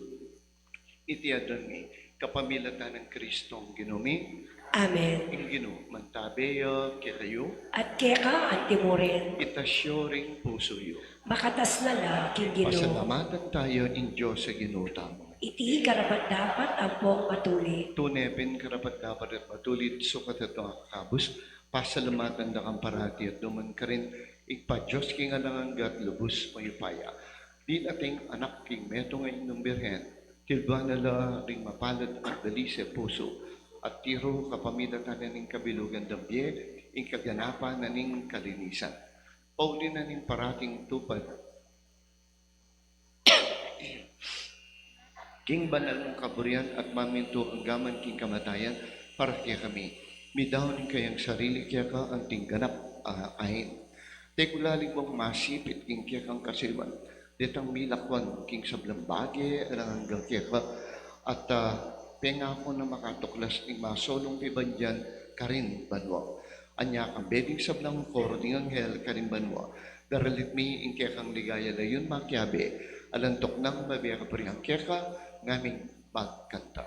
Itiadan ni, kapamilatan ng Kristong ginumi, Amen. ing gino, mantabeyo, kaya kayo, At keka ang timurin, itasyo ring puso yo. makatas na la king Ginoo. Pasalamatan tayo in Diyos sa ginuta mo. Iti karapat dapat ang pong matuli. Tunepin karapat dapat at matulit sukat at mga kakabus, pasalamatan da kang parati at duman ka rin, ikpa Diyos king alanganggat lubos mayupaya. Di nating anak king meto ngayon ng birhen, tilba na la ring mapalad at dali sa puso, at tiro kapamilatan na ning kabilugan dambye, ing kaganapan na ning kalinisan. Pauli na ning parating tupad, king banal mong kaburian at maminto ang gaman king kamatayan para kaya kami. Midawin kayang sarili kaya ka ang tingganap ahin. Tekulaling mong masipit king kaya kang kasiwan. Detang milakwan king sablang bagay ang hanggang kaya ka. At penga ko na makatuklas ning masolong ibandyan karin banwa. Anya kang beding sablang koro ting anghel karin banwa. Daralit mi ing kaya kang ligaya na yun makyabe. Alantok nang mabiya ka pa rin ang kaya ka ngaming magkanta.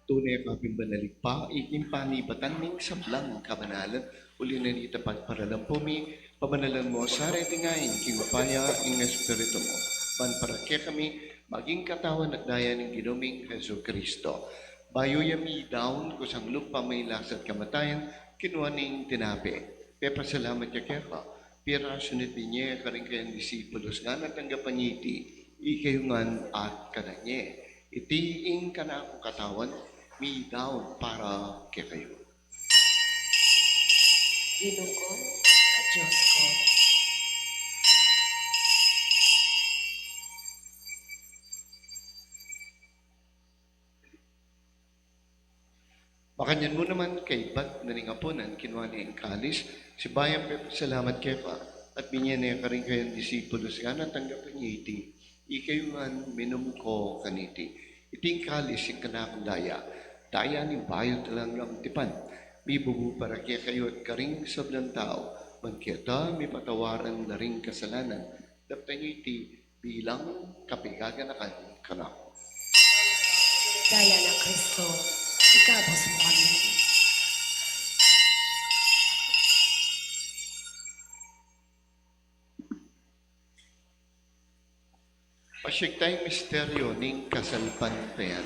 Tunay kaping banaligpa, ikimpani batanning sablang kabanalan, uli na nita pagparalang pumi, pamanalan mo sa retingain, kingupaya ing espiritu mo. Man para kaya kami, maging katawan at daya ng ginuming Jesu Kristo. Bayo yami down, kusang lupa may lasat kamatayan, kinuha ning tinabi. Pepa salamat ya kaya ka, pira sunit niya ka rin kayang disipulos nga natanggapan niya iti, ikayungan at kananye. Itiing ka na akong katawan, mi down para kaya kayo. Ginoo ko at Diyos ko. Makanyan mo naman kay Bat na ningapunan, kinuha niya ang kalis, si Bayan Pepe, salamat kaya ka, at binyan niya ka rin kayang disipulos nga natanggapan niya iti, ikayungan minum ko kaniti. Iting kalis yung kanakang daya, daya ni bayo talang tipan, may bubu para kaya kayo at karing sablang tao, magkita may patawaran na ring kasalanan, dapta niyo iti bilang kapigaganakan kanako. Daya ng Kristo, ikabos mo kami. Pasyik tayong misteryo ning kasalpantayan.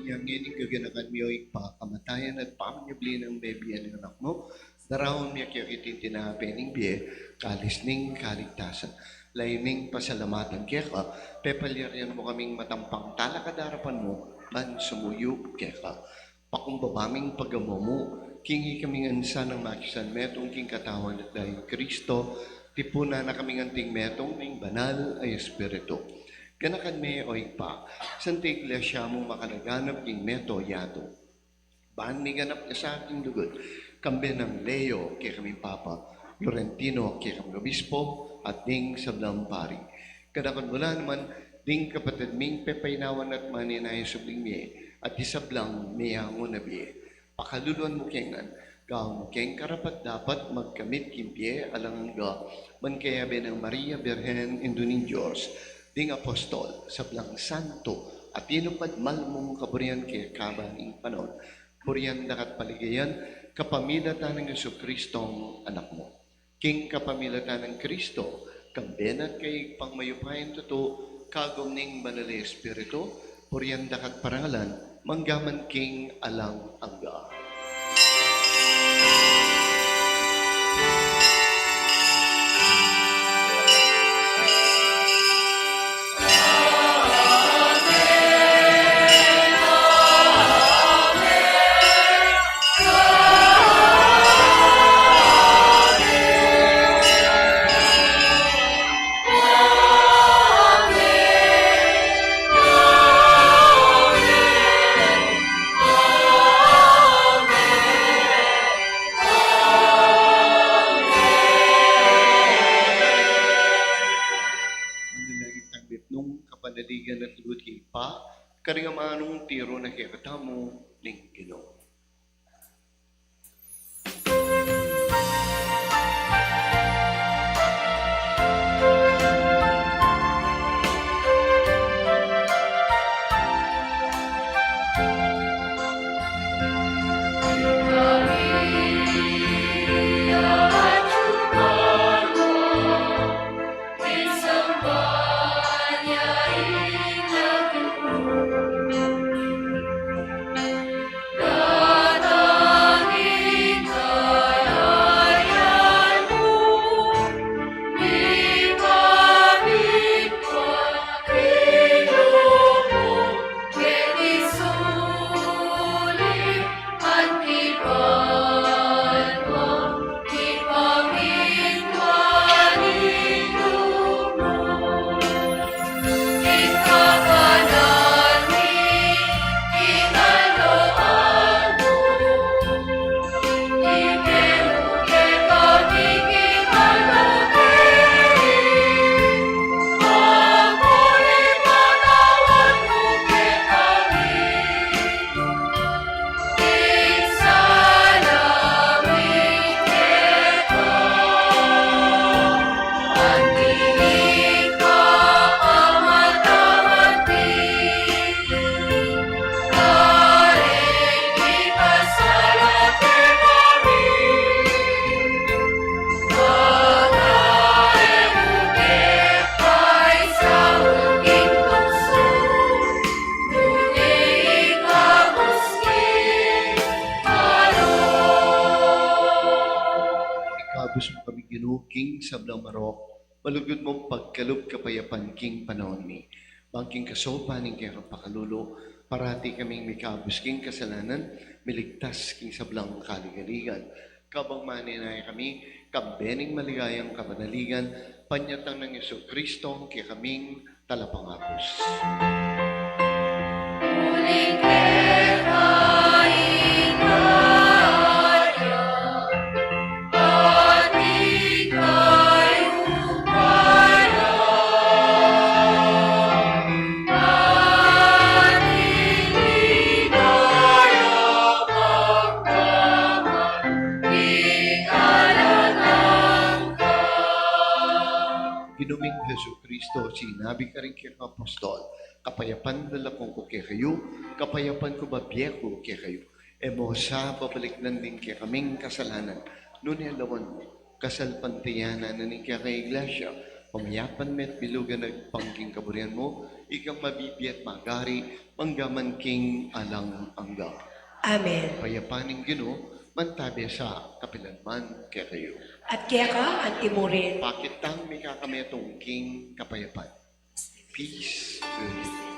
niya ngining gaganakan mo pa kamatayan at pamanyabli ng bebiyan ng anak mo. Darawon niya kaya kitin tinapening biye, kalis ning kaligtasan. Layning pasalamatan kaya ka, pepalyarian mo kaming matampang talakadarapan mo, man sumuyo kaya ka. Pakumbabaming pagamo mo, kingi kaming ansa ng makisan metong king katawan at dahil Kristo, tipuna na kaming anting metong ng banal ay Espiritu. Ganakan me o pa, Santa Iglesia mo makanaganap king meto yato. Baan may ganap ka sa ating lugod, kambe ng Leo kay kaming Papa, Florentino kay kaming Obispo, at ding sablang pari. Ganakan mula naman, ding kapatid ming pepaynawan at maninay subling miye, at isablang miyango na biye. Pakaluluan mo kengan, Gaong keng karapat dapat magkamit kimpye alang ga man kaya ng Maria Birhen Indunin Diyos, ding apostol, sablang santo, at inupad malmong kaburian kaya kabaning panon, purian dakat paligayan, kapamilatan ng Jesucristong anak mo. King kapamilatan ng Kristo, kambenat kay pangmayupayan totoo, kagom ning banal Espiritu, purian dakat parangalan, manggaman king alang angga. Manalangin tanggit nung kapanaligan at lugod kay pa, karingamanong tiro na kaya katamo, ling Ginoo. Ikabos mo kami ginuging sablang marok, malugod mo pagkalog kapayapan king panahon ni. Bangking kasopa ning kaya kapakalulo, parati kaming mikabos king kasalanan, miligtas king sablang kaligaligan. Kabang maninay kami, kambening maligayang kapanaligan, panyatang ng Yesu Kristo kaya kaming talapangapos. Ginuming Jesu Kristo, sinabi ka rin kay apostol, kapayapan dalakong ko kay kayo, kapayapan ko babiyeko kay kayo. Emo sa babaliknan din kay kaming kasalanan, nunay lawan mo, kasalpantiyanan na ni kaya kay Iglesia, pamayapan met bilugan nagpangking kaburian mo, ikang mabibiat magari, manggaman king alang angga. Amen. Payapaning Ginoo, mantabi sa kapilanman kaya kayo. At kaya ka ang imurin. Pakitang may kakametong king kapayapan. Peace be with you.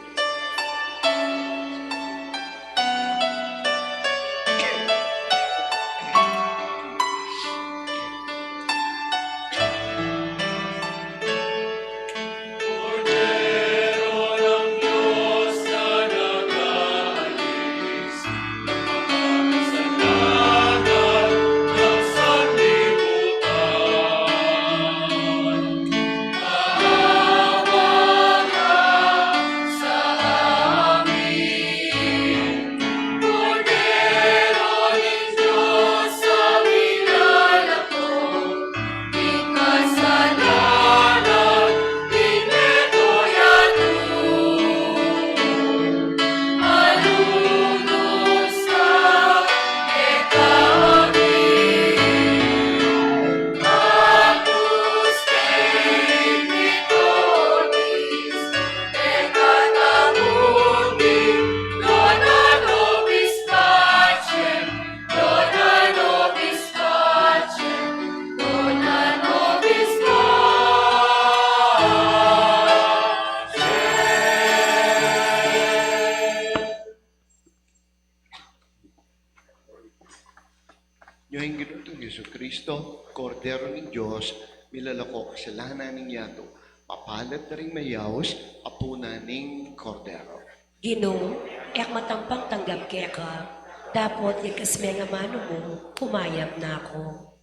Ngayong Ginoong Yesu Kristo, Kordero ng Diyos, milalako kasalanan ng yato, papalat na rin mayawos, apuna ng Kordero. Ginoo, ek matampang tanggap kaya ka. Dapat yakas may nga mano mo, kumayap na ako.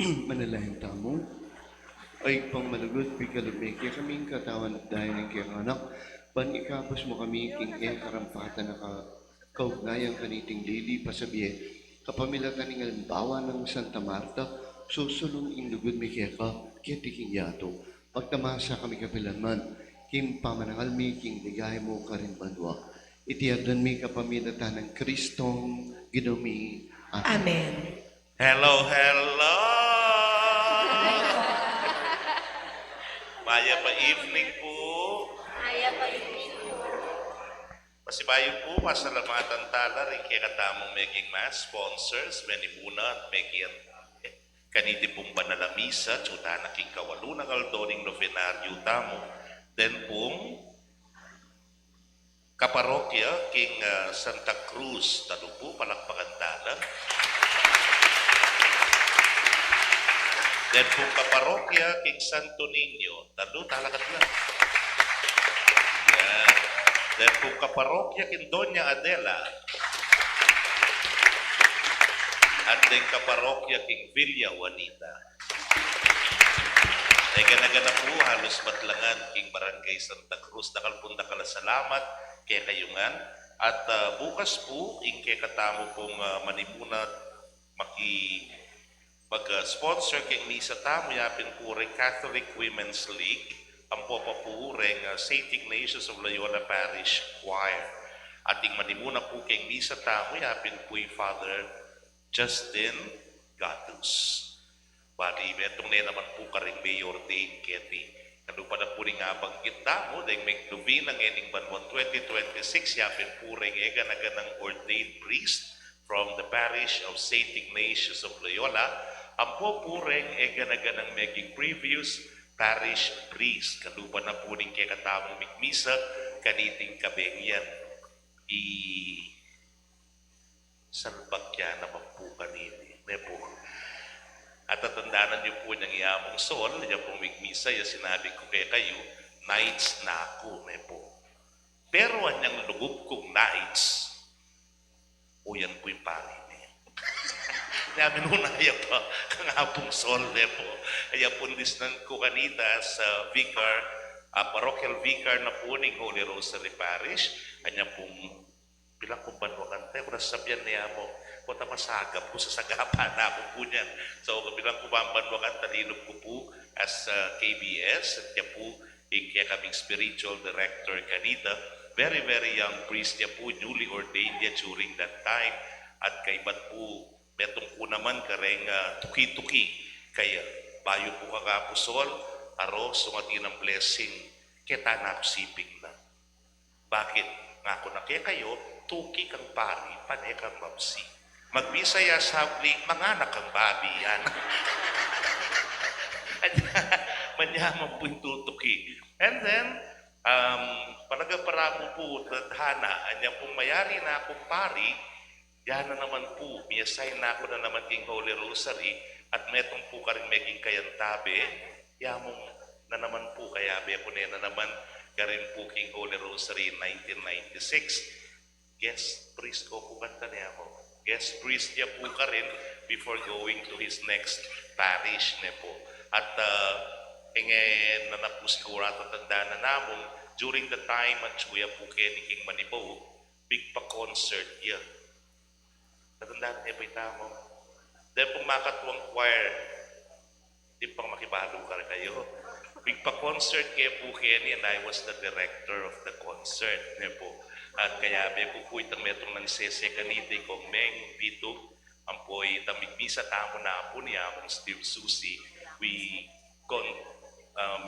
Manalahin tamo. Ay pang malugod, pikalubay, kaya kaming katawan at dahil ng kaya anak, ban ikapos mo kami king karampatan na kaugnayan kaniting lili pasabihe, kapamilatan ng alimbawa ng Santa Marta, susulong inlugod mi kaya ka, kaya tiking yato, pagtamasa kami kapilanman, kim pamanangal mi king ligay mo karin banwa, itiyadan mi kapamilatan ng Kristong ginumi. Amen. Amen. Hello, hello! Maya pa evening po. Masibayo po, masalamatan tala rin kaya katamong meging mas sponsors, menimuna at meging kaniti pong banalamisa, tsuta na king kawalu ng aldoning novenaryo tamo. Then pong kaparokya king Santa Cruz, talo po, palakpakan tala. Then kung kaparokya, King Santo Niño, talo, talagat lang. Yan. Then kung kaparokya, King Doña Adela. At then kaparokya, King Villa Juanita. Ay ganagana po, halos batlangan, King Barangay Santa Cruz, nakalpunta kala salamat, kaya kayungan. At bukas po, ing kaya katamo pong manimuna, mag-sponsor kay Misa Tamo, yapin po rin Catholic Women's League, ang po rin St. Ignatius of Loyola Parish Choir. Ating manimuna po kay Misa Tamo, yapin po yung Father Justin Gatus. Bali, metong na naman po ka rin Mayor Dane Ketty. Ano pa na po rin nga banggit tamo, dahil may novena ng ending banwan 2026, yapin po rin ganang ordained priest from the parish of St. Ignatius of Loyola. Ang pupureng ganang maging previous parish priest. Kalupa na po rin kaya katamong mikmisa kaniting kabengyan. Salbagya naman po kanini. Po. At tatandaanan niyo po niyang iamong sol, niya pong mikmisa, ya sinabi ko kaya kayo, nights na ako. Po. Pero anyang lugub kong nights, o yan po yung pari niya. Namin una, ayaw pa, kangapong sol, po. Ayaw pundisnan ko kanita sa vicar, parochial vicar na po ng Holy Rosary Parish. Kanya pong bilang kong banwakan tayo, kung nasasabihan niya mo, kung tamasagap ko, sasagapan na ako po niyan. So, bilang kong banwakan, talinob ko po as KBS, at kaya po, kaya kaming spiritual director kanita, very, very young priest niya po, newly ordained niya during that time. At kay ba't po, metong po naman kareng tuki-tuki. Kaya, bayo po kakapusol, aro, sungati ng blessing, kita na ako siping na. Bakit? Nga ko na kaya kayo, tuki kang pari, panay kang mapsi. Magbisaya sabli, mga nakang babi yan. Manyaman po yung tutuki. And then, panagapara mo po, tadhana, anya pong mayari na akong pari, yan na naman po, miyasay na ako na naman king Holy Rosary, at metong po ka rin meging kayantabe, yamong na naman po, kaya ako na naman ka rin po king Holy Rosary 1996. Guest priest ko po kanta niya ako. Guest priest niya po ka rin before going to his next parish niya po. At nanak po siguro at tanda na namong during the time at suya po kay ni King Manibo, big pa concert yan. Natandaan niya ba yung tamo? Dahil pong makatuwang choir, di pang makibalo ka kayo. Big pa concert kaya po Kenny and I was the director of the concert. Niya po. At kaya may po itang metong nagsese kanite kong Meng Vito, ang po itang migmisa tamo na po niya akong Steve Susi. We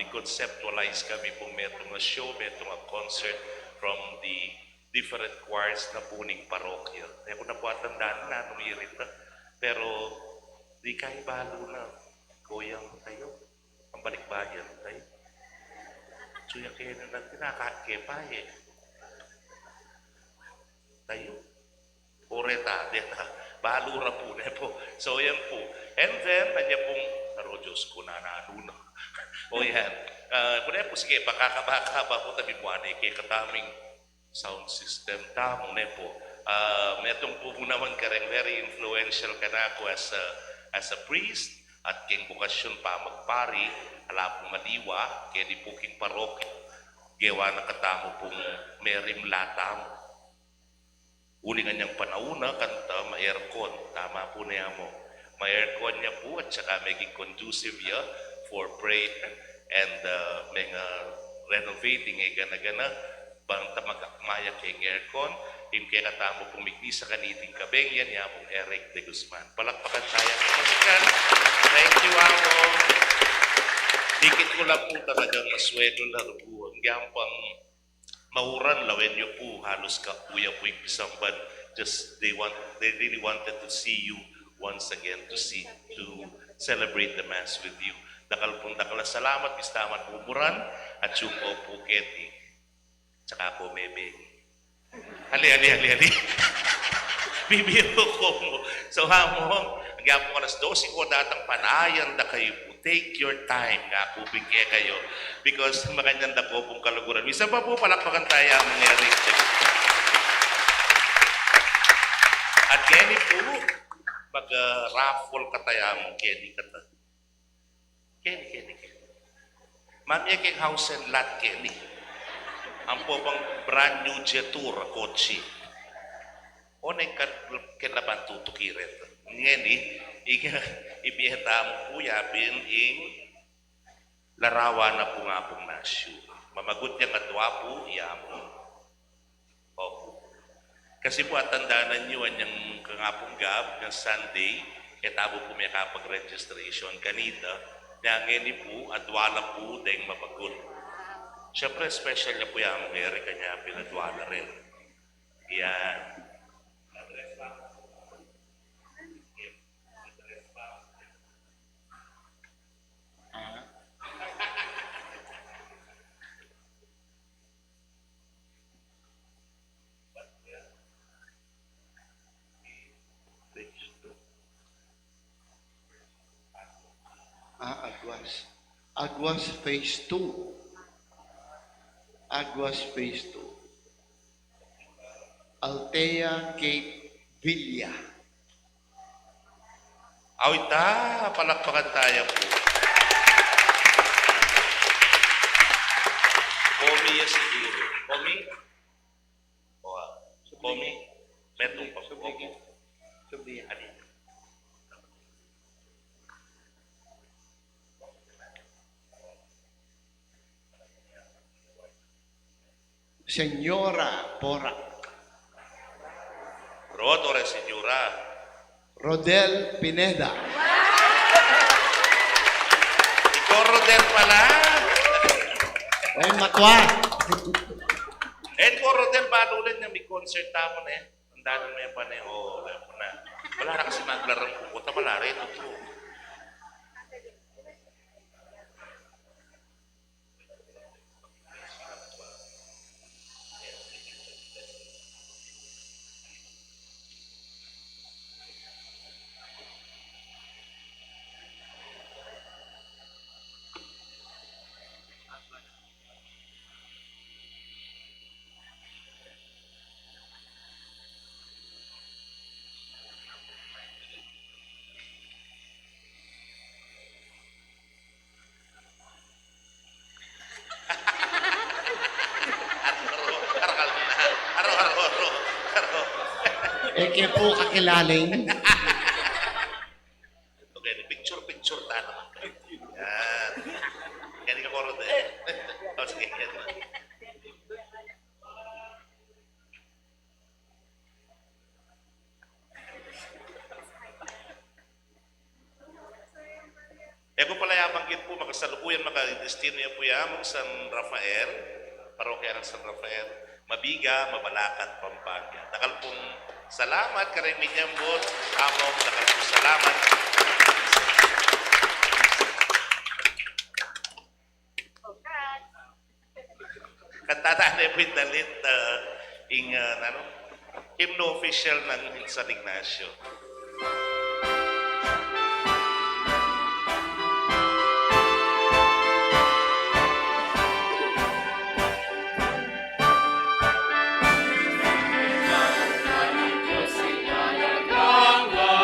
conceptualize kami pong metong na show, metong na concert from the different choirs na puning parokya. Kaya ko na po atandaan na, numirit na. Pero, di kayo balo na. Goyang tayo. Ang balikbayan tayo. Suya kayo na tinakakepay eh. Tayo. Oreta, deta. Balo ra po na po. So, yan po. And then, nanya pong, naro Diyos ko na na. O yan. Kung po, sige, pakakabaka pa po tabi mo anay kay kataming sound system tamo po. Metong po naman ka rin very influential ka na ako as a priest at king bukasyon pa magpari, ala pong maliwa, kaya po king parokya, gawa na katamo pong merim latam. Ulingan niyang panauna, kanta, ma-aircon, tama po niya mo. Ma-aircon niya po at saka maging conducive ya for prayer and mga renovating gana-gana bang tamagakmaya kay aircon in kaya katamo pong mignisa kaniting kabeng yan niya pong Eric de Guzman. Palakpakan tayo. Thank you, Amo. Dikit ko lang po talagang maswelo na po. Ang pang mauran lawen niyo po halos kakuya po yung pisamban. Just they really wanted to see you once again to celebrate the mass with you. Dakal pong dakala salamat pistaman pumuran at suko po keti. Tsaka po mebe. Ali. Bibiro ko mo. So hamon, hanggang po alas 12 ko datang panayan na kayo po. Take your time nga po bigay kayo. Because makanyang na po pong kaluguran. Misa pa po palakpakan tayo ang Eric. At Kenny po, mag-raffle ka tayo ang Kenny kata. Kenny. Mami keng house and lot Kenny. Ang po bang brand new Jetour kotse. O na kailangan tutukirin. Ngayon ibihata mo po yapin larawan na po nga pong nasyo. Mamagot niya kadwa po, iyamo. Opo. Kasi po at tandaanan nyo ang nga pong gab ng Sunday, tabo po may kapag-registration kanita, na ngayon po at wala po dahil mabagot. Siyempre, special na po yung Mary, kanya pinadwala rin. Yan. Aguas Phase 2. Aguas Phase 2. Altea Cape Villa. Awita, palakpakan tayo po. Pomi ya siguro. Pomi? Pomi? Metong pa. Pomi? Ano? Señora Pora. Rodore, senyora. Rodel Pineda. Ikaw, Rodel pala. Ay, matwa. Ikaw, Rodel, bago ulit na may concert tamo na eh. Tandaan mo yan pa na eh. Wala na kasi maglarang pupunta. Wala rin. Ito. Kaya po kakilaling. Okay, picture tayo naman. Yan. Yan ka koro din. Sige, yan. Kung pala yabanggit po, makasalukuyan, makadestino niya po yamang San Rafael, parokya ng San Rafael, Mabiga, Mabalacat, Pampanga. Nakal pong salamat, karami niyang bot, among nakal pong salamat. Kantataan na po yung dalit, hymno official ng San Ignacio. Ganga,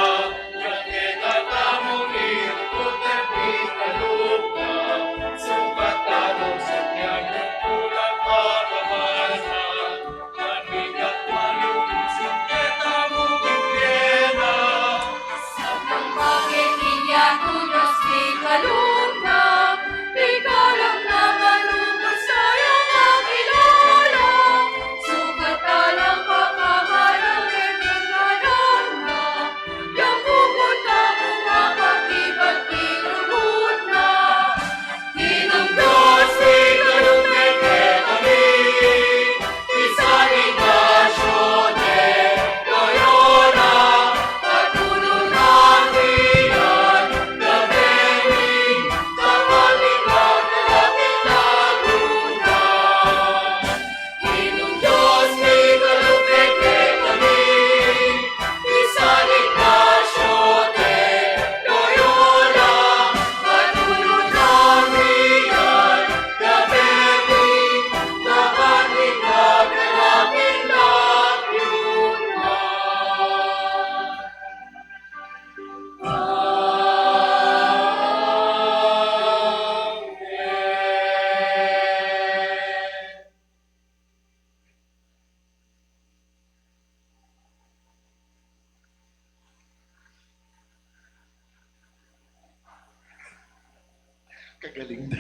Kagaling na.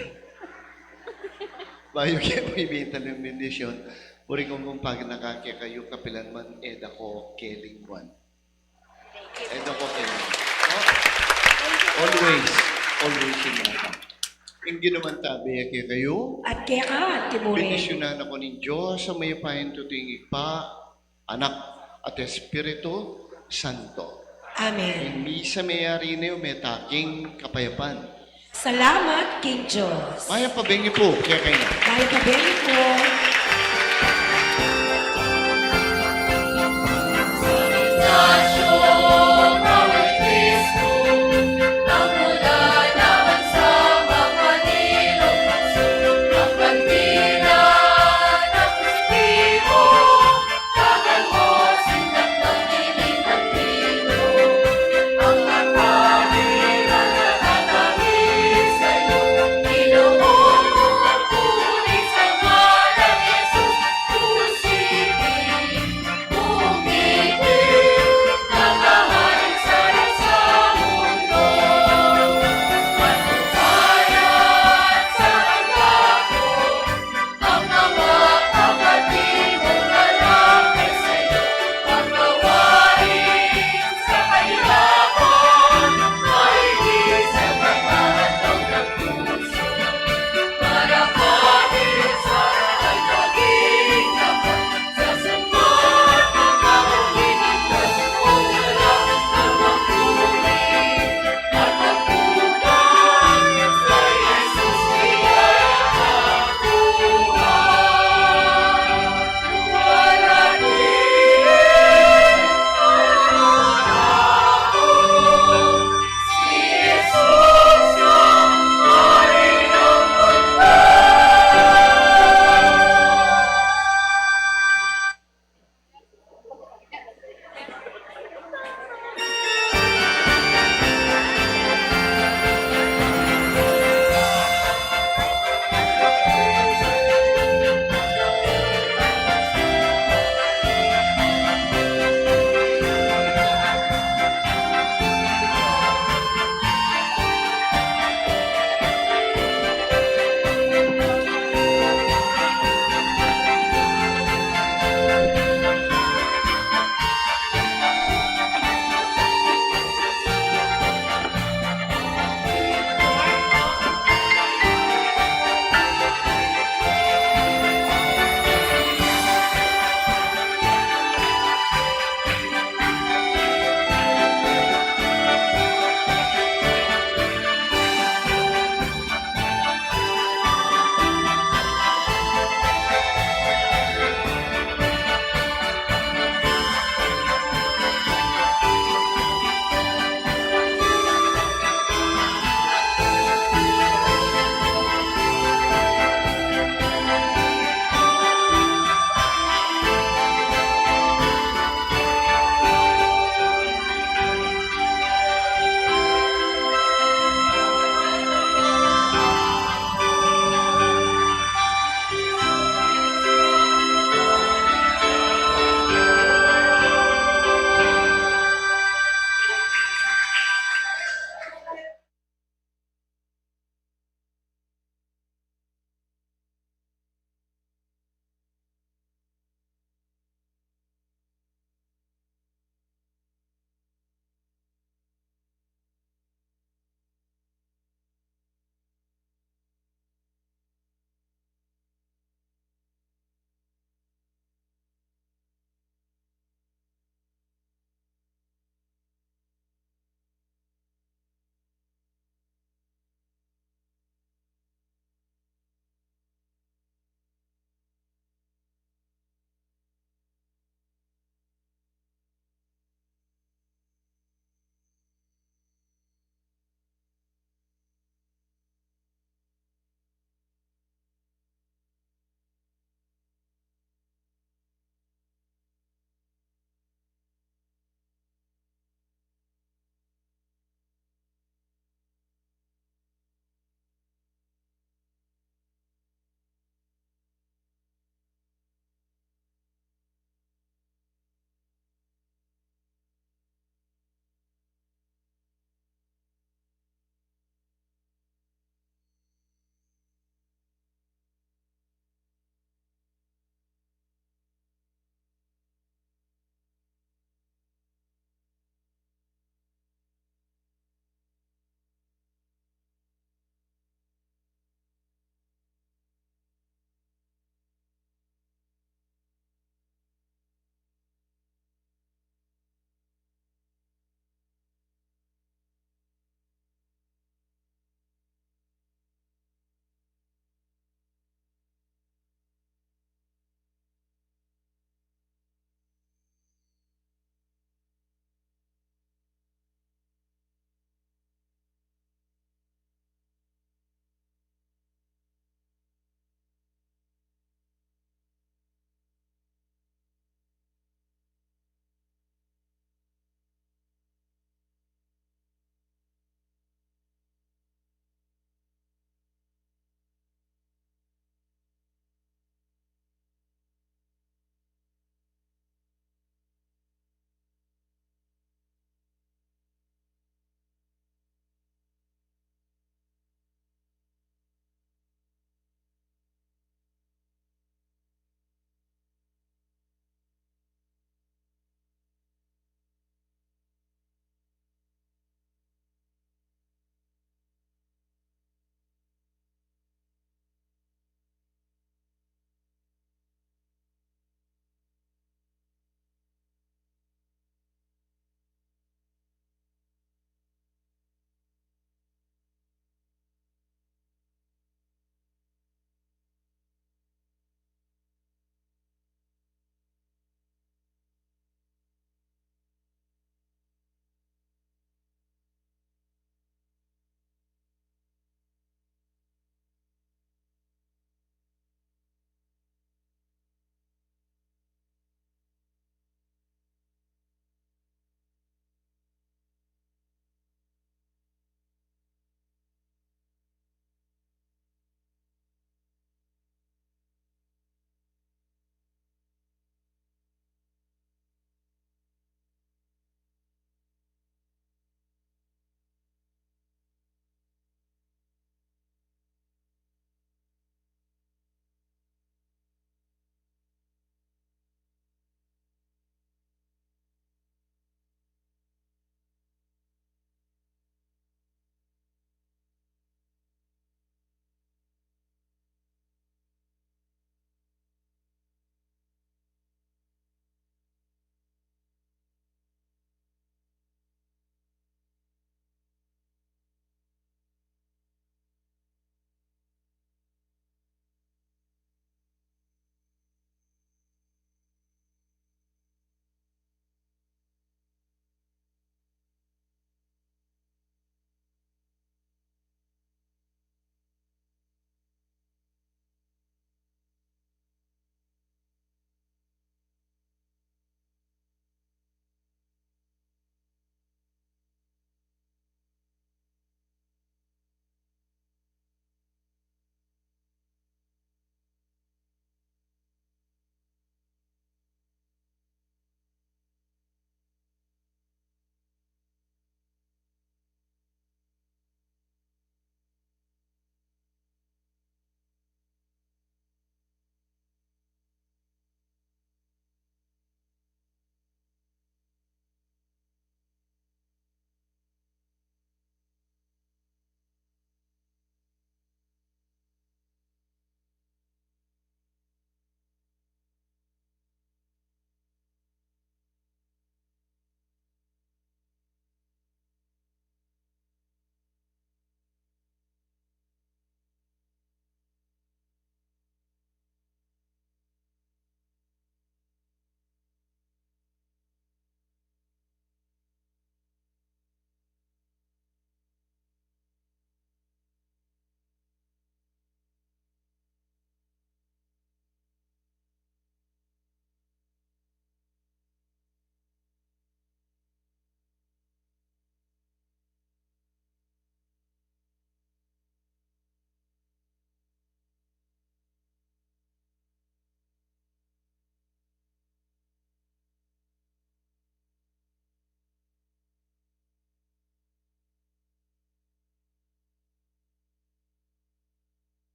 Bayo kaya mo ibenta ng bendisyon. Puri kong pag nakakya kayo kapilan man, eda ko keling one. Eda ko keling. Oh, always sinata. Yung ginaman tabi kaya kayo, At kaya ka, Timore. bendisyonan ako ng Diyos sa may pahin tutingig pa, anak at Espiritu Santo. Amen. Hindi sa mayari na yung may taking kapayapan. Salamat, King Diyos. Maya pabengi po, kaya kayo na. Tayo pa po.